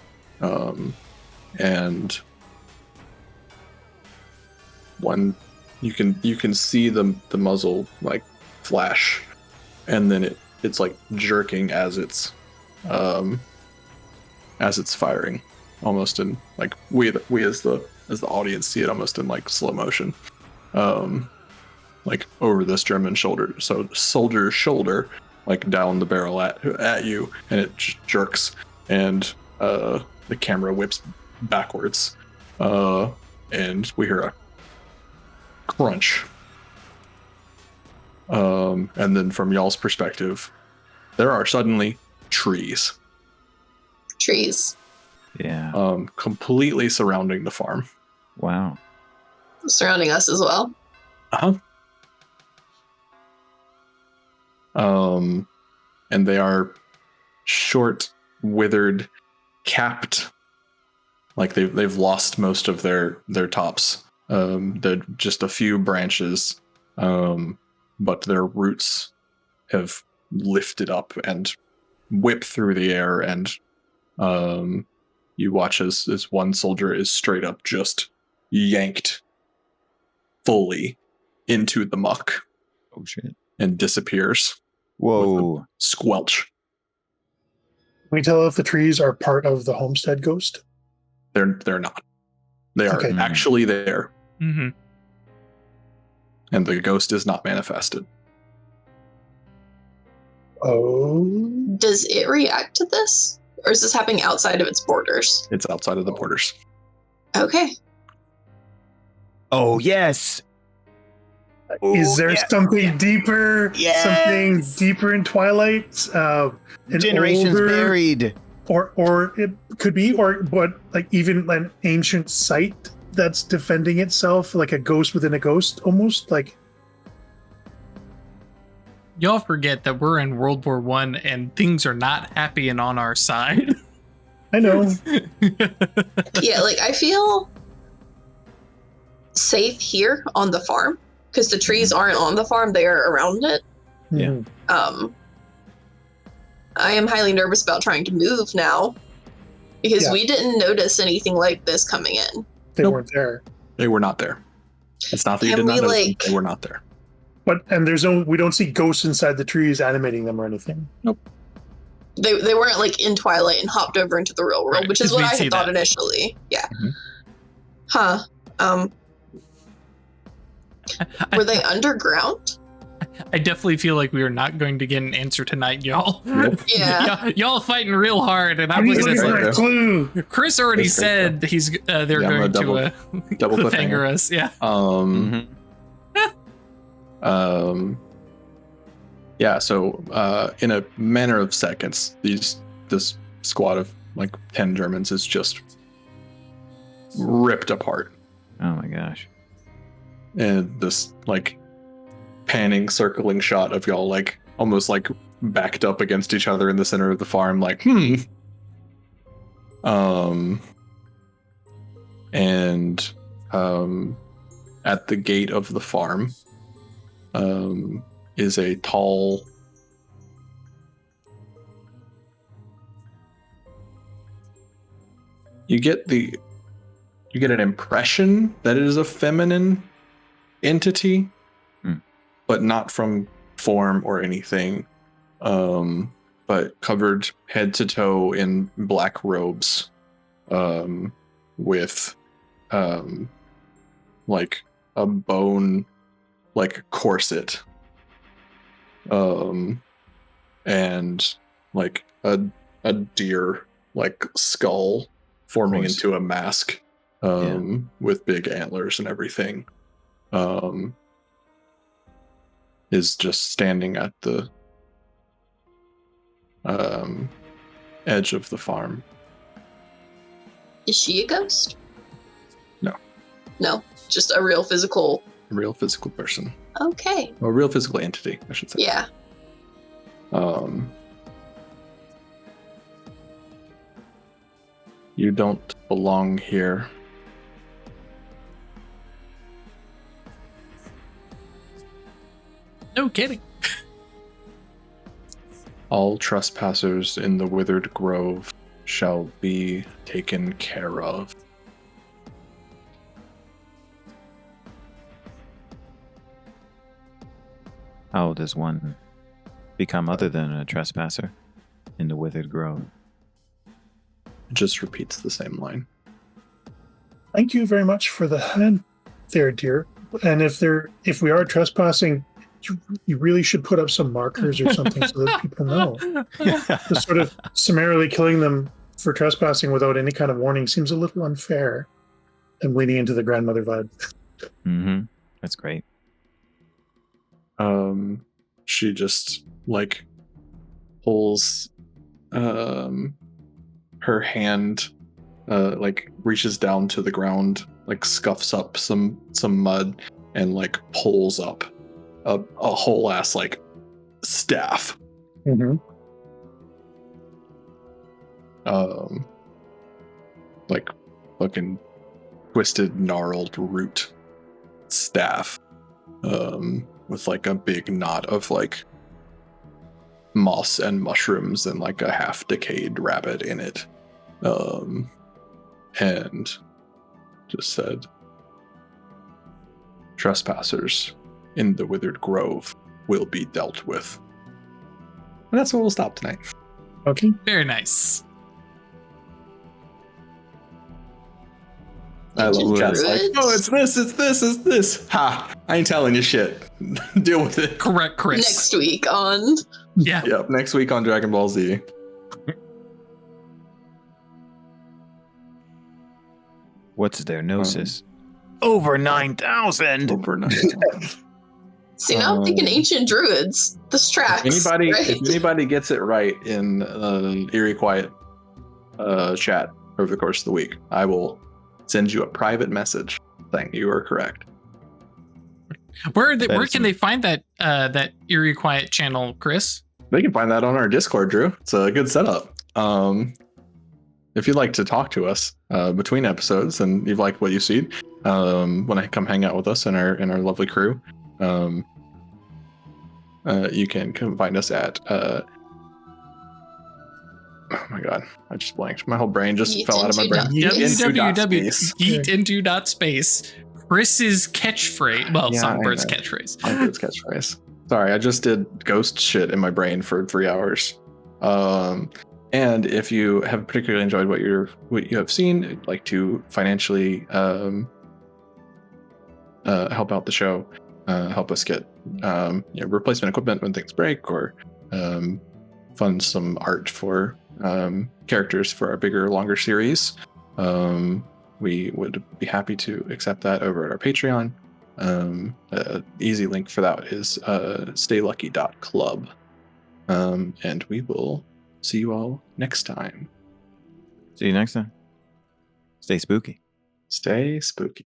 and one you can see the muzzle flash, and then it's jerking as it's firing, almost in we as the audience see it almost in slow motion, over this German soldier's shoulder, down the barrel at you, and it jerks, and the camera whips backwards, and we hear a crunch. And then from y'all's perspective, there are suddenly trees. Yeah. Completely surrounding the farm. Wow. Surrounding us as well. Uh-huh. And they are short, withered, capped, they've lost most of their tops. They're just a few branches, but their roots have lifted up and whip through the air, and you watch as one soldier is straight up just yanked fully into the muck. Oh shit. And disappears. Whoa. Squelch. Can we tell if the trees are part of the homestead ghost? They're not. They are Okay. actually there. Mm-hmm. And the ghost is not manifested. Oh. Does it react to this? Or is this happening outside of its borders? It's outside of the borders. Okay. Oh yes. Is there something deeper? Yes! Something deeper in Twilight? Generations buried. Or it could be, but like even an ancient site that's defending itself, like a ghost within a ghost, almost like. Y'all forget that we're in World War I and things are not happy and on our side. I know. Yeah, like I feel safe here on the farm because the trees aren't on the farm; they are around it. Yeah. I am highly nervous about trying to move now because we didn't notice anything like this coming in. They weren't there. They were not there. It's not that you Can did not we, notice them, like- they were not there. We don't see ghosts inside the trees animating them or anything. Nope. They weren't like in Twilight and hopped over into the real world, Right, which is 'cause what we'd I see had thought that. initially. Yeah. Mhm. Huh. Were they underground? I definitely feel like we are not going to get an answer tonight, y'all. Yeah. Y'all fighting real hard, and I'm I'm looking looking at for a clue. Chris already That's great, said he's they're Yeah, I'm going gonna to double cliffhanger cliffhanger. us. Yeah. Yeah, so in a matter of seconds, this squad of like 10 Germans is just ripped apart. Oh my gosh. And this like panning, circling shot of y'all like almost like backed up against each other in the center of the farm, like, and at the gate of the farm is a tall you get an impression that it is a feminine entity, but not from form or anything, but covered head to toe in black robes, with like a bone like corset, and like a deer like skull forming course. into a mask, with big antlers and everything, is just standing at the edge of the farm. Is she a ghost? No. No, just a real physical. A real physical person. Okay. A real physical entity, I should say. Yeah. You don't belong here. No kidding. All trespassers in the Withered Grove shall be taken care of. How does one become other than a trespasser in the Withered Grove? It just repeats the same line. Thank you very much for the hand there, dear. And if we are trespassing, you really should put up some markers or something so that people know. Just sort of summarily killing them for trespassing without any kind of warning seems a little unfair. I'm leaning into the grandmother vibe. Mm-hmm. That's great. She just like pulls her hand, like reaches down to the ground, like scuffs up some mud, and like pulls up a whole ass like staff. Mm-hmm. Like fucking twisted, gnarled root staff, with like a big knot of like moss and mushrooms and like a half decayed rabbit in it, and just said, trespassers in the Withered Grove will be dealt with. And that's where we'll stop tonight. Okay. Very nice. I love Chad's like, Druids? oh, it's this. Ha! I ain't telling you shit. Deal with it. Correct, Chris. Next week on. Yeah. Yep, next week on Dragon Ball Z. What's their gnosis? Over 9,000. Overnight. See, now I'm thinking ancient druids. This tracks. If anybody gets it right in Eerie Quiet chat over the course of the week, I will send you a private message saying you are correct. Where can they find that Eerie Quiet channel, Chris? They can find that on our Discord, Drew. It's a good setup. If you'd like to talk to us between episodes and you've liked what you see, when I come hang out with us and our lovely crew, you can come find us at oh my god, I just blanked. My whole brain just fell out of my brain. Yeetinto.space. Chris's catchphrase. Well, Songbird's catchphrase. Songbird's catchphrase. Sorry, I just did ghost shit in my brain for 3 hours. And if you have particularly enjoyed what you have seen, like to financially help out the show, help us get replacement equipment when things break, or fund some art for characters for our bigger, longer series, we would be happy to accept that over at our Patreon. Easy link for that is staylucky.club. And we will see you all next time. See you next time. Stay spooky. Stay spooky.